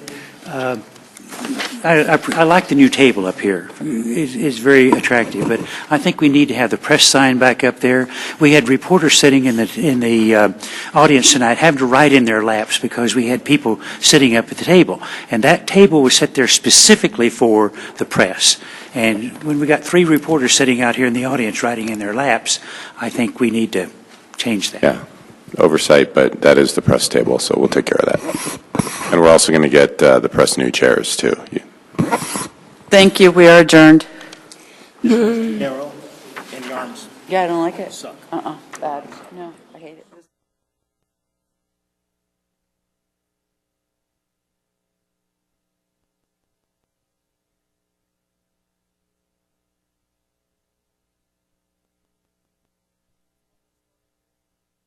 I like the new table up here. It's very attractive, but I think we need to have the press sign back up there. We had reporters sitting in the audience tonight having to write in their laps because we had people sitting up at the table, and that table was set there specifically for the press. And when we got 3 reporters sitting out here in the audience writing in their laps, I think we need to change that. Yeah, oversight, but that is the press table, so we'll take care of that. And we're also going to get the press new chairs, too. Thank you. We are adjourned. Narrow in the arms. Yeah, I don't like it. Suck. Bad. No, I hate it.